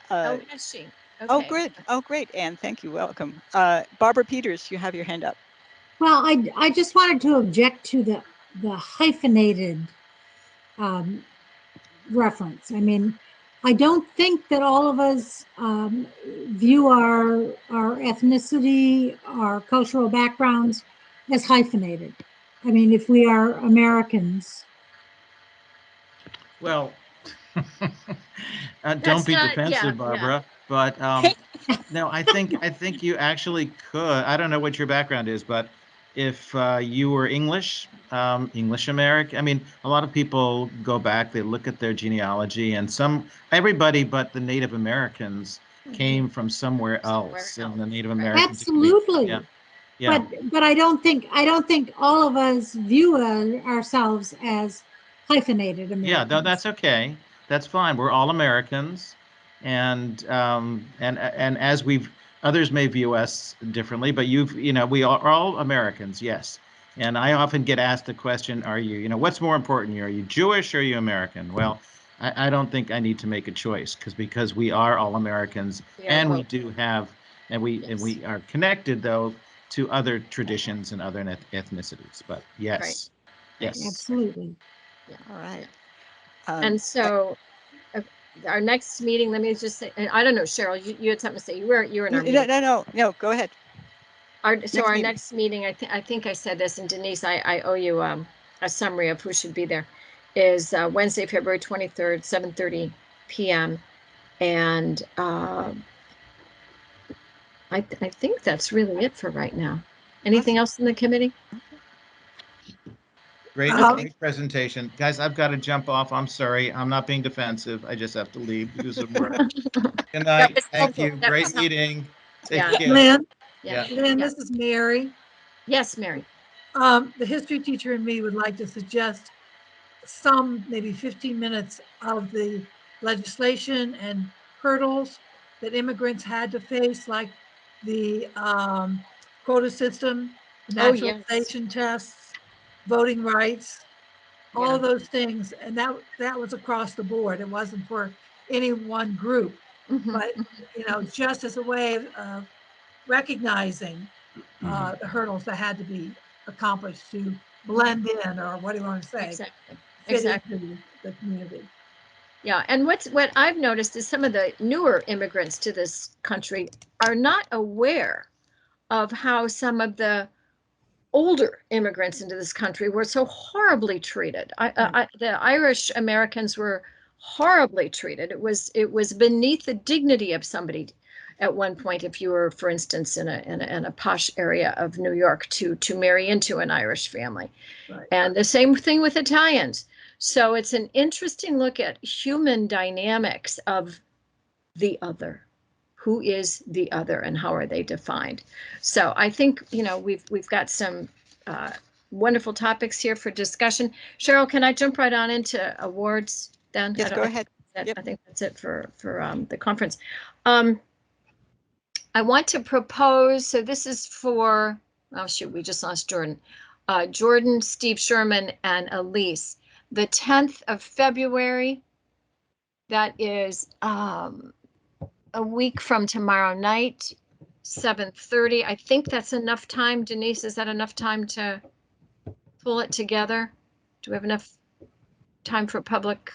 Has she? Okay. Oh, great, Anne. Thank you. Welcome. Barbara Peters, you have your hand up. Well, I just wanted to object to the hyphenated reference. I mean, I don't think that all of us view our ethnicity, our cultural backgrounds as hyphenated? I mean, if we are Americans. Well, don't be defensive, Barbara. But no, I think you actually could. I don't know what your background is, but if you were English American, I mean, a lot of people go back, they look at their genealogy, and everybody but the Native Americans came from somewhere else, and the Native Americans. Absolutely. Yeah. Yeah. But I don't think all of us view ourselves as hyphenated Americans. Yeah, no, that's okay. That's fine. We're all Americans, and as others may view us differently, but we are all Americans, yes. And I often get asked the question, are you, what's more important? Are you Jewish or are you American? Well, I don't think I need to make a choice because we are all Americans, and we do have, and we are connected though to other traditions and other ethnicities. But yes, right. yes, absolutely. Yeah. All right. And so our next meeting, let me just say, I don't know, Cheryl, you had something to say. You were in our meeting. No, go ahead. Our next meeting, I think I said this, and Denise, I owe you a summary of who should be there, is Wednesday, February 23rd, 7:30 p.m. And I think that's really it for right now. Anything else in the committee? Great presentation. Guys, I've got to jump off. I'm sorry. I'm not being defensive. I just have to leave because of work. Good night. Thank you. Great meeting. Take care. Lynn, Yeah. Lynn, this is Mary. Yes, Mary. The history teacher and me would like to suggest maybe 15 minutes of the legislation and hurdles that immigrants had to face, like the quota system, naturalization tests, voting rights, all of those things. And that was across the board. It wasn't for any one group, but just as a way of recognizing the hurdles that had to be accomplished to blend in, or what do you want to say? Exactly. Into the community. Yeah, and what I've noticed is some of the newer immigrants to this country are not aware of how some of the older immigrants into this country were so horribly treated. The Irish Americans were horribly treated. It was beneath the dignity of somebody at one point, if you were, for instance, in a posh area of New York, to marry into an Irish family. Right. And the same thing with Italians. So it's an interesting look at human dynamics of the other. Who is the other and how are they defined? So I think, we've got some wonderful topics here for discussion. Cheryl, can I jump right on into awards then? Yes, go ahead. I think that's it for the conference. I want to propose, so this is for, oh shoot, we just lost Jordan. Jordan, Steve Sherman, and Elise. The 10th of February, that is a week from tomorrow night, 7:30. I think that's enough time. Denise, is that enough time to pull it together? Do we have enough time for public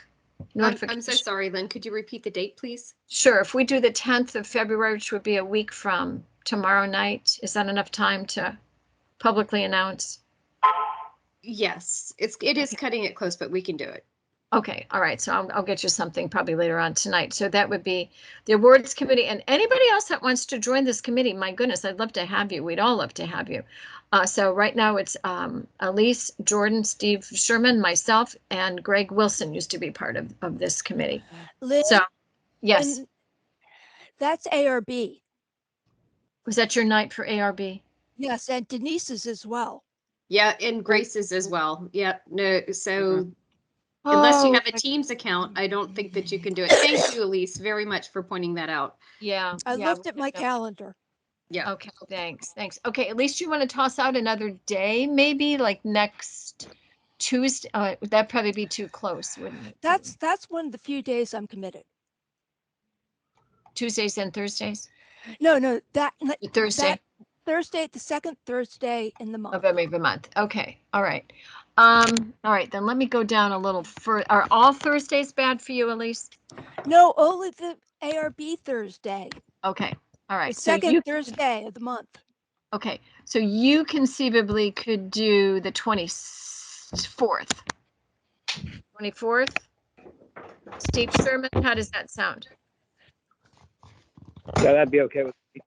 notification? I'm so sorry, Lynn. Could you repeat the date, please? Sure. If we do the 10th of February, which would be a week from tomorrow night, is that enough time to publicly announce? Yes, it is cutting it close, but we can do it. Okay. All right. So I'll get you something probably later on tonight. So that would be the awards committee, and anybody else that wants to join this committee. My goodness, I'd love to have you. We'd all love to have you. So right now it's Elise, Jordan, Steve Sherman, myself, and Greg Wilson used to be part of this committee. Lynn, so yes. That's ARB. Was that your night for ARB? Yes, and Denise's as well. Yeah, and Grace's as well. Yeah, no, so unless you have a Teams account, I don't think that you can do it. Thank you, Elise, very much for pointing that out. Yeah. I looked at my calendar. Yeah. Okay, thanks. Okay, at least you want to toss out another day, maybe like next Tuesday. That'd probably be too close, wouldn't it? That's one of the few days I'm committed. Tuesdays and Thursdays? No, that Thursday. Thursday, the second Thursday in the month. Of every month. Okay. All right. All right, then let me go down a little further. Are all Thursdays bad for you, Elise? No, only the ARB Thursday. Okay. All right. The second Thursday of the month. Okay, so you conceivably could do the 24th. 24th? Steve Sherman, how does that sound? Yeah, that'd be okay with me.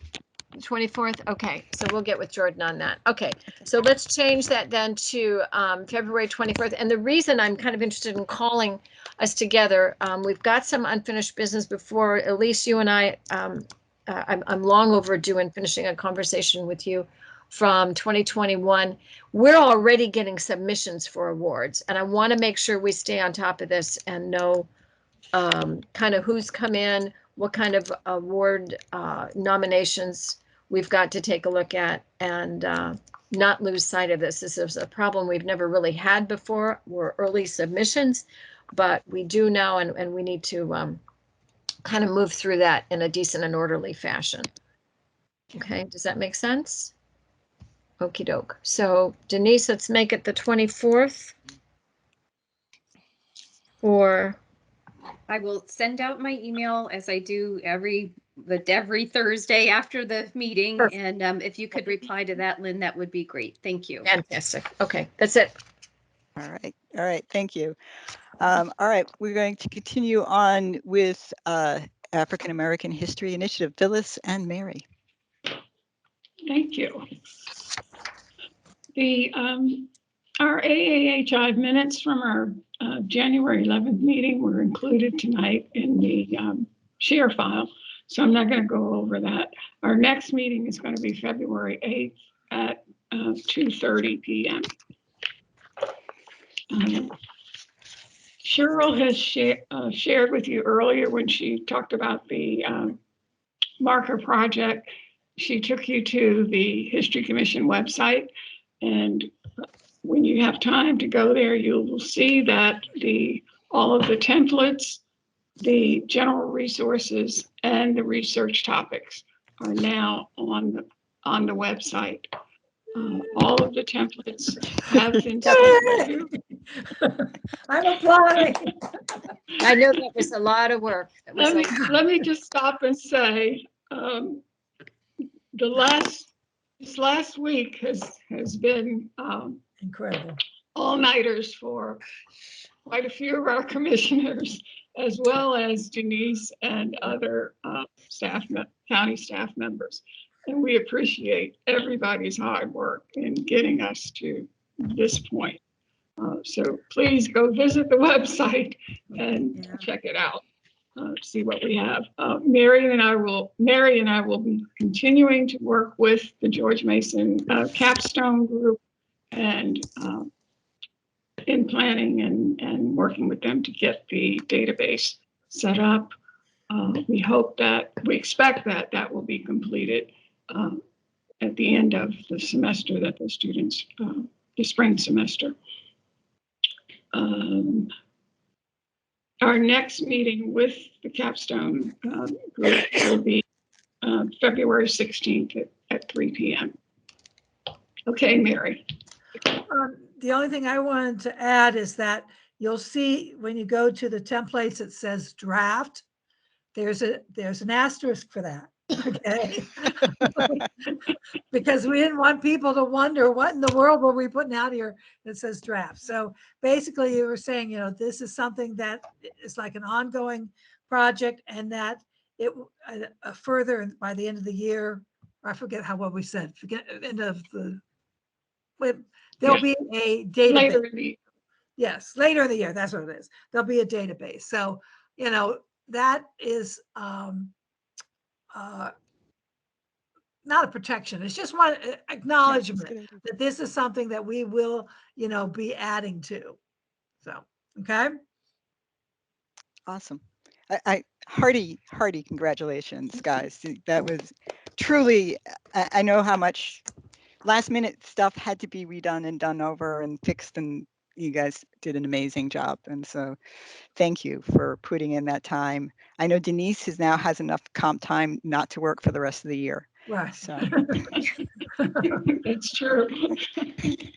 24th. Okay, so we'll get with Jordan on that. Okay, so let's change that then to February 24th. And the reason I'm kind of interested in calling us together, we've got some unfinished business before. Elise, you and I'm long overdue in finishing a conversation with you from 2021. We're already getting submissions for awards, and I want to make sure we stay on top of this and know kind of who's come in, what kind of award nominations we've got to take a look at, and not lose sight of this. This is a problem we've never really had before. We're early submissions, but we do now, and we need to kind of move through that in a decent and orderly fashion. Okay, does that make sense? Okie doke. So Denise, let's make it the 24th. Or I will send out my email as I do every Thursday after the meeting. Perfect. And if you could reply to that, Lynn, that would be great. Thank you. Fantastic. Okay, that's it. All right. Thank you. All right, we're going to continue on with African American History Initiative. Phyllis and Mary. Thank you. Our AAHI minutes from our January 11th meeting were included tonight in the share file, so I'm not going to go over that. Our next meeting is going to be February 8th at 2:30 p.m. Cheryl has shared with you earlier when she talked about the marker project. She took you to the History Commission website, and when you have time to go there, you will see that all of the templates, the general resources, and the research topics are now on the website. All of the templates have been sent to you. I'm applauding. I know that was a lot of work. Let me just stop and say, this last week has been incredible. All-nighters for quite a few of our commissioners, as well as Denise and other county staff members. And we appreciate everybody's hard work in getting us to this point. So please go visit the website and check it out. See what we have. Mary and I will be continuing to work with the George Mason capstone group and in planning and working with them to get the database set up. We expect that will be completed at the end of the semester that the students, the spring semester. Our next meeting with the capstone group will be February 16th at 3 p.m. Okay, Mary. The only thing I wanted to add is that you'll see when you go to the templates, it says draft. There's an asterisk for that. Okay. Because we didn't want people to wonder what in the world were we putting out here that says draft. So basically you were saying, this is something that is like an ongoing project, and that it further by the end of the year, I forget what we said, end of the, there'll be a database. Later in the year. Yes, later in the year, that's what it is. There'll be a database. So, that is not a protection. It's just one acknowledgement that this is something that we will, be adding to. So, okay. Awesome. I hearty congratulations, guys. That was truly, I know how much last minute stuff had to be redone and done over and fixed, and you guys did an amazing job. And so thank you for putting in that time. I know Denise now has enough comp time not to work for the rest of the year. Right. So it's true.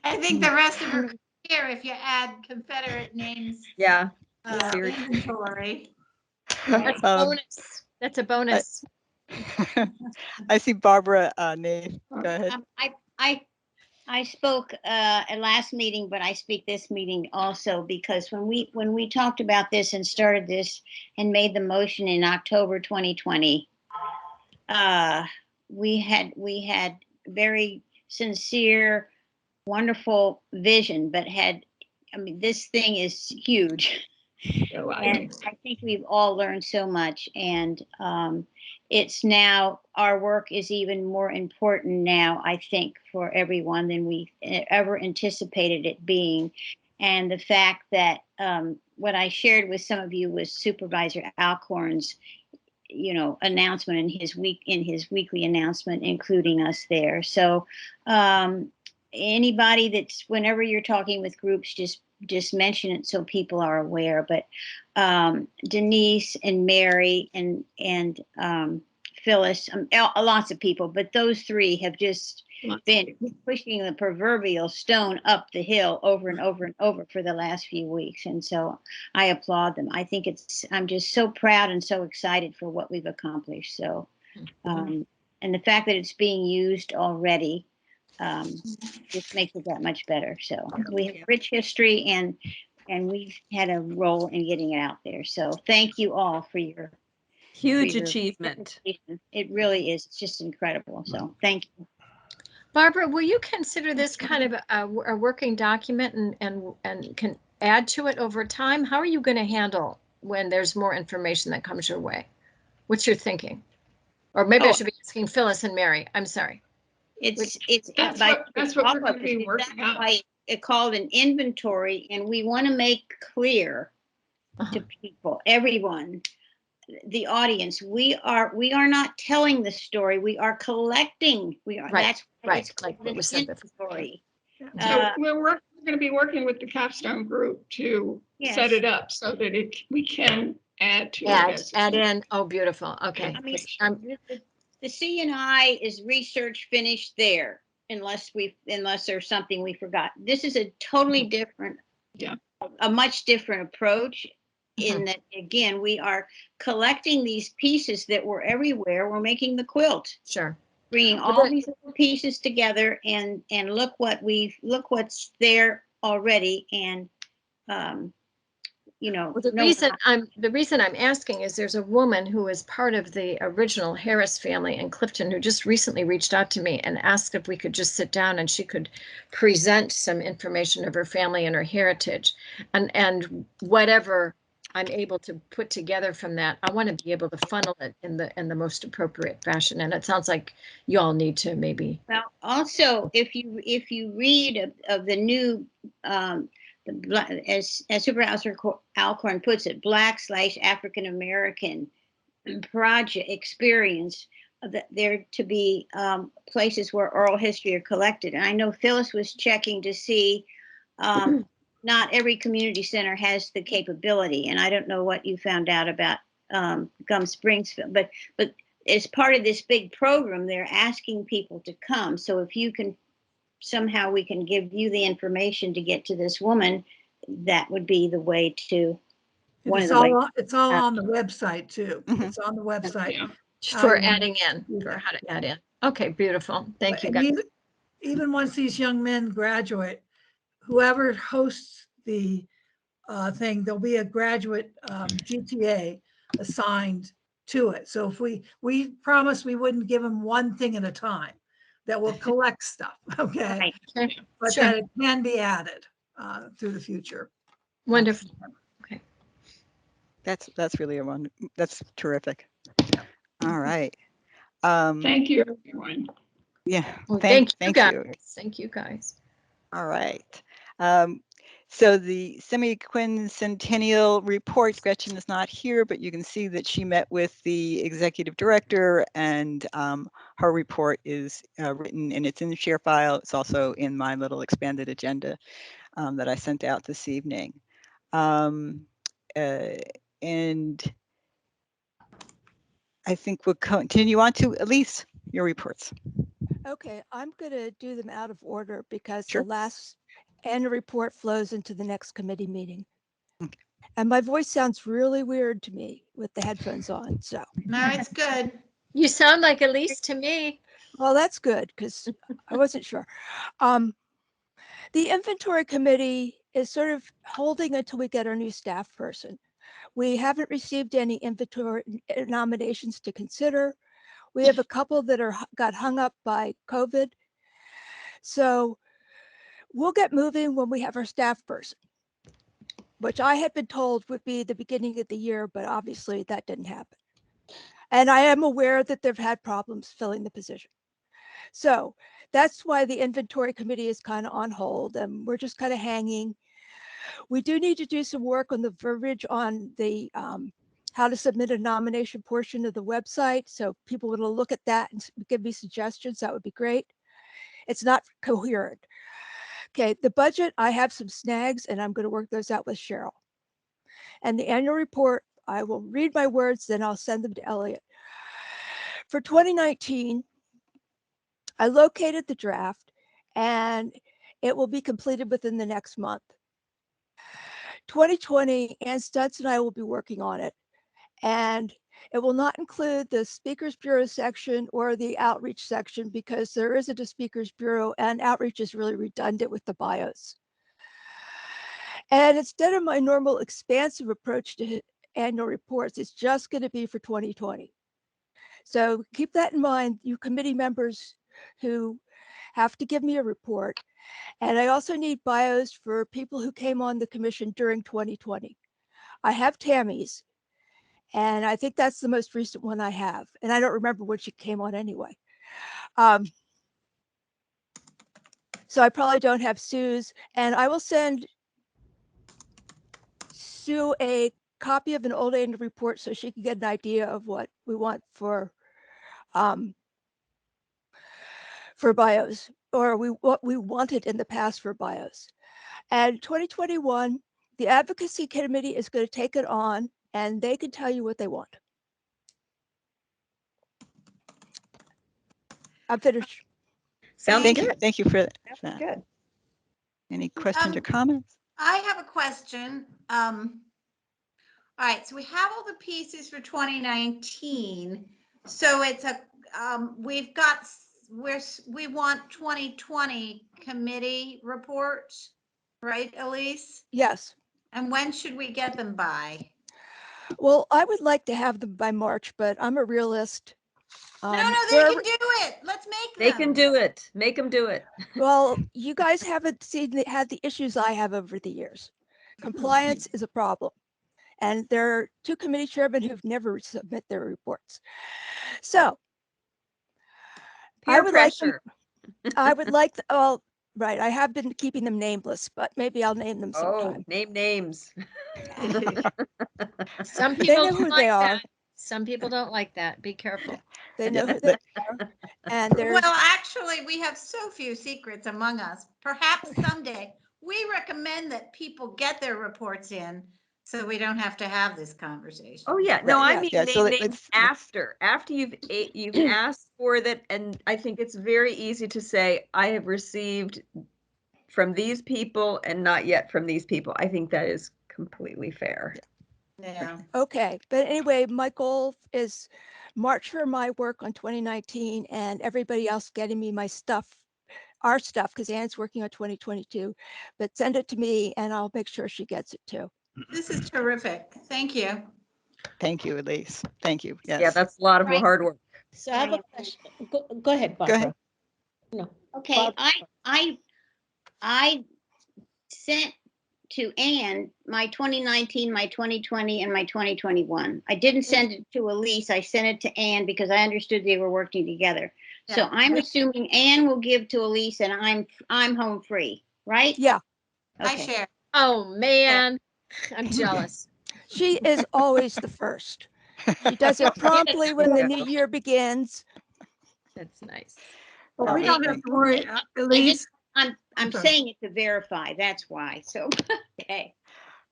I think the rest of her career, if you add Confederate names. Yeah. Inventory. That's a bonus. That's a bonus. I see Barbara Nave. Go ahead. I spoke at last meeting, but I speak this meeting also because when we talked about this and started this and made the motion in October 2020, we had very sincere, wonderful vision, but I mean, this thing is huge. And I think we've all learned so much, and it's now, our work is even more important now, I think, for everyone than we ever anticipated it being. And the fact that what I shared with some of you was Supervisor Alcorn's, announcement in his weekly announcement, including us there. So anybody that's, whenever you're talking with groups, just mention it so people are aware. But Denise and Mary and Phyllis, lots of people, but those three have just been pushing the proverbial stone up the hill over and over and over for the last few weeks. And so I applaud them. I think I'm just so proud and so excited for what we've accomplished. So, and the fact that it's being used already just makes it that much better. So we have rich history and we've had a role in getting it out there. So thank you all for your huge achievement. It really is. It's just incredible. So thank you. Barbara, will you consider this kind of a working document and can add to it over time? How are you going to handle when there's more information that comes your way? What's your thinking? Or maybe I should be asking Phyllis and Mary. I'm sorry. That's what we're going to be working on. Why it's called an inventory, and we want to make clear to people, everyone, the audience, we are not telling the story. We are collecting. That's right. It's like what was inventory. So we're going to be working with the Capstone group to set it up so that we can add to it. Add in. Oh, beautiful. Okay. I mean, the CNI is research finished there, unless there's something we forgot. This is a totally different, a much different approach. In that, again, we are collecting these pieces that were everywhere. We're making the quilt. Sure. Bringing all these little pieces together and look what's there already. And the reason I'm asking is there's a woman who is part of the original Harris family in Clifton who just recently reached out to me and asked if we could just sit down and she could present some information of her family and her heritage, and whatever I'm able to put together from that, I want to be able to funnel it in the most appropriate fashion. And it sounds like you all need to maybe. Well, also, if you read of the new, as Supervisor Alcorn puts it, Black/African American project experience, there to be places where oral history are collected. And I know Phyllis was checking to see. Not every community center has the capability, and I don't know what you found out about Gum Springs, but as part of this big program, they're asking people to come. So if you can, somehow we can give you the information to get to this woman, that would be the way to. It's all on the website too. It's on the website. For adding in, for how to add in. Okay, beautiful. Thank you, guys. Even once these young men graduate, whoever hosts the thing, there'll be a graduate GTA assigned to it. So if we promised we wouldn't give them one thing at a time, that will collect stuff, okay? Right. But Sure. that it can be added through the future. Wonderful. Okay. That's really that's terrific. All right. Thank you, everyone. Yeah. Well, thank you guys. You. Thank you guys. All right. So the semi-quincentennial report, Gretchen is not here, but you can see that she met with the executive director, and her report is written and it's in the share file. It's also in my little expanded agenda that I sent out this evening. And I think we'll continue on to Elise, your reports. Okay, I'm going to do them out of order because Sure. the last annual report flows into the next committee meeting. And my voice sounds really weird to me with the headphones on. So no, it's good. You sound like Elise to me. Well, that's good because I wasn't sure. The inventory committee is sort of holding until we get our new staff person. We haven't received any inventory nominations to consider. We have a couple that got hung up by COVID. So we'll get moving when we have our staff person, which I had been told would be the beginning of the year, but obviously that didn't happen. And I am aware that they've had problems filling the position. So that's why the inventory committee is kind of on hold and we're just kind of hanging. We do need to do some work on the verbiage on the how to submit a nomination portion of the website. So people will look at that and give me suggestions. That would be great. It's not coherent. Okay, the budget, I have some snags and I'm going to work those out with Cheryl. And the annual report, I will read my words, then I'll send them to Elliot. For 2019, I located the draft and it will be completed within the next month. 2020, Ann Stutz and I will be working on it. And it will not include the Speakers Bureau section or the outreach section because there isn't a Speakers Bureau and outreach is really redundant with the bios. And instead of my normal expansive approach to annual reports, it's just going to be for 2020. So keep that in mind, you committee members who have to give me a report. And I also need bios for people who came on the commission during 2020. I have Tammy's, and I think that's the most recent one I have. And I don't remember when she came on anyway. So I probably don't have Sue's, and I will send Sue a copy of an old annual report so she can get an idea of what we want for bios, or what we wanted in the past for bios. And 2021, the advocacy committee is going to take it on and they can tell you what they want. I'm finished. Sounds Thank good. you. Thank you for that. Sounds good. Any questions or comments? I have a question. All right, so we have all the pieces for 2019. So it's a we want 2020 committee reports, right, Elise? Yes. And when should we get them by? Well, I would like to have them by March, but I'm a realist. No, they can do it. Let's make them. They can do it. Make them do it. Well, you guys haven't had the issues I have over the years. Compliance is a problem. And there are two committee chairmen who've never submit their reports. So Peer pressure. I would like, well, right, I have been keeping them nameless, but maybe I'll name them sometime. Oh, name names. Some people know don't who like they are. that. Some people don't like that. Be careful. They know who they are. And there's well, actually, we have so few secrets among us. Perhaps someday we recommend that people get their reports in so we don't have to have this conversation. Oh yeah, no, I mean so names after you've asked for that, and I think it's very easy to say I have received from these people and not yet from these people. I think that is completely fair. Yeah. Okay, but anyway, my goal is March for my work on 2019 and everybody else getting me my stuff, our stuff, because Ann's working on 2022, but send it to me and I'll make sure she gets it too. This is terrific. Thank you. Thank you, Elise. Thank you. Yes. Yeah, that's a lot of hard work. So I have a question. Go ahead, Barbara. Go ahead. No. Okay, I sent to Ann my 2019, my 2020, and my 2021. I didn't send it to Elise. I sent it to Ann because I understood they were working together. Yeah. So I'm assuming Ann will give to Elise, and I'm home free, right? Yeah. I Okay. share. Oh man, I'm jealous. She is always the first. She does it promptly when the new year begins. That's nice. But we don't have to worry, Elise. I'm saying it to verify. That's why. So okay.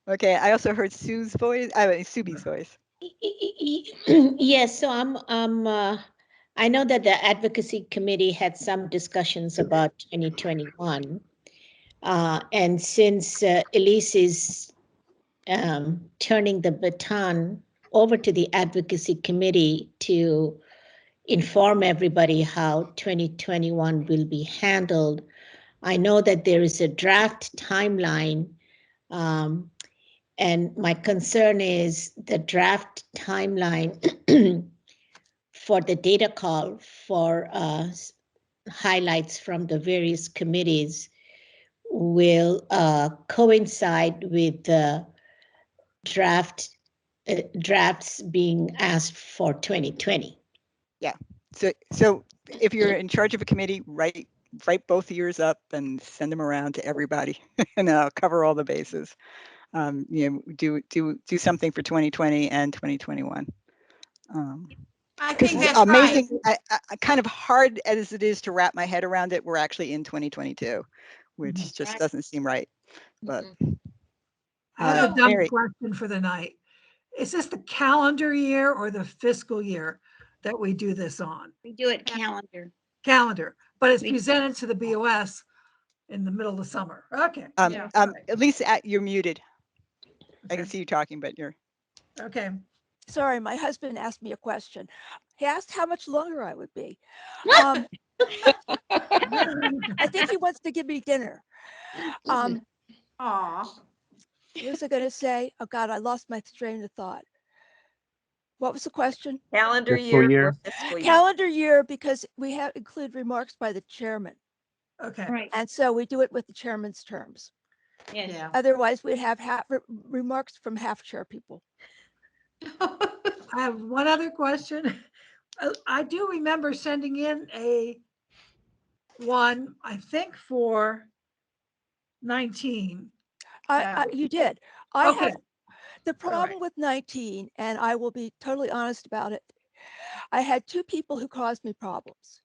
Okay. I also heard Sue's voice. Subi's voice. Yes, so I know that the advocacy committee had some discussions about 2021. And since Elise is turning the baton over to the advocacy committee to inform everybody how 2021 will be handled. I know that there is a draft timeline, and my concern is the draft timeline for the data call for highlights from the various committees will coincide with the drafts being asked for 2020. Yeah. So if you're in charge of a committee, write both years up and send them around to everybody, and cover all the bases. You know, do something for 2020 and 2021. I think that's amazing. right. Kind of hard as it is to wrap my head around it, we're actually in 2022, which just doesn't seem right. But I have a dumb Mary. question for the night. Is this the calendar year or the fiscal year that we do this on? We do it calendar. Calendar, but it's presented to the BOS in the middle of the summer. Okay. At least you're muted. I can see you talking, but you're okay. Sorry, my husband asked me a question. He asked how much longer I would be. I think he wants to give me dinner. Aw. What was I going to say? Oh God, I lost my train of thought. What was the question? Calendar Fiscal year year. or fiscal year? Calendar year, because we have include remarks by the chairman. Okay. Right. And so we do it with the chairman's terms. Yes. Yeah. Otherwise, we'd have remarks from half chair people. I have one other question. I do remember sending in one, I think for 19. You did. I Okay. have the problem with 19, and I will be totally honest about it. I had two people who caused me problems.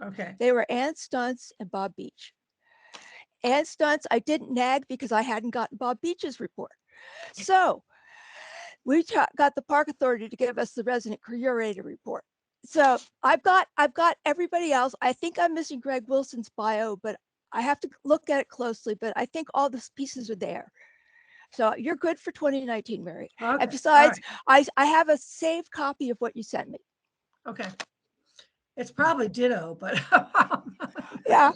Okay. They were Ann Stuntz and Bob Beach. Ann Stuntz, I didn't nag because I hadn't gotten Bob Beach's report. So we got the Park Authority to give us the resident curator report. So I've got everybody else. I think I'm missing Greg Wilson's bio, but I have to look at it closely. But I think all the pieces are there. So you're good for 2019, Mary. Okay. And besides, I have a saved copy of what you sent me. Okay. It's probably ditto, but yeah.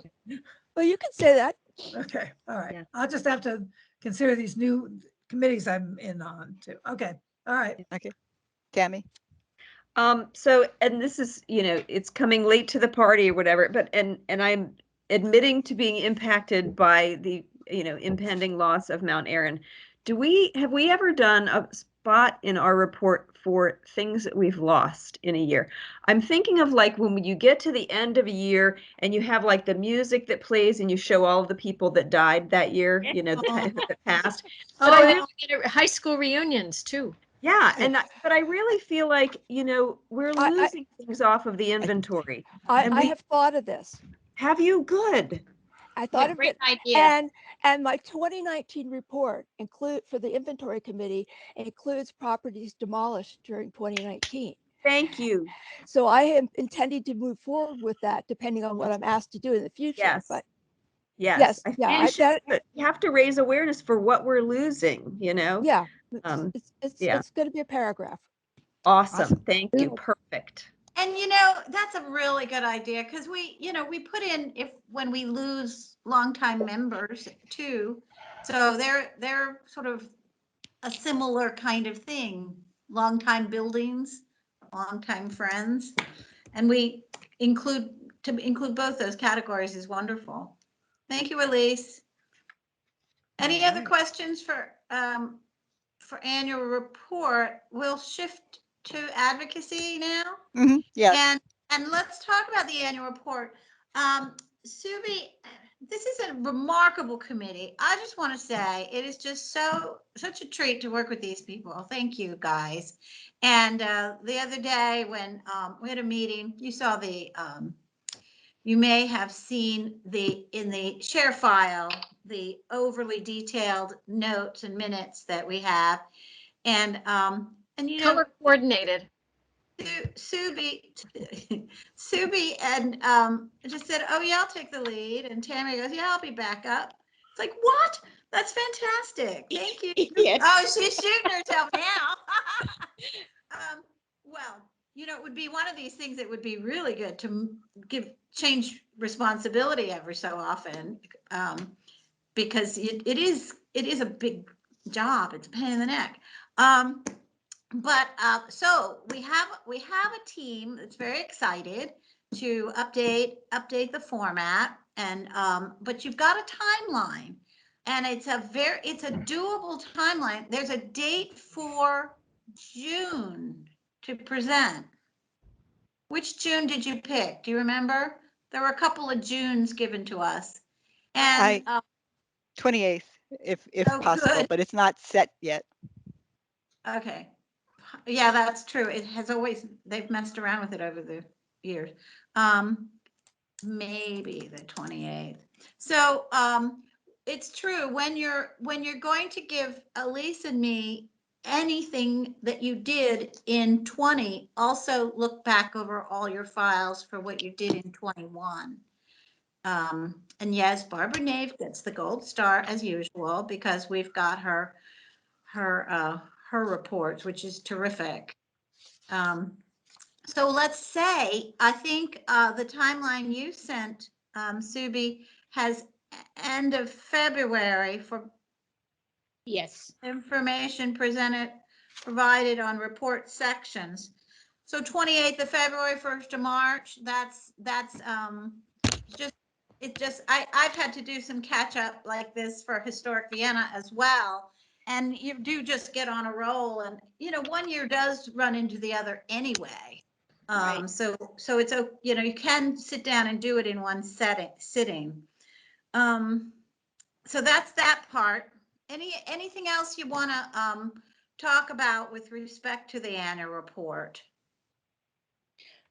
Well, you can say that. Okay. All right. Yeah. I'll just have to consider these new committees I'm in on too. Okay. All right. Okay. Tammy. So, and this is, it's coming late to the party or whatever, but, and I'm admitting to being impacted by the, impending loss of Mount Erin. Have we ever done a spot in our report for things that we've lost in a year? I'm thinking of like when you get to the end of a year and you have like the music that plays and you show all of the people that died that year, that passed. Oh, and then high school reunions too. Yeah, but I really feel like, we're losing things off of the inventory. I have thought of this. Have you? Good. I thought of great it. idea. And my 2019 report for the inventory committee includes properties demolished during 2019. Thank you. So I am intending to move forward with that depending on what I'm asked to do in the future. Yes. But yes. Yeah. You have to raise awareness for what we're losing, Yeah. It's going to be a paragraph. Awesome. Thank you. Perfect. And that's a really good idea because we put in when we lose longtime members too. So they're sort of a similar kind of thing. Longtime buildings, longtime friends. And we include both those categories is wonderful. Thank you, Elise. Any other questions for annual report? We'll shift to advocacy now. Mm-hmm. Yeah. And let's talk about the annual report. Subi, this is a remarkable committee. I just want to say it is just such a treat to work with these people. Thank you, guys. And the other day when we had a meeting, you saw you may have seen in the share file, the overly detailed notes and minutes that we have. And color coordinated. Subi and just said, "Oh yeah, I'll take the lead." And Tammy goes, "Yeah, I'll be back up." It's like, what? That's fantastic. Thank you. Yes. Oh, she's shooting herself now. Well, it would be one of these things that would be really good to change responsibility every so often, because it is a big job. It's a pain in the neck. So we have a team that's very excited to update the format, and but you've got a timeline, and it's a doable timeline. There's a date for June to present. Which June did you pick? Do you remember? There were a couple of Junes given to us, and 28th, if possible, good. but it's not set yet. Okay. Yeah, that's true. It has always, they've messed around with it over the years. Maybe the 28th. So it's true, when you're going to give Elise and me anything that you did in 20, also look back over all your files for what you did in 21. And yes, Barbara Nave gets the gold star as usual, because we've got her reports, which is terrific. So let's say, I think the timeline you sent, Subi, has end of February for information provided on report sections. So 28th of February, 1st of March, that's I've had to do some catch up like this for Historic Vienna as well. And you do just get on a roll, and one year does run into the other anyway. Right. So it's you can sit down and do it in one sitting. So that's that part. Anything else you want to talk about with respect to the annual report?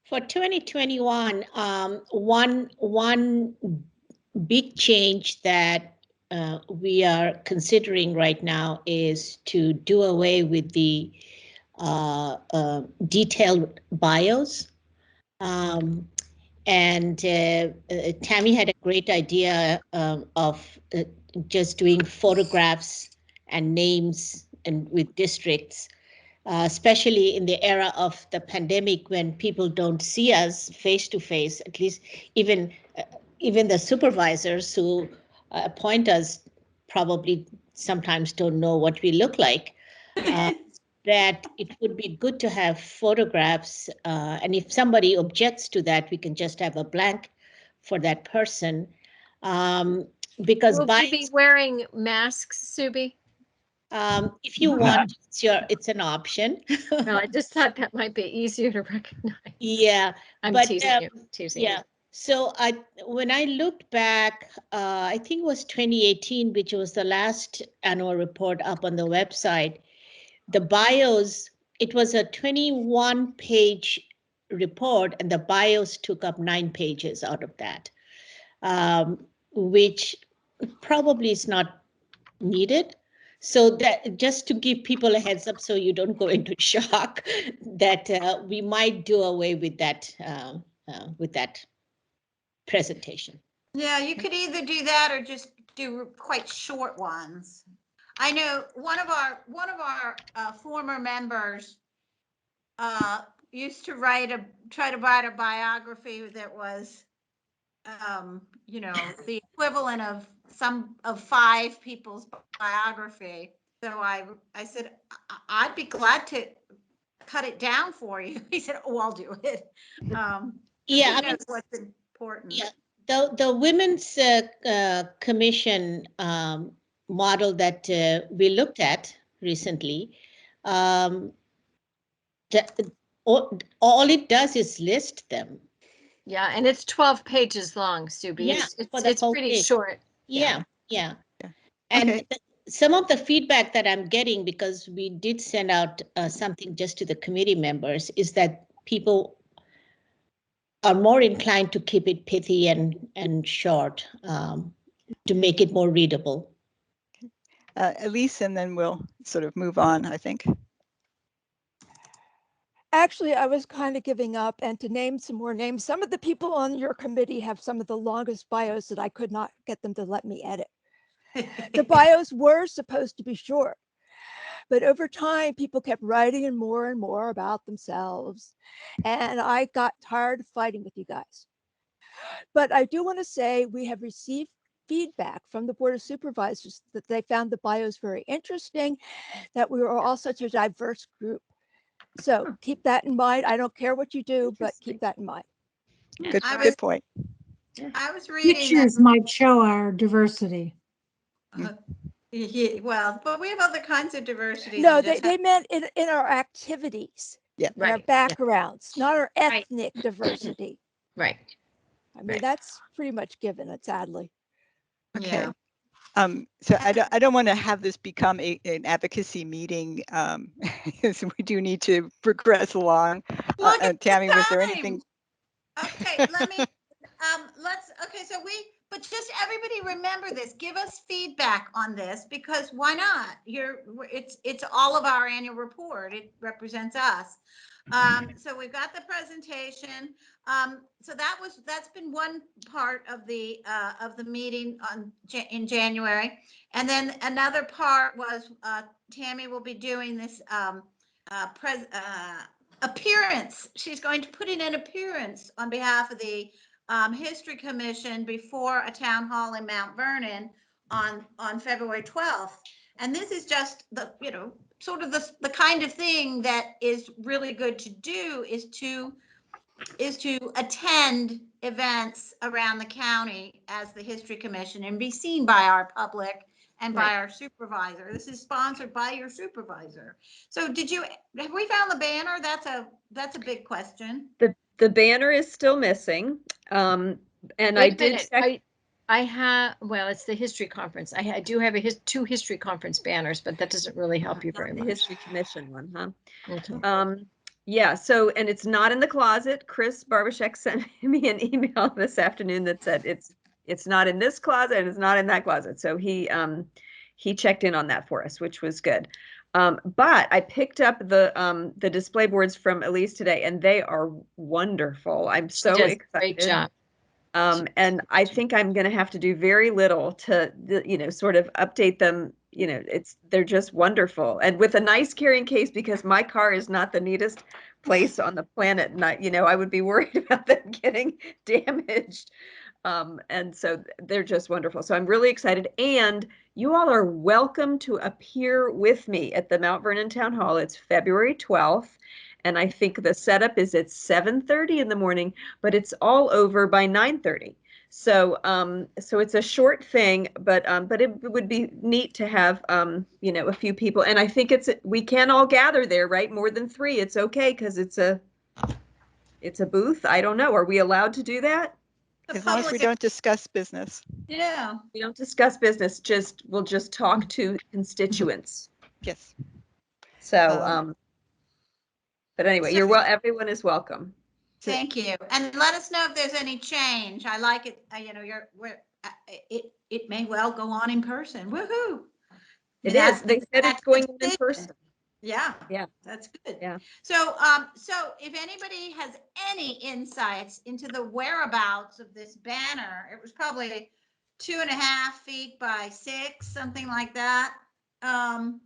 For 2021, one big change that we are considering right now is to do away with the detailed bios. And Tammy had a great idea of just doing photographs and names and with districts, especially in the era of the pandemic, when people don't see us face to face. At least even the supervisors who appoint us probably sometimes don't know what we look like. That it would be good to have photographs, and if somebody objects to that, we can just have a blank for that person. Because will we be wearing masks, Subi? If you want, it's an option. Well, I just thought that might be easier to recognize. Yeah, I'm teasing you. Teasing you. So when I looked back, I think it was 2018, which was the last annual report up on the website. The bios, it was a 21-page report, and the bios took up 9 pages out of that, which probably is not needed. So that just to give people a heads up, so you don't go into shock, that we might do away with that presentation. Yeah, you could either do that or just do quite short ones. I know one of our former members used to try to write a biography that was, the equivalent of 5 people's biography. So I said, I'd be glad to cut it down for you. He said, oh, I'll do it. Yeah, he knows what's important. Yeah. The Women's Commission model that we looked at recently, all it does is list them. Yeah, and it's 12 pages long, Subi. Yeah, it's pretty short. Yeah. And okay. Some of the feedback that I'm getting, because we did send out something just to the committee members, is that people are more inclined to keep it pithy and short, to make it more readable. Elise, and then we'll sort of move on, I think. Actually, I was kind of giving up, and to name some more names, some of the people on your committee have some of the longest bios that I could not get them to let me edit. The bios were supposed to be short, But over time, people kept writing in more and more about themselves. And I got tired of fighting with you guys. But I do want to say we have received feedback from the Board of Supervisors that they found the bios very interesting, that we were all such a diverse group. So keep that in mind. I don't care what you do, but keep that in mind. Good point. I was reading Pictures might show our diversity. Well, but we have other kinds of diversity. No, they meant in our activities, yeah, in our backgrounds, not our ethnic diversity. Right. I mean, that's pretty much given, sadly. Okay. So I don't want to have this become an advocacy meeting. So we do need to progress along. Tammy, was there anything? Okay, let me, but just everybody remember this, give us feedback on this, because why not? It's all of our annual report. It represents us. So we've got the presentation. So that's been one part of the meeting in January. And then another part was, Tammy will be doing this, appearance. She's going to put in an appearance on behalf of the History Commission before a town hall in Mount Vernon on February 12th. And this is just the, sort of the kind of thing that is really good to do, is to attend events around the county as the History Commission and be seen by our public and by our supervisor. This is sponsored by your supervisor. So have we found the banner? That's a big question. The banner is still missing. And I did check. I have, well, it's the history conference. I do have two history conference banners, but that doesn't really help you very much. The History Commission one, huh? Okay. Yeah, so, and it's not in the closet. Chris Barbashek sent me an email this afternoon that said it's not in this closet and it's not in that closet. So he checked in on that for us, which was good. But I picked up the display boards from Elise today, and they are wonderful. I'm so excited. Great job. And I think I'm going to have to do very little to, sort of update them. They're just wonderful, and with a nice carrying case, because my car is not the neatest place on the planet. And I would be worried about them getting damaged. And so they're just wonderful. So I'm really excited. And you all are welcome to appear with me at the Mount Vernon Town Hall. It's February 12th. And I think the setup is at 7:30 in the morning, but it's all over by 9:30. So so it's a short thing, but it would be neat to have a few people. And I think we can all gather there, right? More than 3. It's okay, because it's a booth. I don't know. Are we allowed to do that? As long as we don't discuss business. Yeah. We don't discuss business, we'll just talk to constituents. Yes. So but anyway, everyone is welcome. Thank you. And let us know if there's any change. I like it. It may well go on in person. Woohoo. It is. They said it's going in person. Yeah. Yeah. That's good. Yeah. So if anybody has any insights into the whereabouts of this banner, it was probably 2.5 feet by 6, something like that. And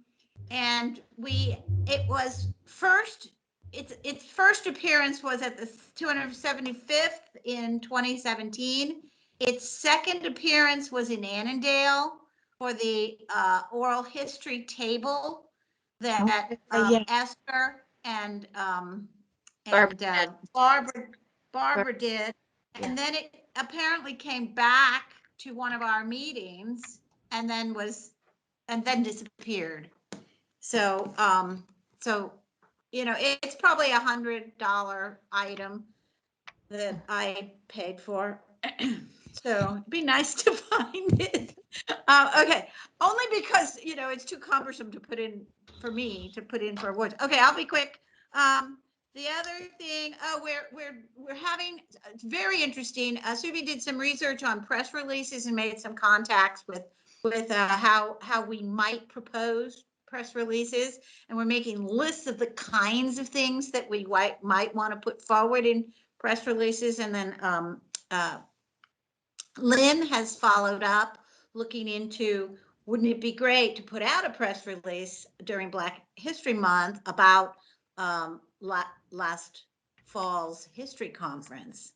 it was first, its first appearance was at the 275th in 2017. Its second appearance was in Annandale for the oral history table that Esther and Barbara did. And then it apparently came back to one of our meetings and then disappeared. So it's probably $100 item that I paid for. So it'd be nice to find it. Okay, only because it's too cumbersome to put in for me to put in for awards. Okay, I'll be quick. The other thing, we're having, it's very interesting. Subi did some research on press releases and made some contacts with how we might propose press releases, and we're making lists of the kinds of things that we might want to put forward in press releases. And then Lynn has followed up looking into wouldn't it be great to put out a press release during Black History Month about last fall's history conference?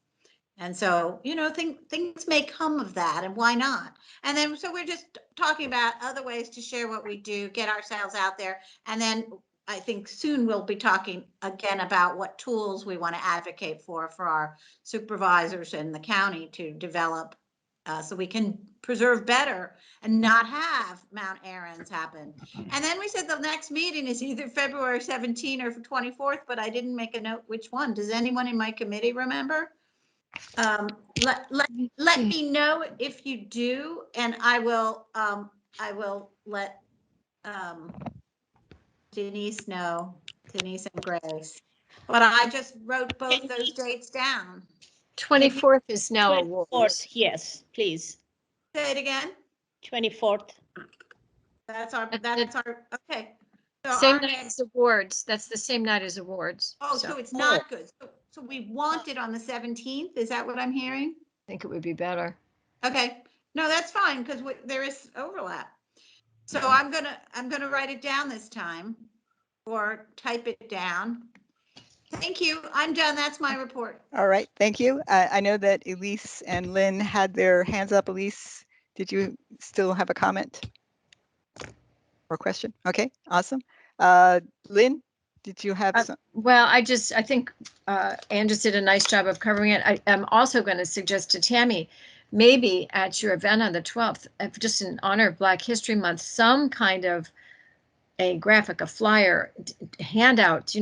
And so, you know, things may come of that, and why not? And then, so we're just talking about other ways to share what we do, get ourselves out there. And then I think soon we'll be talking again about what tools we want to advocate for our supervisors in the county to develop so we can preserve better and not have Mount Erin's happen. And then we said the next meeting is either February 17th or 24th, but I didn't make a note which one. Does anyone in my committee remember? Let me know if you do, and I will let Denise know, Denise and Grace. But I just wrote both those dates down. 24th is now 24th, awards. yes, please. Say it again. 24th. That's our, okay. So Same our night as awards. That's the same night as awards. Oh, so it's not good. So we want it on the 17th. Is that what I'm hearing? I think it would be better. Okay. No, that's fine because there is overlap. So I'm gonna write it down this time or type it down. Thank you. I'm done. That's my report. All right, thank you. I know that Elise and Lynn had their hands up. Elise, did you still have a comment or question? Okay, awesome. Lynn, did you have some? Well, I think Ann just did a nice job of covering it. I am also going to suggest to Tammy, maybe at your event on the 12th, just in honor of Black History Month, some kind of a graphic, a flyer, handout,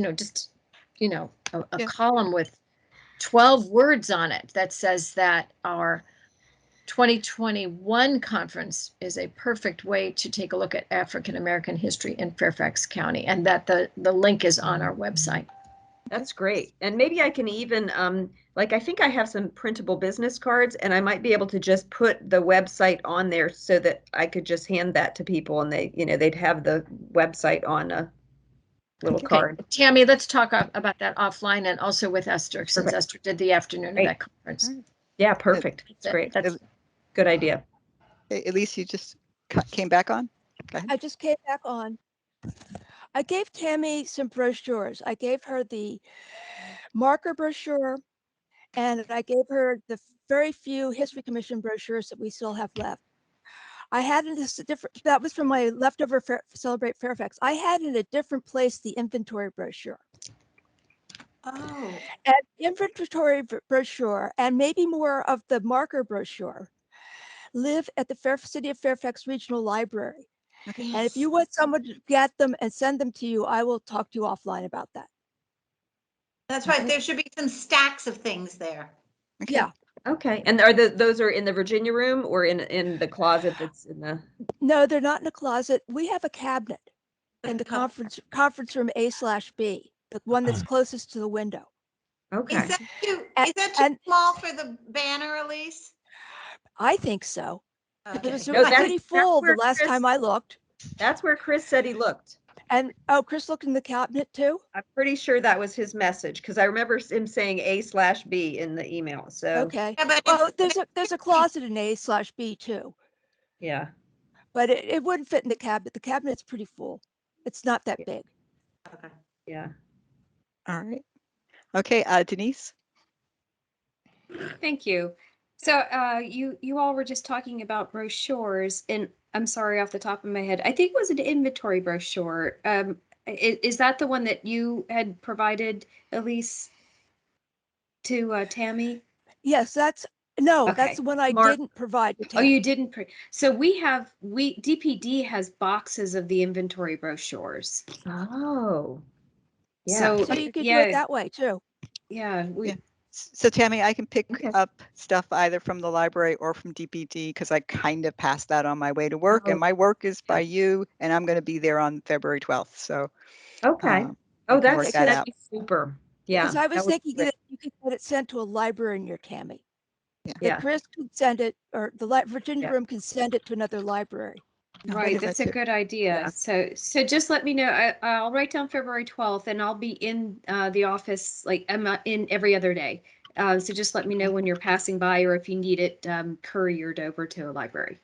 a column with 12 words on it that says that our 2021 conference is a perfect way to take a look at African American history in Fairfax County, and that the link is on our website. That's great. And maybe I can even, I think I have some printable business cards, and I might be able to just put the website on there so that I could just hand that to people and they'd have the website on a little card. Tammy, let's talk about that offline and also with Esther, since Esther did the afternoon of that conference. Yeah, perfect. That's great. That's a good idea. Elise, you just came back on? Go ahead. I just came back on. I gave Tammy some brochures. I gave her the marker brochure, and I gave her the very few History Commission brochures that we still have left. I had in this different, that was from my leftover Celebrate Fairfax. I had in a different place the inventory brochure. Oh. And inventory brochure and maybe more of the marker brochure live at the City of Fairfax Regional Library. Okay. And if you want someone to get them and send them to you, I will talk to you offline about that. That's right. There should be some stacks of things there. Okay. Yeah. Okay. And those are in the Virginia room or in the closet that's in the? No, they're not in a closet. We have a cabinet in the conference room A/B, the one that's closest to the window. Okay. Is that too small for the banner, Elise? I think so. Okay. It was pretty full the last time I looked. That's where Chris said he looked. And Chris looked in the cabinet too? I'm pretty sure that was his message because I remember him saying A/B in the email. So okay. Yeah, well, there's a closet in A/B too. Yeah. But it wouldn't fit in the cabinet. The cabinet's pretty full. It's not that big. Okay. Yeah. All right. Okay, Denise. Thank you. So you all were just talking about brochures, and I'm sorry off the top of my head, I think it was an inventory brochure. Is that the one that you had provided, Elise, to Tammy? Yes, that's the one I didn't provide to Tammy. Oh, you didn't. So DPD has boxes of the inventory brochures. Oh. Yeah. So you could do it that way too. Yeah. So Tammy, I can pick up stuff either from the library or from DPD because I kind of passed that on my way to work, and my work is by you, and I'm going to be there on February 12th. So okay. That'd be super. Yeah. Because I was thinking that you could get it sent to a library near Tammy. Yeah. Chris could send it, or the Virginia room can send it to another library. Right, that's a good idea. So just let me know. I'll write down February 12th, and I'll be in the office. Like I'm in every other day. So just let me know when you're passing by, or if you need it couriered over to a library.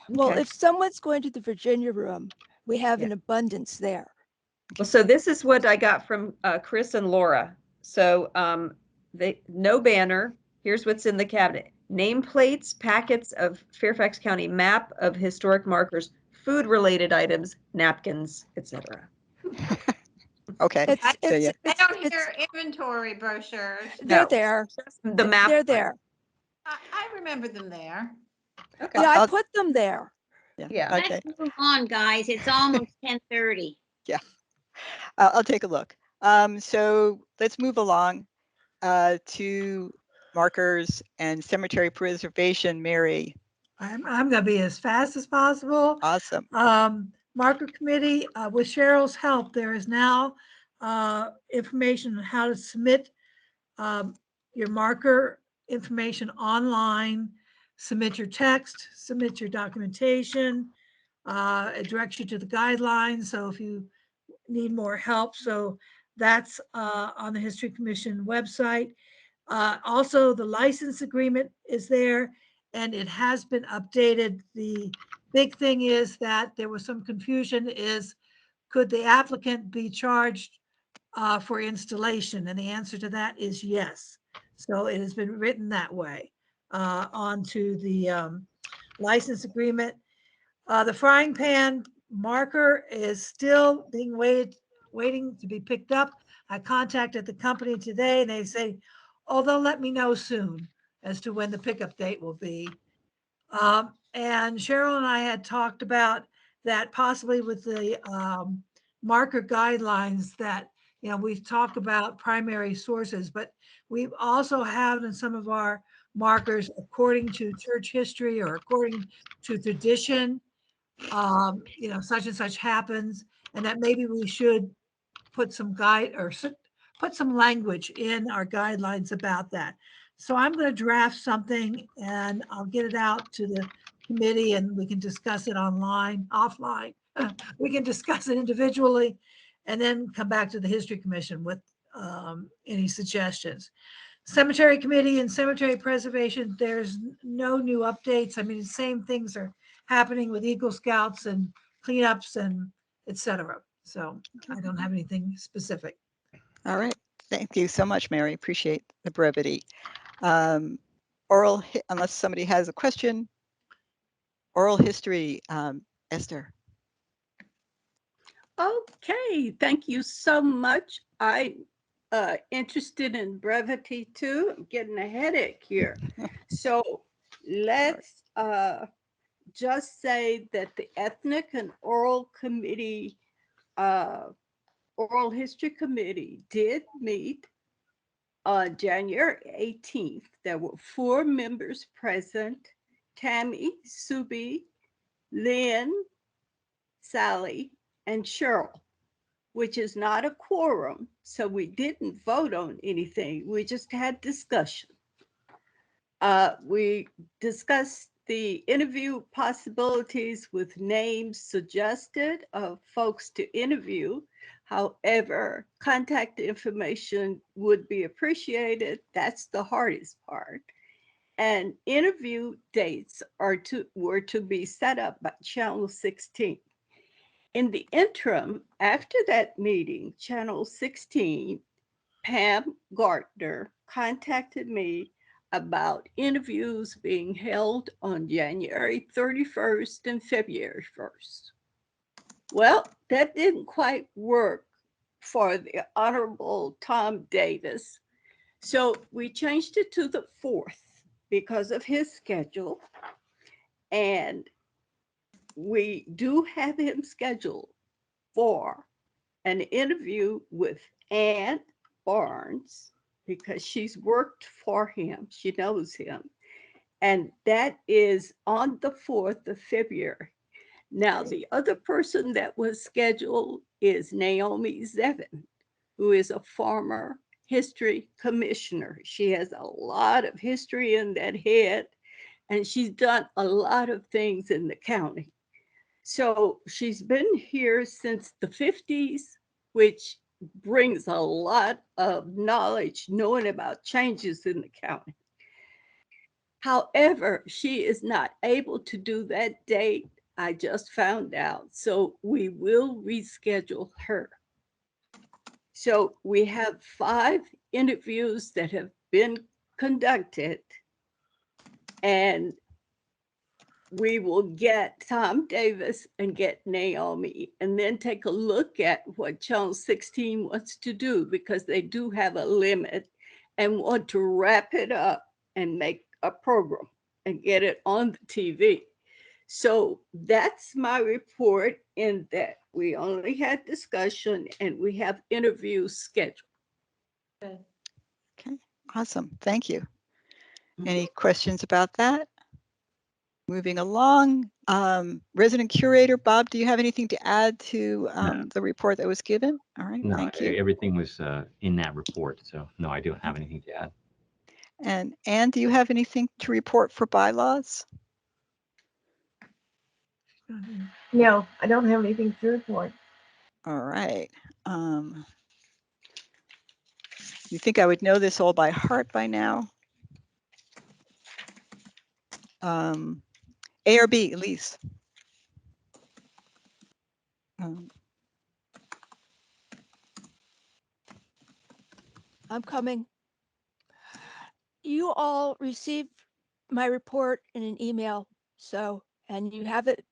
Well, Okay. if someone's going to the Virginia room, we have an abundance there. Well, so this is what I got from Chris and Laura. So no banner. Here's what's in the cabinet: nameplates, packets of Fairfax County map of historic markers, food-related items, napkins, etc. Okay. I It's don't hear inventory brochures. they're there. The map. They're there. I remember them there. Okay. Yeah, I put them there. Yeah. Okay. Let's move on, guys. It's almost 10:30. Yeah. I'll take a look. So let's move along to markers and cemetery preservation. Mary. I'm going to be as fast as possible. Awesome. Marker committee, with Cheryl's help, there is now information on how to submit your marker information online, submit your text, submit your documentation. It directs you to the guidelines. So if you need more help, so that's on the History Commission website. Also, the license agreement is there and it has been updated. The big thing is that there was some confusion is, could the applicant be charged for installation? And the answer to that is yes. So it has been written that way onto the license agreement. The frying pan marker is still being waiting to be picked up. I contacted the company today and they say, oh, they'll let me know soon as to when the pickup date will be. And Cheryl and I had talked about that possibly with the marker guidelines that, you know, we've talked about primary sources, but we've also have in some of our markers according to church history or according to tradition, you know, such and such happens, and that maybe we should put some put some language in our guidelines about that. So I'm going to draft something and I'll get it out to the committee and we can discuss it offline. We can discuss it individually and then come back to the History Commission with any suggestions. Cemetery committee and cemetery preservation, there's no new updates. I mean, the same things are happening with Eagle Scouts and cleanups and etc. So I don't have anything specific. All right. Thank you so much, Mary. Appreciate the brevity. Unless somebody has a question, oral history, Esther. Okay, thank you so much. I'm interested in brevity too. I'm getting a headache here. So let's just say that the Ethnic and Oral Committee, Oral History Committee did meet on January 18th. There were 4 members present: Tammy, Subi, Lynn, Sally, and Cheryl, which is not a quorum. So we didn't vote on anything. We just had discussion. We discussed the interview possibilities with names suggested of folks to interview. However, contact information would be appreciated. That's the hardest part. And interview dates were to be set up by Channel 16. In the interim, after that meeting, Channel 16, Pam Gardner contacted me about interviews being held on January 31st and February 1st. Well, that didn't quite work for the Honorable Tom Davis. So we changed it to the 4th because of his schedule. And we do have him scheduled for an interview with Ann Barnes because she's worked for him. She knows him. And that is on the 4th of February. Now, the other person that was scheduled is Naomi Zevin, who is a former history commissioner. She has a lot of history in that head, and she's done a lot of things in the county. So she's been here since the 50s, which brings a lot of knowledge, knowing about changes in the county. However, she is not able to do that date. I just found out. So we will reschedule her. So we have 5 interviews that have been conducted, and we will get Tom Davis and get Naomi, and then take a look at what Channel 16 wants to do, because they do have a limit and want to wrap it up and make a program and get it on the TV. So that's my report, in that we only had discussion and we have interviews scheduled. Okay, awesome. Thank you. Any questions about that? Moving along, resident curator, Bob, do you have anything to add to the report that was given? All right, No, thank you. everything was in that report. So no, I don't have anything to add. And Anne, do you have anything to report for bylaws? No, I don't have anything to report. All right. You think I would know this all by heart by now? A or B, Elise? I'm coming. You all received my report in an email, so, and you have it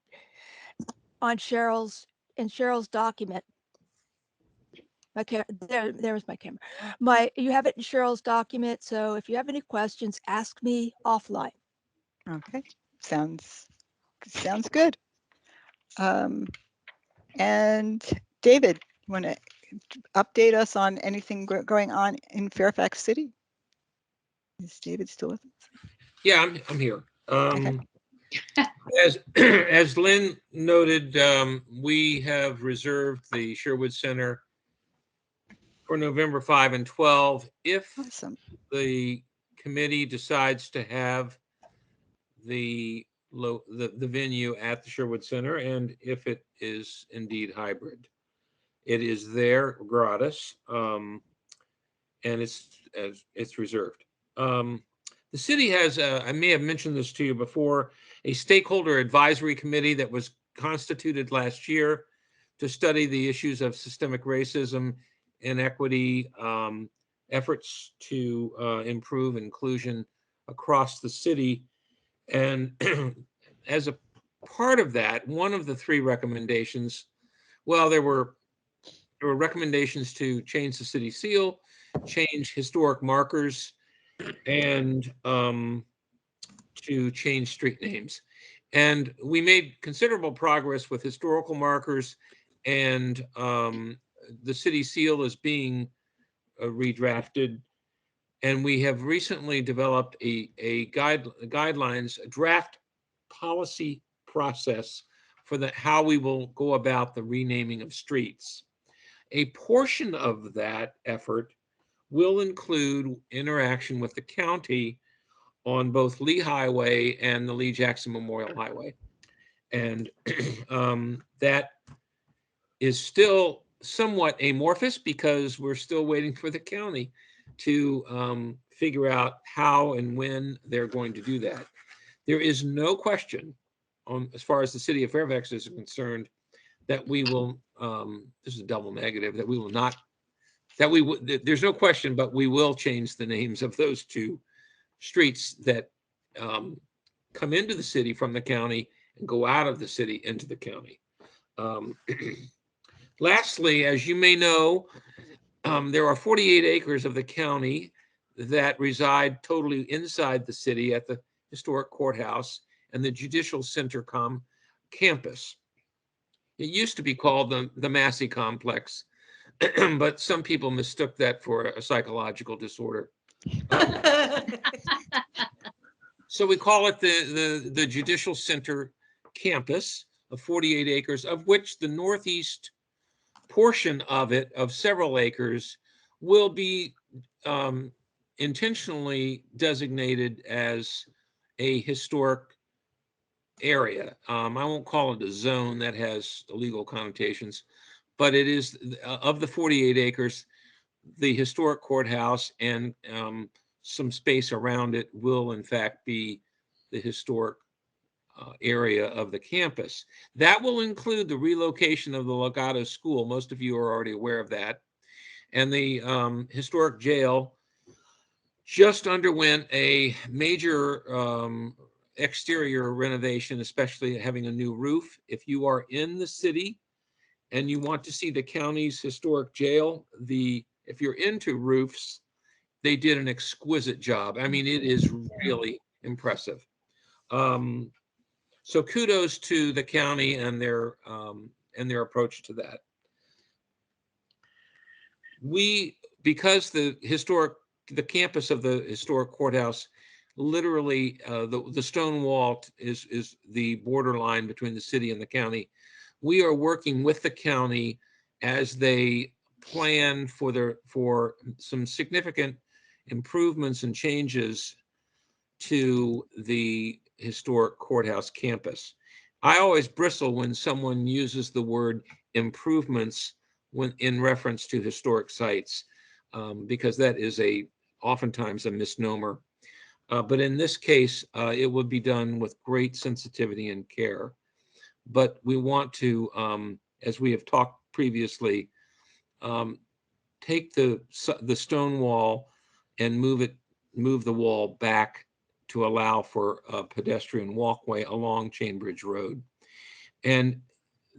on Cheryl's document. There's my camera. You have it in Cheryl's document, so if you have any questions, ask me offline. Okay, sounds good. And David, you want to update us on anything going on in Fairfax City? Is David still with us? Yeah, I'm here. Okay. As Lynn noted, we have reserved the Sherwood Center for November 5 and 12. If the committee decides to have the venue at the Sherwood Center, and if it is indeed hybrid, it is there gratis, and it's reserved. The city has, I may have mentioned this to you before, a stakeholder advisory committee that was constituted last year to study the issues of systemic racism, inequity, efforts to improve inclusion across the city. And as a part of that, one of the 3 recommendations, well, there were recommendations to change the city seal, change historic markers, and to change street names. And we made considerable progress with historical markers, and the city seal is being redrafted. And we have recently developed a guidelines, a draft policy process for how we will go about the renaming of streets. A portion of that effort will include interaction with the county on both Lee Highway and the Lee Jackson Memorial Highway. And that is still somewhat amorphous because we're still waiting for the county to figure out how and when they're going to do that. There is no question, as far as the city of Fairfax is concerned, that we will, this is a double negative, that we will not, there's no question, but we will change the names of those 2 streets that come into the city from the county and go out of the city into the county. Lastly, as you may know, there are 48 acres of the county that reside totally inside the city at the historic courthouse and the Judicial Center campus. It used to be called the Massey Complex, but some people mistook that for a psychological disorder. So we call it the Judicial Center campus of 48 acres, of which the northeast portion of it, of several acres, will be intentionally designated as a historic area. I won't call it a zone, that has legal connotations, but it is, of the 48 acres, the historic courthouse and some space around it will in fact be the historic area of the campus. That will include the relocation of the Legato School. Most of you are already aware of that. And the historic jail just underwent a major exterior renovation, especially having a new roof. If you are in the city and you want to see the county's historic jail, if you're into roofs, they did an exquisite job. I mean, it is really impressive. So kudos to the county and their approach to that. Because the campus of the historic courthouse, literally the stone wall is the borderline between the city and the county. We are working with the county as they plan for some significant improvements and changes to the historic courthouse campus. I always bristle when someone uses the word improvements when in reference to historic sites, because that is oftentimes a misnomer. But in this case, it would be done with great sensitivity and care. But we want to, as we have talked previously, take the stone wall and move the wall back to allow for a pedestrian walkway along Chainbridge Road. And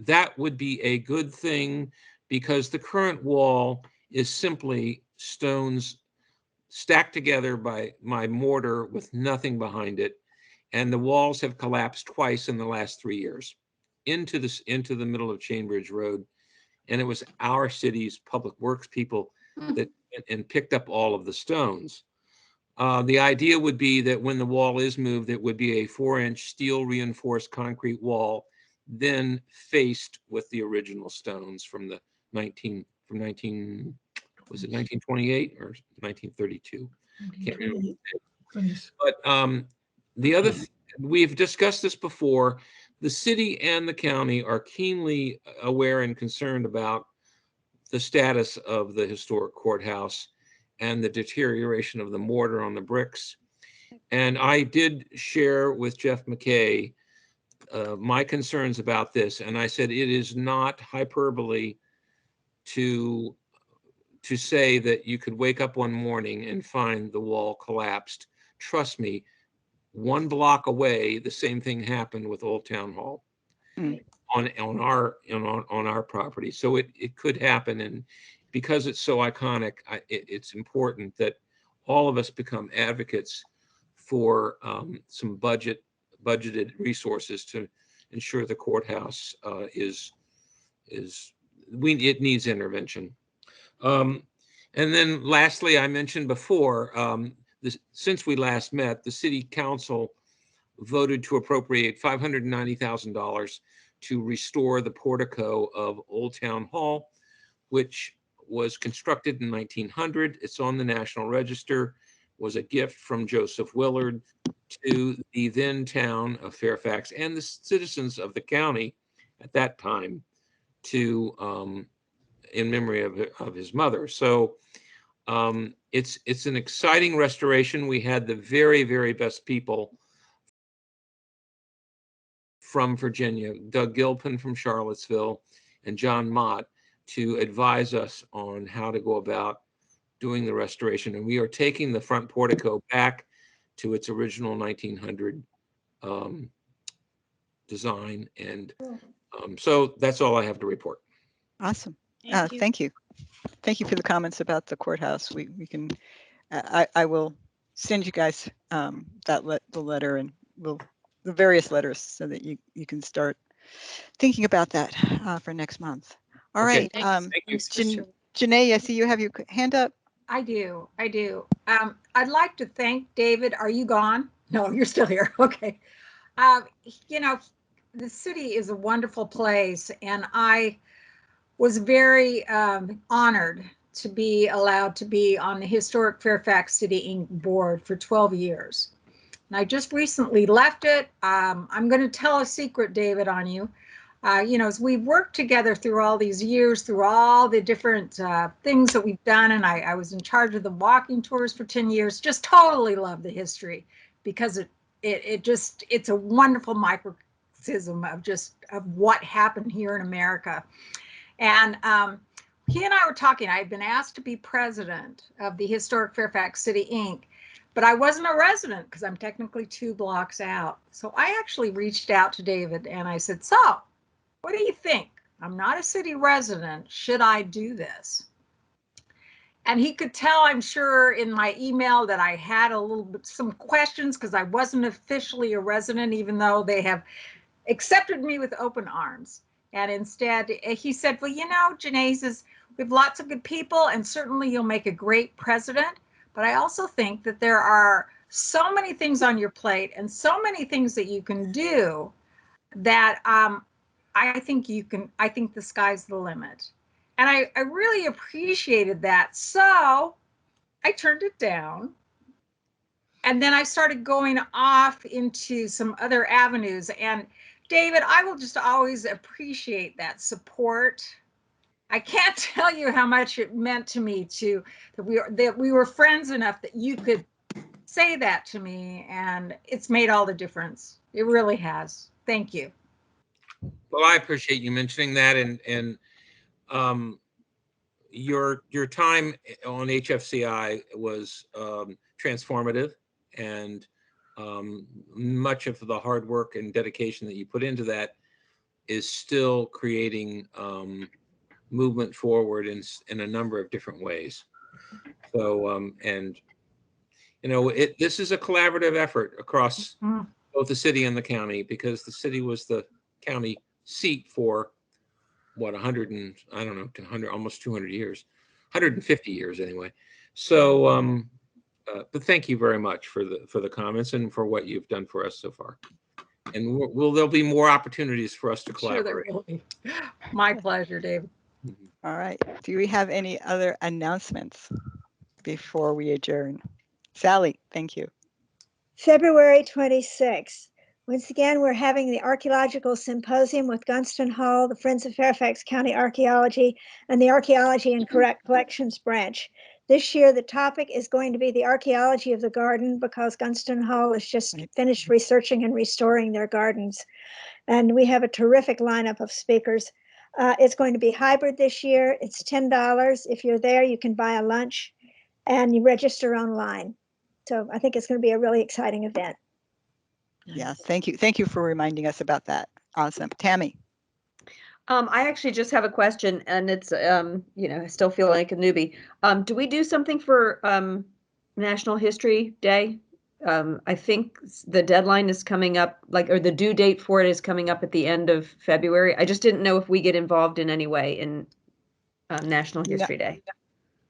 that would be a good thing because the current wall is simply stones stacked together by my mortar with nothing behind it. And the walls have collapsed twice in the last 3 years into the middle of Chainbridge Road. And it was our city's public works people that and picked up all of the stones. The idea would be that when the wall is moved, it would be a 4-inch steel reinforced concrete wall, then faced with the original stones from the 1928 or 1932? Can't remember. But the other we've discussed this before. The city and the county are keenly aware and concerned about the status of the historic courthouse and the deterioration of the mortar on the bricks. And I did share with Jeff McKay my concerns about this. And I said, it is not hyperbole to say that you could wake up one morning and find the wall collapsed. Trust me, 1 block away, the same thing happened with Old Town Hall on our property. So it could happen. And because it's so iconic, it's important that all of us become advocates for some budgeted resources to ensure the courthouse it needs intervention. And then lastly, I mentioned before, since we last met, the city council voted to appropriate $590,000 to restore the portico of Old Town Hall, which was constructed in 1900. It's on the National Register, was a gift from Joseph Willard to the then town of Fairfax and the citizens of the county at that time to in memory of his mother. So it's an exciting restoration. We had the very, very best people from Virginia, Doug Gilpin from Charlottesville, and John Mott to advise us on how to go about doing the restoration. And we are taking the front portico back to its original 1900 design. And so that's all I have to report. Awesome. Thank you. Thank you for the comments about the courthouse. We can, I will send you guys the letter and the various letters so that you can start thinking about that for next month. All right. Thank you. Janae, I see you have your hand up. I do. I'd like to thank David. Are you gone? No, you're still here. Okay. You know, the city is a wonderful place, and I was very honored to be allowed to be on the Historic Fairfax City Inc. board for 12 years. And I just recently left it. I'm going to tell a secret, David, on you. As we've worked together through all these years, through all the different things that we've done, and I was in charge of the walking tours for 10 years, just totally love the history because it's a wonderful microcosm of what happened here in America. And he and I were talking. I had been asked to be president of the Historic Fairfax City, Inc., but I wasn't a resident because I'm technically 2 blocks out. So I actually reached out to David and I said, so what do you think? I'm not a city resident. Should I do this? And he could tell, I'm sure, in my email that I had some questions because I wasn't officially a resident, even though they have accepted me with open arms. And instead, he said, well, Janae, he says, we have lots of good people and certainly you'll make a great president. But I also think that there are so many things on your plate and so many things that you can do that I think the sky's the limit. And I really appreciated that. So I turned it down. And then I started going off into some other avenues. And David, I will just always appreciate that support. I can't tell you how much it meant to me that we were friends enough that you could say that to me. And it's made all the difference. It really has. Thank you. Well, I appreciate you mentioning that, and your time on HFCI was transformative, and much of the hard work and dedication that you put into that is still creating movement forward in a number of different ways. So, this is a collaborative effort across both the city and the county, because the city was the county seat for what, 100 and I don't know, 100, almost 200 years, 150 years anyway. So, but thank you very much for the comments and for what you've done for us so far. And there'll be more opportunities for us to collaborate. Sure, there will be. My pleasure, David. All right. Do we have any other announcements before we adjourn? Sally, thank you. February 26th. Once again, we're having the Archaeological Symposium with Gunston Hall, the Friends of Fairfax County Archaeology, and the Archaeology and Collections Branch. This year, the topic is going to be the archaeology of the garden, because Gunston Hall has just finished researching and restoring their gardens. And we have a terrific lineup of speakers. It's going to be hybrid this year. It's $10. If you're there, you can buy a lunch and you register online. So I think it's going to be a really exciting event. Yeah, thank you. Thank you for reminding us about that. Awesome. Tammy. I actually just have a question, and it's, I still feel like a newbie. Do we do something for National History Day? I think the deadline is coming up, or the due date for it is coming up at the end of February. I just didn't know if we get involved in any way in National History Day.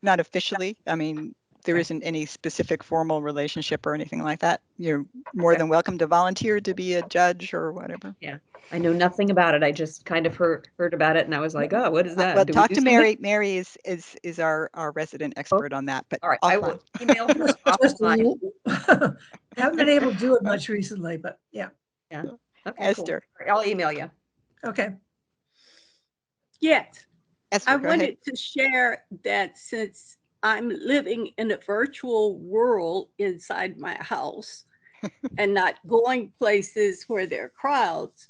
Not officially. I mean, there isn't any specific formal relationship or anything like that. You're more than welcome to volunteer to be a judge or whatever. Yeah, I know nothing about it. I just kind of heard about it, and I was like, oh, what is that? Well, talk to Mary. Mary is our resident expert on that. But all right, I will email her offline. Haven't been able to do it much recently, but yeah. Yeah. Okay, Esther. Cool. I'll email you. Okay. Yes. Esther, I wanted to share that since I'm living in a virtual world inside my house and not going places where there are crowds,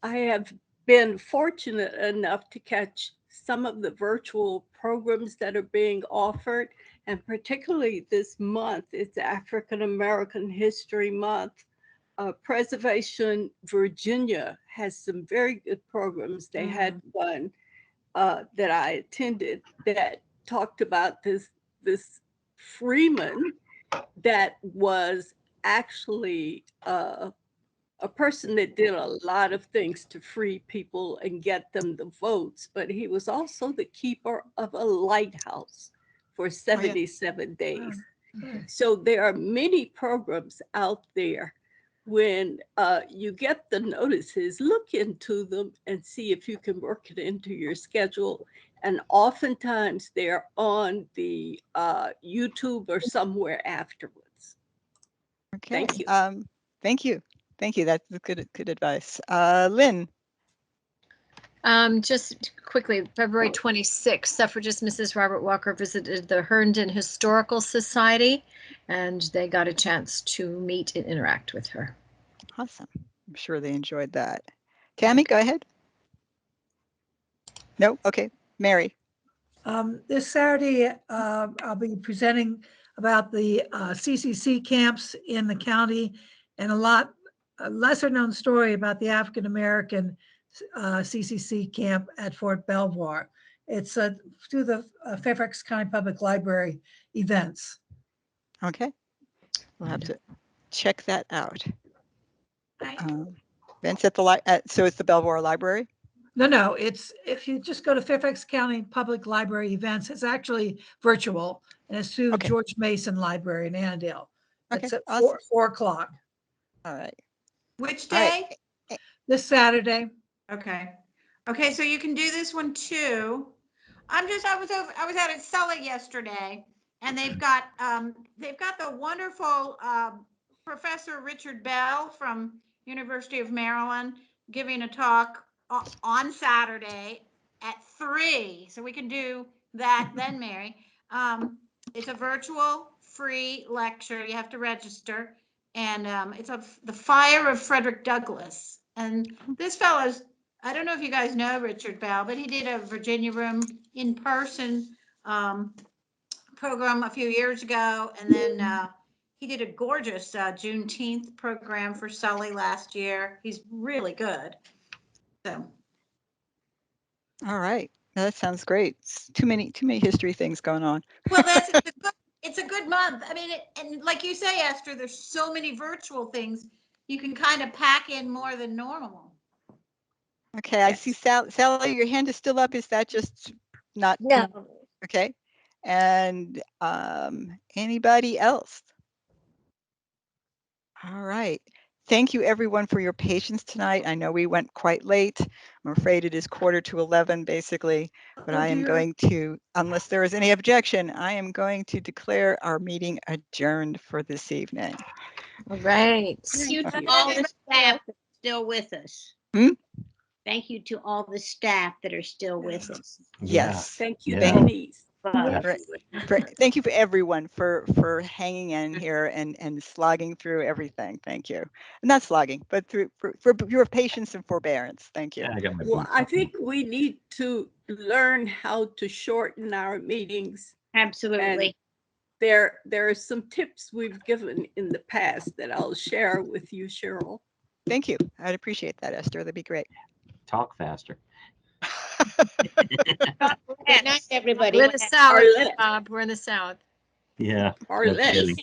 I have been fortunate enough to catch some of the virtual programs that are being offered. And particularly this month, it's African American History Month. Preservation Virginia has some very good programs. They had one that I attended that talked about this freeman that was actually a person that did a lot of things to free people and get them the votes, but he was also the keeper of a lighthouse for 77 days. So there are many programs out there. When you get the notices, look into them and see if you can work it into your schedule. And oftentimes they're on the YouTube or somewhere afterwards. Okay. Thank you. Thank you. Thank you. That's good advice. Lynn. Just quickly, February 26th, suffragist Mrs. Robert Walker visited the Herndon Historical Society, and they got a chance to meet and interact with her. Awesome. I'm sure they enjoyed that. Tammy, go ahead. No? Okay. Mary. This Saturday, I'll be presenting about the CCC camps in the county and a lesser known story about the African American CCC camp at Fort Belvoir. It's through the Fairfax County Public Library events. Okay. We'll have to check that out. Events at the so it's the Belvoir Library? No, it's if you just go to Fairfax County Public Library events, it's actually virtual and it's through the George Mason Library in Annandale. It's at awesome. 4 o'clock. All right. Which day? This Saturday. Okay. Okay, so you can do this one too. I was out at Sully yesterday, and they've got the wonderful Professor Richard Bell from University of Maryland giving a talk on Saturday at 3. So we can do that then, Mary. It's a virtual free lecture. You have to register, and it's of the fire of Frederick Douglass. And this fellow's, I don't know if you guys know Richard Bell, but he did a Virginia Room in-person program a few years ago. And then he did a gorgeous Juneteenth program for Sully last year. He's really good. So. All right. That sounds great. Too many history things going on. Well, it's a good month. I mean, and like you say, Esther, there's so many virtual things. You can kind of pack in more than normal. Okay, I see Sally, your hand is still up. Is that just not? No. Okay. And anybody else? All right. Thank you everyone for your patience tonight. I know we went quite late. I'm afraid it is 11:15 basically, but I am going to, unless there is any objection, I am going to declare our meeting adjourned for this evening. All right. Thank you to all the staff that's still with us. Thank you to all the staff that are still with us. Yes. Thank you, Thank Denise. Thank you for everyone for hanging in here and slogging through everything. Thank you. Not slogging, but for your patience and forbearance. Thank you. Well, I think we need to learn how to shorten our meetings. Absolutely. And there are some tips we've given in the past that I'll share with you, Cheryl. Thank you. I'd appreciate that, Esther. That'd be great. Talk faster. Good night, everybody. We're in the South, Bob. We're in the South. Yeah. Denise,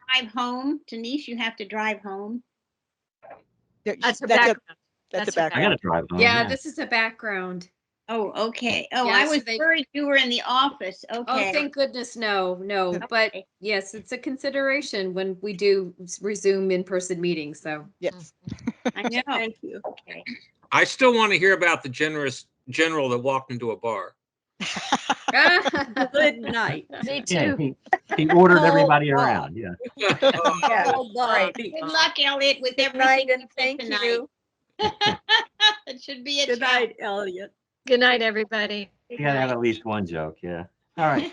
drive home. Denise, you have to drive home. That's a background. That's a background. I gotta drive home. Yeah, this is a background. Oh, okay. Oh, Yeah, I so was worried you were in the office. Oh, Okay. thank goodness, no. But yes, it's a consideration when we do resume in-person meetings, so. Yes. I know. Thank you. Okay. I still want to hear about the generous general that walked into a bar. Good night. Me too. Yeah, he ordered everybody around. Yeah. Right. Good luck, Elliot, with everything. And thank you. It should be a Good night, Elliot. Good night, everybody. You gotta have at least one joke. Yeah. All right.